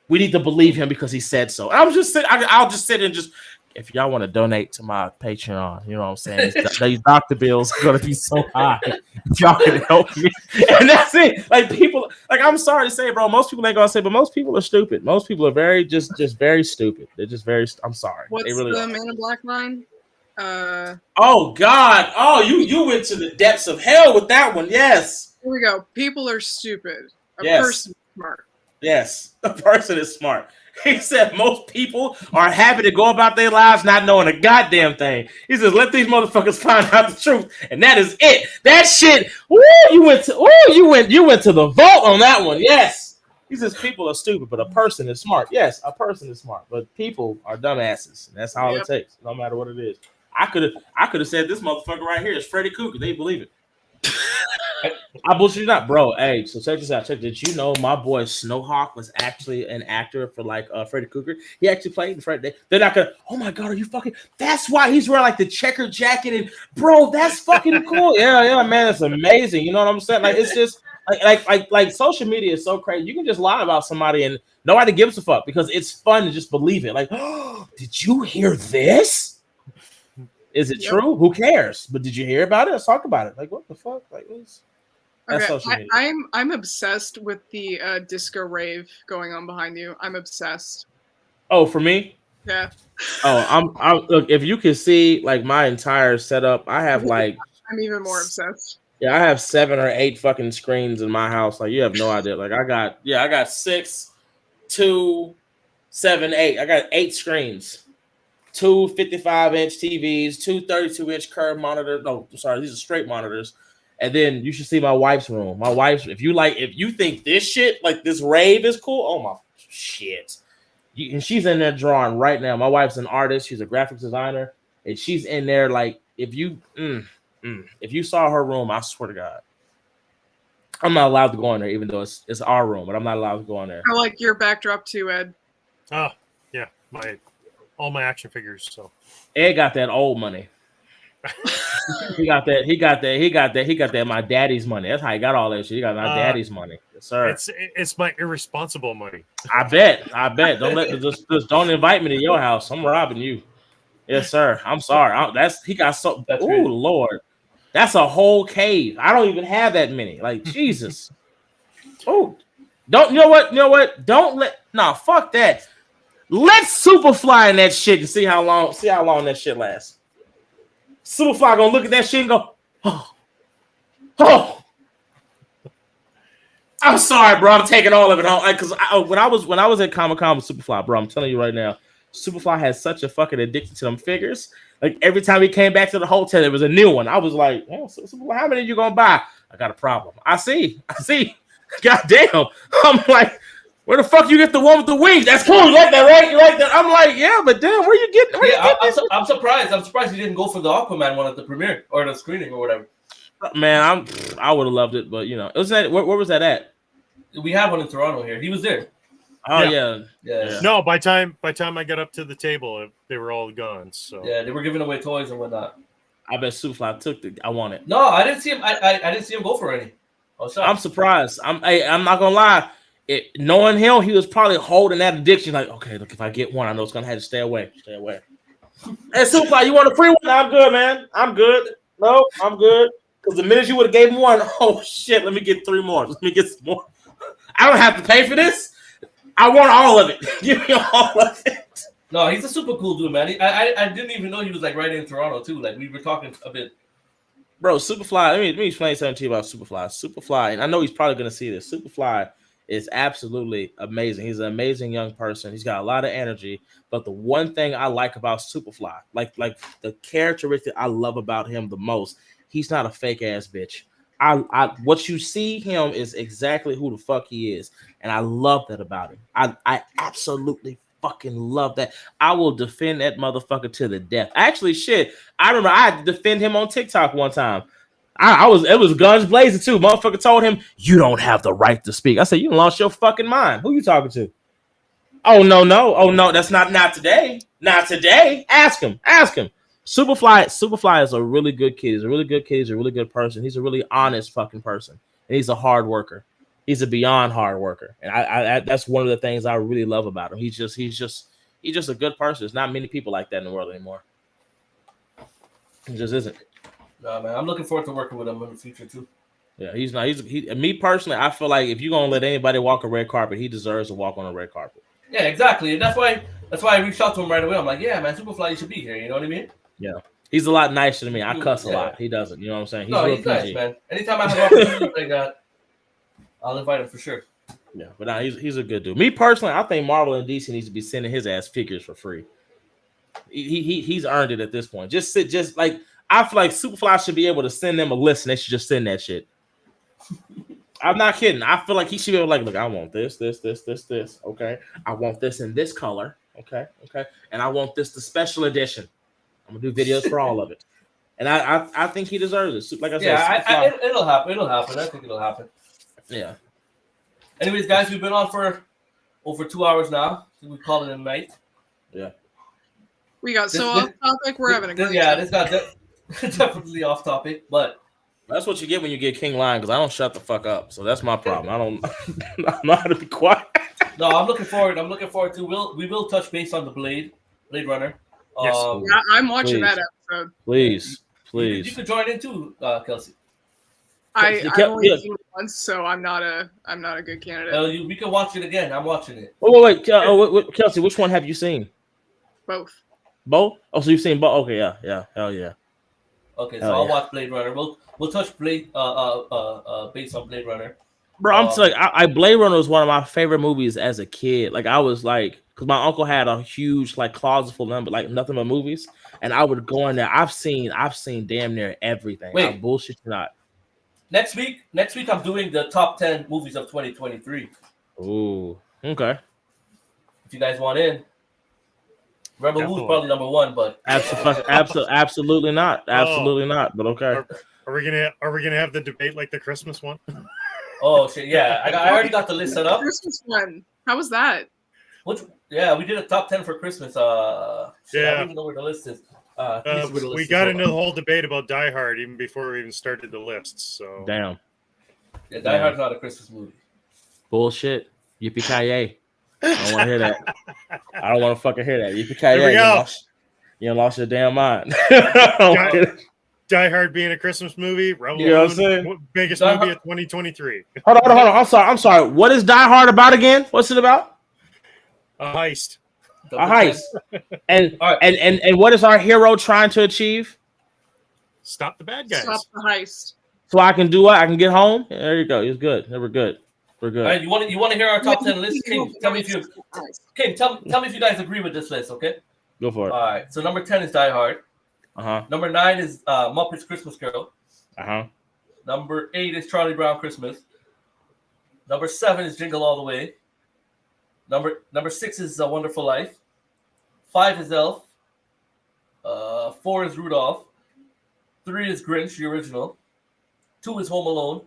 We need to believe him because he said so. I'll just sit and just if y'all want to donate to my Patreon, you know what I'm saying? These doctor bills are gonna be so high. If y'all can help me, and that's it. Like people, like I'm sorry to say, bro. Most people ain't gonna say, but most people are stupid. Most people are very just very stupid. They're just very. I'm sorry. What's they really the are. Man in Black line? Oh God! Oh, you went to the depths of hell with that one. Yes. Here we go. People are stupid. A Yes. person is smart. Yes, a person is smart. He said most people are happy to go about their lives not knowing a goddamn thing. He says, let these motherfuckers find out the truth, and that is it. That shit. Woo! You went to the vault on that one. Yes. He says people are stupid, but a person is smart. Yes, a person is smart, but people are dumbasses. And that's all it takes, no matter what it is. I could have said this motherfucker right here is Freddy Krueger. They believe it. I bullshit not, bro. Hey, so check this out. Did you know my boy Snowhawk was actually an actor for like Freddy Krueger? He actually played in Freddy. They're not gonna. Oh my god, are you fucking? That's why he's wearing like the checker jacket and bro, that's fucking cool. Yeah, man, it's amazing. You know what I'm saying? Like it's just like social media is so crazy. You can just lie about somebody and nobody gives a fuck because it's fun to just believe it. Like, oh, did you hear this? Is it true? Who cares? But did you hear about it? Let's talk about it. Like, what the fuck? Like, that's social media. I'm obsessed with the disco rave going on behind you. I'm obsessed. Oh, for me? Yeah. Oh, I'm look. If you can see like my entire setup, I have like. I'm even more obsessed. Yeah, I have 7 or 8 fucking screens in my house. Like, you have no idea. Like, I got 6, 2, 7, 8. I got 8 screens. 2 55-inch TVs, 2 32-inch curved monitors. No, sorry, these are straight monitors. And then you should see my wife's room. My wife's, if you think this shit, like this rave is cool, oh my shit. And she's in there drawing right now. My wife's an artist. She's a graphics designer. And she's in there like, if you saw her room, I swear to God. I'm not allowed to go in there, even though it's our room, but I'm not allowed to go in there. I like your backdrop too, Ed. Oh, yeah. All my action figures. So Ed got that old money. He got that my daddy's money. That's how he got all that shit. He got my daddy's money. Yes, sir. It's my irresponsible money. I bet. Just don't invite me to your house. I'm robbing you. Yes, sir. I'm sorry. Lord. That's a whole cave. I don't even have that many. Like Jesus. Oh, you know what? Fuck that. Let's Superfly in that shit and see how long that shit lasts. Superfly gonna look at that shit and go, oh. I'm sorry, bro. I'm taking all of it home. Because when I was at Comic-Con with Superfly, bro, I'm telling you right now, Superfly has such a fucking addiction to them figures. Like every time he came back to the hotel, there was a new one. I was like, oh, Superfly, how many are you gonna buy? I got a problem. I see. God damn. I'm like, where the fuck you get the one with the wings? That's cool. You like that, right? You like that? I'm like, yeah, but damn, where you getting? I'm surprised. I'm surprised you didn't go for the Aquaman one at the premiere or the screening or whatever. Man, I would have loved it, but you know, it was that. Where was that at? We had one in Toronto here. He was there. Oh yeah. No, by time I got up to the table, they were all gone. So yeah, they were giving away toys and whatnot. I bet Superfly took I want it. No, I didn't see him. I didn't see him go for any. I'm surprised. I'm not gonna lie. Knowing him, he was probably holding that addiction. Like, okay, look, if I get one, I know it's gonna have to stay away. Stay away. Hey, Superfly, you want a free one? I'm good, man. I'm good. No, I'm good. Because the minute you would have gave him one, oh shit, let me get 3 more. Let me get some more. I don't have to pay for this. I want all of it. Give me all of it. No, he's a super cool dude, man. I didn't even know he was like right in Toronto too. Like we were talking a bit. Bro, Superfly. Let me explain something to you about Superfly. Superfly, and I know he's probably gonna see this. Superfly is absolutely amazing. He's an amazing young person. He's got a lot of energy. But the one thing I like about Superfly, like the characteristic I love about him the most, he's not a fake ass bitch. What you see him is exactly who the fuck he is, and I love that about him. I absolutely fucking love that. I will defend that motherfucker to the death. Actually, shit, I remember I had to defend him on TikTok one time. It was guns blazing too. Motherfucker told him, "You don't have the right to speak." I said, "You lost your fucking mind. Who you talking to?" Oh no, that's not today. Not today. Ask him. Superfly is a really good kid. He's a really good kid. He's a really good person. He's a really honest fucking person. And he's a hard worker. He's a beyond hard worker. And I that's one of the things I really love about him. He's just He's just a good person. There's not many people like that in the world anymore. He just isn't. Nah, man, I'm looking forward to working with him in the future too. Yeah, he's not. Me personally, I feel like if you're gonna let anybody walk a red carpet, he deserves to walk on a red carpet. Yeah, exactly. And that's why I reached out to him right away. I'm like, yeah, man, Superfly, you should be here. You know what I mean? Yeah. He's a lot nicer than me. I cuss a lot. He doesn't. You know what I'm saying? He's nice, man. Anytime I have an opportunity like that, I'll invite him for sure. Yeah, but nah, he's a good dude. Me personally, I think Marvel and DC needs to be sending his ass figures for free. He's earned it at this point. Just like I feel like Superfly should be able to send them a list and they should just send that shit. I'm not kidding. I feel like he should be able to like, look, I want this. Okay. I want this in this color. Okay. And I want this the special edition. I'm gonna do videos for all of it. And I think he deserves it. Like I said, yeah, it'll happen. I think it'll happen. Yeah. Anyways, guys, we've been on for over 2 hours now. So we call it a night. Yeah. We got off topic. We're having a great time. This got definitely off topic, but that's what you get when you get King Lion, because I don't shut the fuck up. So that's my problem. I don't know how to be quiet. No, I'm looking forward to. We will touch base on the Blade Runner. Yes. Yeah, I'm watching that episode. Please. You could join in too, Kelsey. I've only seen it once, so I'm not a good candidate. We can watch it again. I'm watching it. Wait. Kelsey, which one have you seen? Both. Oh, so you've seen both? Okay, yeah. Hell yeah. Okay, so I'll watch Blade Runner. We'll touch Blade based on Blade Runner. Bro, I'm telling you, Blade Runner was one of my favorite movies as a kid. Like I was like, because my uncle had a huge like closet full of like nothing but movies, and I would go in there. I've seen damn near everything. Wait, I bullshit you not. Next week I'm doing the top 10 movies of 2023. Ooh, okay. If you guys want in, Rebel Moon's probably number one, but absolutely not. Absolutely not. But okay. Are we gonna have the debate like the Christmas one? Oh shit! Yeah, I already got the list set up. Christmas one. How was that? We did a top 10 for Christmas. I don't even know where the list is. We got into the whole debate about Die Hard even before we even started the lists. So damn. Yeah, Die Hard's not a Christmas movie. Bullshit. Yippee-ki-yay. I don't want to hear that. I don't want to fucking hear that. Yippee-ki-yay. You lost your damn mind. Die Hard being a Christmas movie, Rebel you know what I'm saying? Biggest movie of 2023. Hold on. I'm sorry. What is Die Hard about again? What's it about? A heist. A heist. And what is our hero trying to achieve? Stop the bad guys. Stop the heist. So I can do what? I can get home? There you go. It's good. We're good. We're good. All right, you want to hear our top 10 list? King, tell me if you guys agree with this list, okay? Go for it. All right. So number 10 is Die Hard. Number 9 is Muppets Christmas Carol. Number 8 is Charlie Brown Christmas. Number 7 is Jingle All the Way. Number 6 is A Wonderful Life. 5 is Elf. 4 is Rudolph. 3 is Grinch, the original. 2 is Home Alone.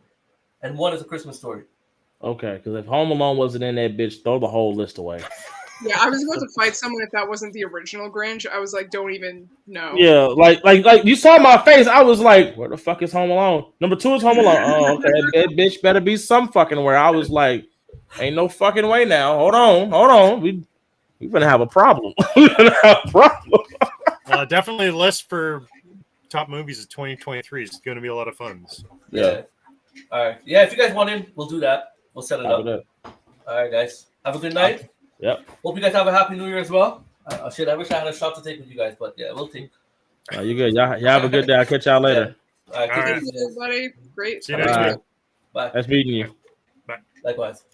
And 1 is A Christmas Story. Okay, because if Home Alone wasn't in that bitch, throw the whole list away. Yeah, I was about to fight someone if that wasn't the original Grinch. I was like, don't even know. Yeah, like you saw my face. I was like, where the fuck is Home Alone? Number 2 is Home Alone. Oh, okay, that bitch better be some fucking where. I was like, ain't no fucking way now. Hold on. We gonna have a problem. Definitely a list for top movies of 2023 is going to be a lot of fun. So. Yeah. All right. Yeah, if you guys want in, we'll do that. We'll set it up. All right, guys. Have a good night. Yep. Hope you guys have a happy New Year as well. I wish I had a shot to take with you guys, but yeah, we'll take. You good? Y'all have a good day. I'll catch y'all later. Yeah. All right. Thank you, everybody. Great. See you next week. Bye. Nice meeting you. Bye. Likewise.